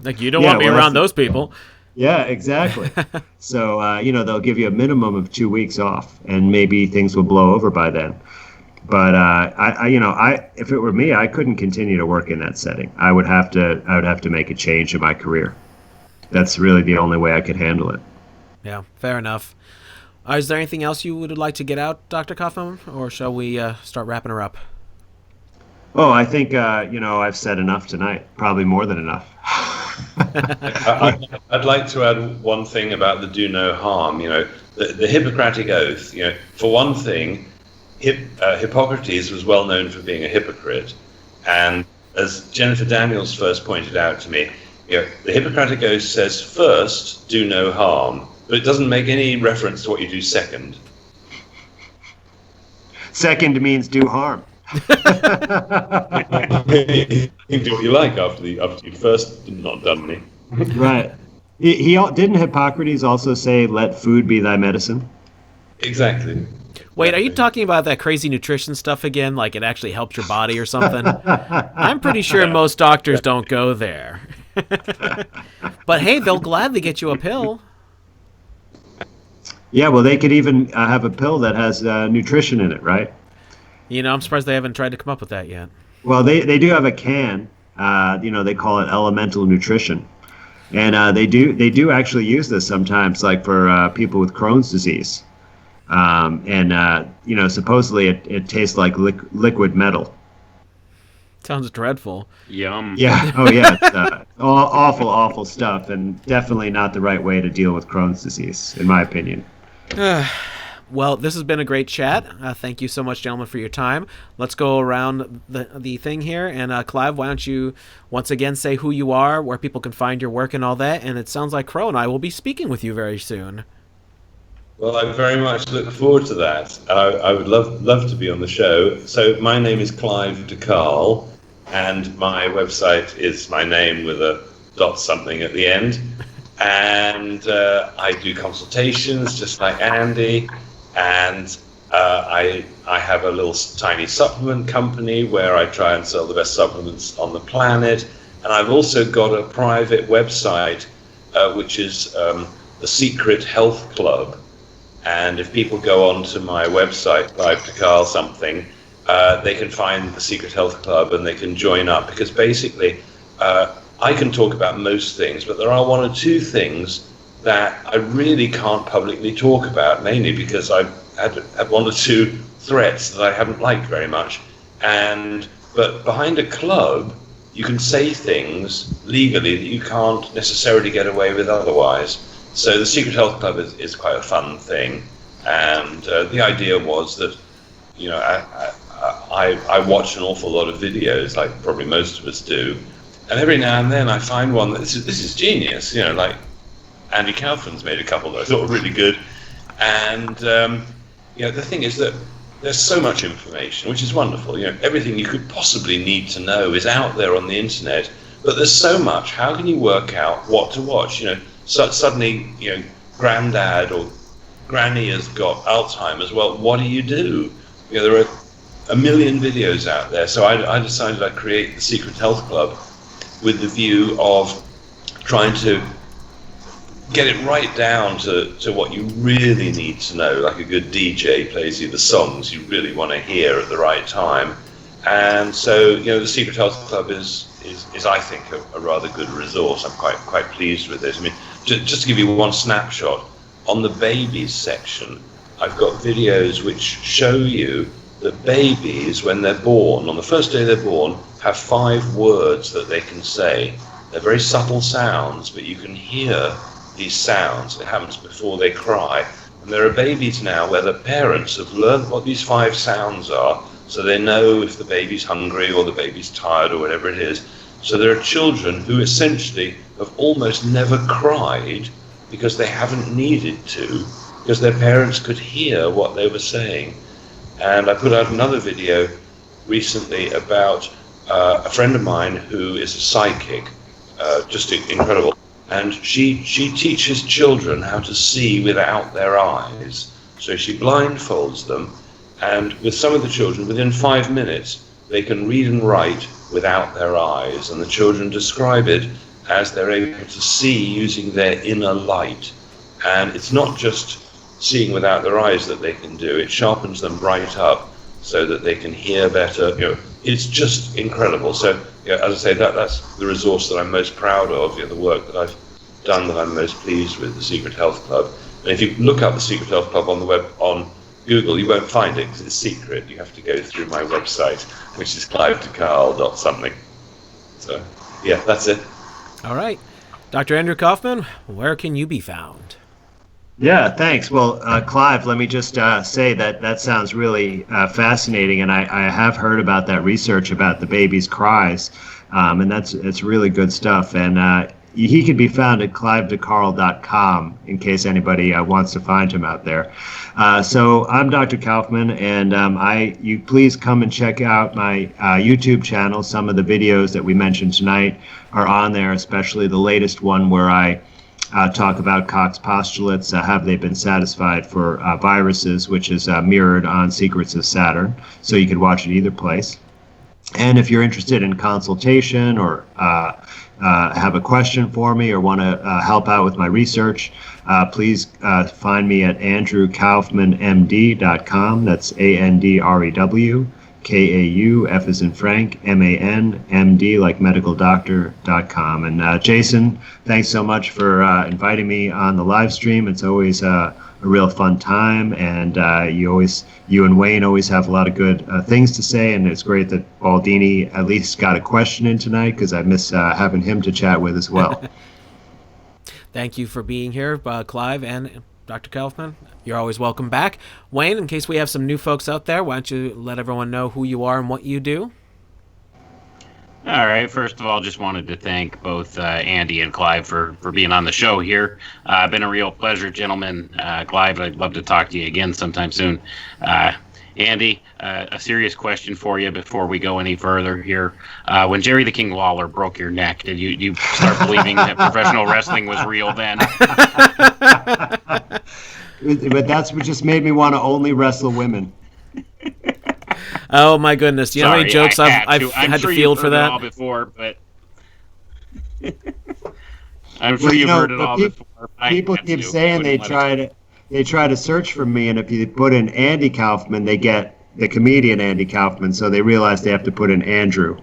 Like, you don't want me around those people. Yeah, exactly. So they'll give you a minimum of 2 weeks off, and maybe things will blow over by then. But if it were me, I couldn't continue to work in that setting. I would have to make a change in my career. That's really the only way I could handle it. Yeah, fair enough. Is there anything else you would like to get out, Dr. Kaufman, or shall we start wrapping her up? Oh, I think I've said enough tonight. Probably more than enough. I'd like to add one thing about the do no harm. The Hippocratic Oath. For one thing, Hippocrates was well known for being a hypocrite, and as Jennifer Daniels first pointed out to me, the Hippocratic Oath says first, do no harm, but it doesn't make any reference to what you do second. Second means do harm. You can do what you like after you first not done any. Right. Didn't Hippocrates also say, "Let food be thy medicine"? Exactly. Wait, are you talking about that crazy nutrition stuff again? Like it actually helps your body or something? I'm pretty sure most doctors don't go there. But hey, they'll gladly get you a pill. Yeah, well, they could even have a pill that has nutrition in it, right? I'm surprised they haven't tried to come up with that yet. Well, they do have a can. They call it elemental nutrition, and they do actually use this sometimes, like for people with Crohn's disease. Supposedly it tastes like liquid metal. Sounds dreadful. Yum. Yeah. Oh, yeah. It's awful stuff, and definitely not the right way to deal with Crohn's disease, in my opinion. Well, this has been a great chat. Thank you so much, gentlemen, for your time. Let's go around the thing here. And Clive, why don't you once again say who you are, where people can find your work and all that. And it sounds like Crow and I will be speaking with you very soon. Well, I very much look forward to that. I would love to be on the show. So my name is Clive de Carle, and my website is my name with a dot something at the end. And I do consultations just like Andy. And I have a little tiny supplement company where I try and sell the best supplements on the planet. And I've also got a private website, which is the Secret Health Club. And if people go onto my website, Clive de Carle something, they can find the Secret Health Club and they can join up. Because basically, I can talk about most things, but there are one or two things that I really can't publicly talk about, mainly because I've had one or two threats that I haven't liked very much. But behind a club, you can say things legally that you can't necessarily get away with otherwise. So the Secret Health Club is quite a fun thing. And the idea was that, I watch an awful lot of videos, like probably most of us do. And every now and then I find one that this is genius, like Andy Kaufman's made a couple that I thought were really good. And, the thing is that there's so much information, which is wonderful. Everything you could possibly need to know is out there on the internet. But there's so much. How can you work out what to watch? Suddenly, granddad or granny has got Alzheimer's. Well, what do you do? There are a million videos out there. So I decided I'd create the Secret Health Club with the view of trying to get it right down to what you really need to know. Like a good DJ plays you the songs you really want to hear at the right time. And so, the Secret Health Club is I think a rather good resource. I'm quite pleased with it. I mean, just to give you one snapshot, on the babies section, I've got videos which show you that babies, when they're born, on the first day they're born, have 5 words that they can say. They're very subtle sounds, but you can hear these sounds. It happens before they cry. And there are babies now where the parents have learned what these 5 sounds are, so they know if the baby's hungry or the baby's tired or whatever it is. So there are children who essentially have almost never cried because they haven't needed to, because their parents could hear what they were saying. And I put out another video recently about a friend of mine who is a psychic, just incredible. And she teaches children how to see without their eyes. So she blindfolds them, and with some of the children, within 5 minutes, they can read and write without their eyes. And the children describe it as they're able to see using their inner light. And it's not just seeing without their eyes that they can do. It sharpens them right up so that they can hear better. It's just incredible. So, as I say, that's the resource that I'm most proud of. The work that I've done that I'm most pleased with, the Secret Health Club. And if you look up the Secret Health Club on the web on Google, you won't find it because it's secret. You have to go through my website, which is clivedecarle.something. So, that's it. All right. Dr. Andrew Kaufman, where can you be found? Yeah, thanks. Well, Clive, let me just say that sounds really fascinating, and I have heard about that research about the baby's cries, and it's really good stuff. And he can be found at clivedecarle.com in case anybody wants to find him out there. So I'm Dr. Kaufman, and you please come and check out my YouTube channel. Some of the videos that we mentioned tonight are on there, especially the latest one where I talk about Koch's postulates, have they been satisfied for viruses, which is mirrored on Secrets of Saturn. So you could watch it either place. And if you're interested in consultation or have a question for me or want to help out with my research, please find me at andrewkaufmanmd.com. That's ANDREW. KAU, F as in Frank, MAN, MD, like medical doctor.com. And Jason, thanks so much for inviting me on the live stream. It's always a real fun time, and you and Wayne always have a lot of good things to say, and it's great that Baldini at least got a question in tonight, because I miss having him to chat with as well. Thank you for being here, Clive and Dr. Kaufman. You're always welcome back. Wayne, in case we have some new folks out there, why don't you let everyone know who you are and what you do? All right. First of all, just wanted to thank both Andy and Clive for being on the show here. Been a real pleasure, gentlemen. Clive, I'd love to talk to you again sometime soon. Andy, a serious question for you before we go any further here. When Jerry the King Lawler broke your neck, did you start believing that professional wrestling was real then? But that's what just made me want to only wrestle women. Oh my goodness! You know how many jokes I've had to field for that? All before, but I'm sure you've heard it all before. People keep saying they try to search for me, and if you put in Andy Kaufman, they get the comedian Andy Kaufman, so they realize they have to put in Andrew.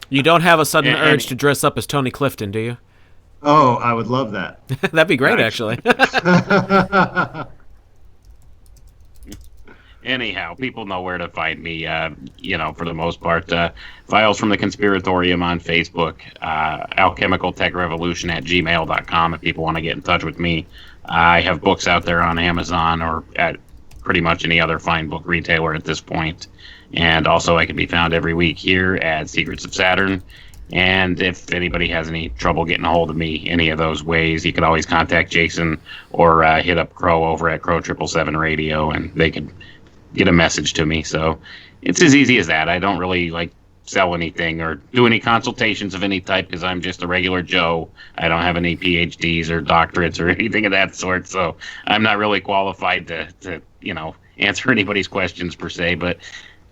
You don't have a sudden urge to dress up as Tony Clifton, do you? Oh, I would love that. That'd be great, actually. Anyhow, people know where to find me, for the most part. Files from the Conspiratorium on Facebook, alchemicaltechrevolution@gmail.com if people want to get in touch with me. I have books out there on Amazon or at pretty much any other fine book retailer at this point. And also I can be found every week here at Secrets of Saturn. And if anybody has any trouble getting a hold of me any of those ways, you can always contact Jason or hit up Crow over at Crow 777 Radio, and they can get a message to me. So it's as easy as that. I don't really sell anything or do any consultations of any type because I'm just a regular Joe. I don't have any PhDs or doctorates or anything of that sort. So I'm not really qualified to answer anybody's questions per se. But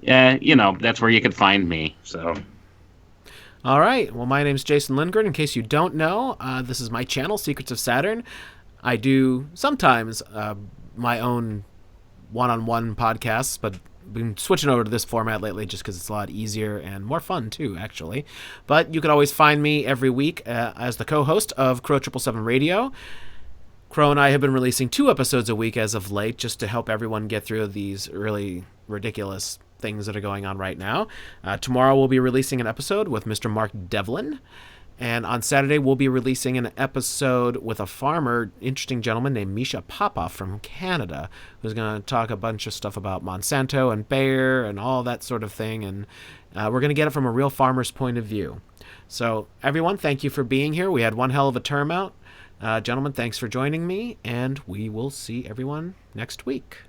that's where you can find me. So. All right. Well, my name's Jason Lindgren. In case you don't know, this is my channel, Secrets of Saturn. I do sometimes my own one-on-one podcasts, but been switching over to this format lately just because it's a lot easier and more fun too, actually. But you can always find me every week as the co-host of Crow 777 Radio. Crow and I have been releasing 2 episodes a week as of late, just to help everyone get through these really ridiculous things that are going on right now. Tomorrow we'll be releasing an episode with Mr. Mark Devlin. And on Saturday, we'll be releasing an episode with a farmer, interesting gentleman named Misha Papa from Canada, who's going to talk a bunch of stuff about Monsanto and Bayer and all that sort of thing. And we're going to get it from a real farmer's point of view. So, everyone, thank you for being here. We had one hell of a term out. Gentlemen, thanks for joining me, and we will see everyone next week.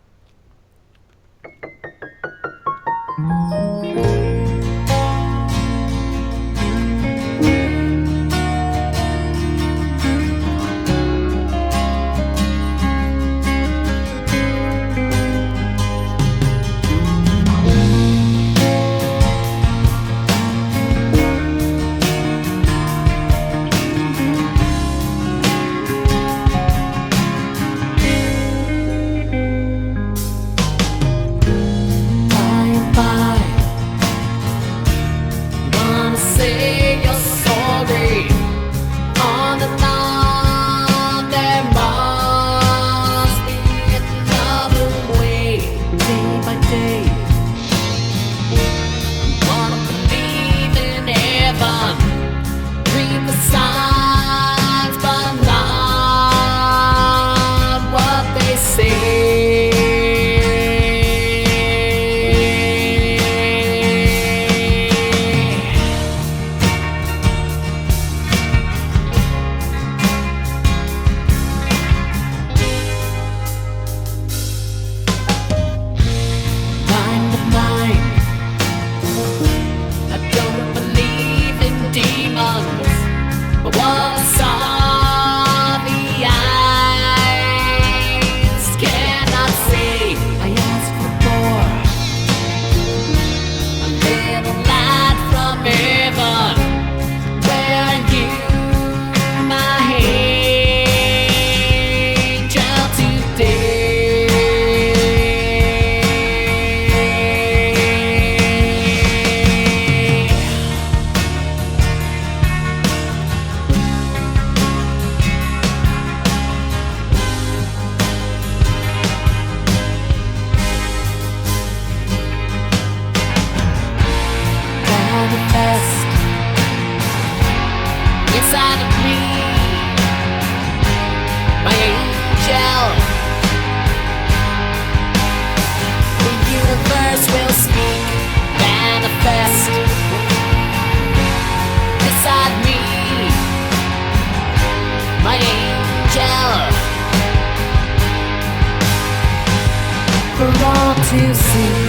To see.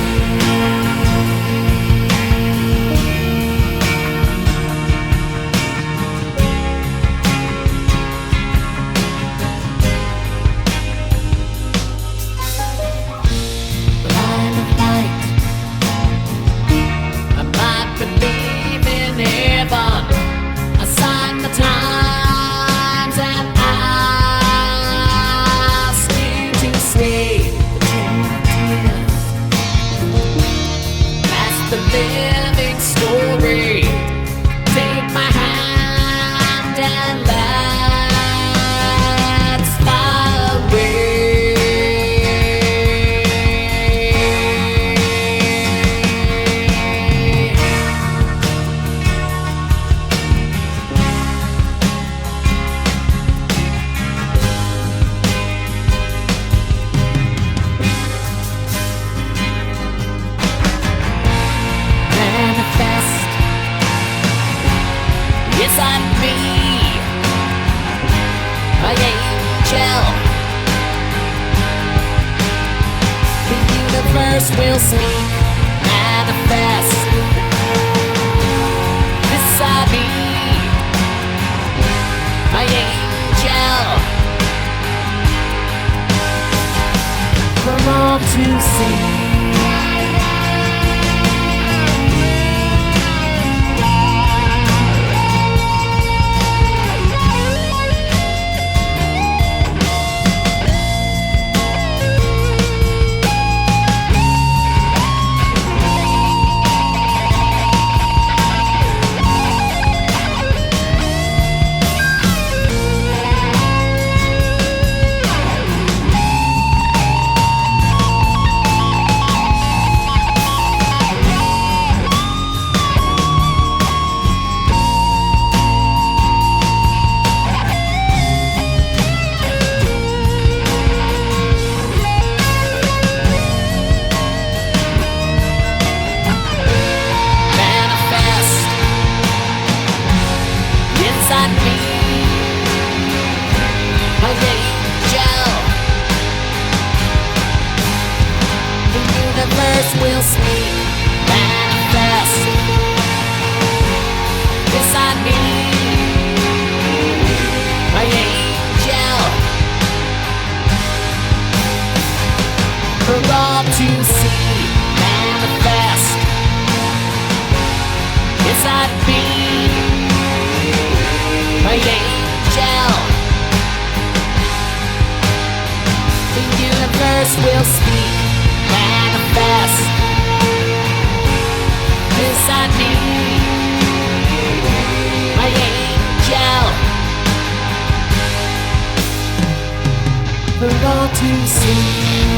Will sneak, manifest beside me, my angel, for all to see. will speak, manifest beside me. My angel, for all to see, manifest inside me. My angel, the universe will speak, manifest inside me. My angel, for all to see.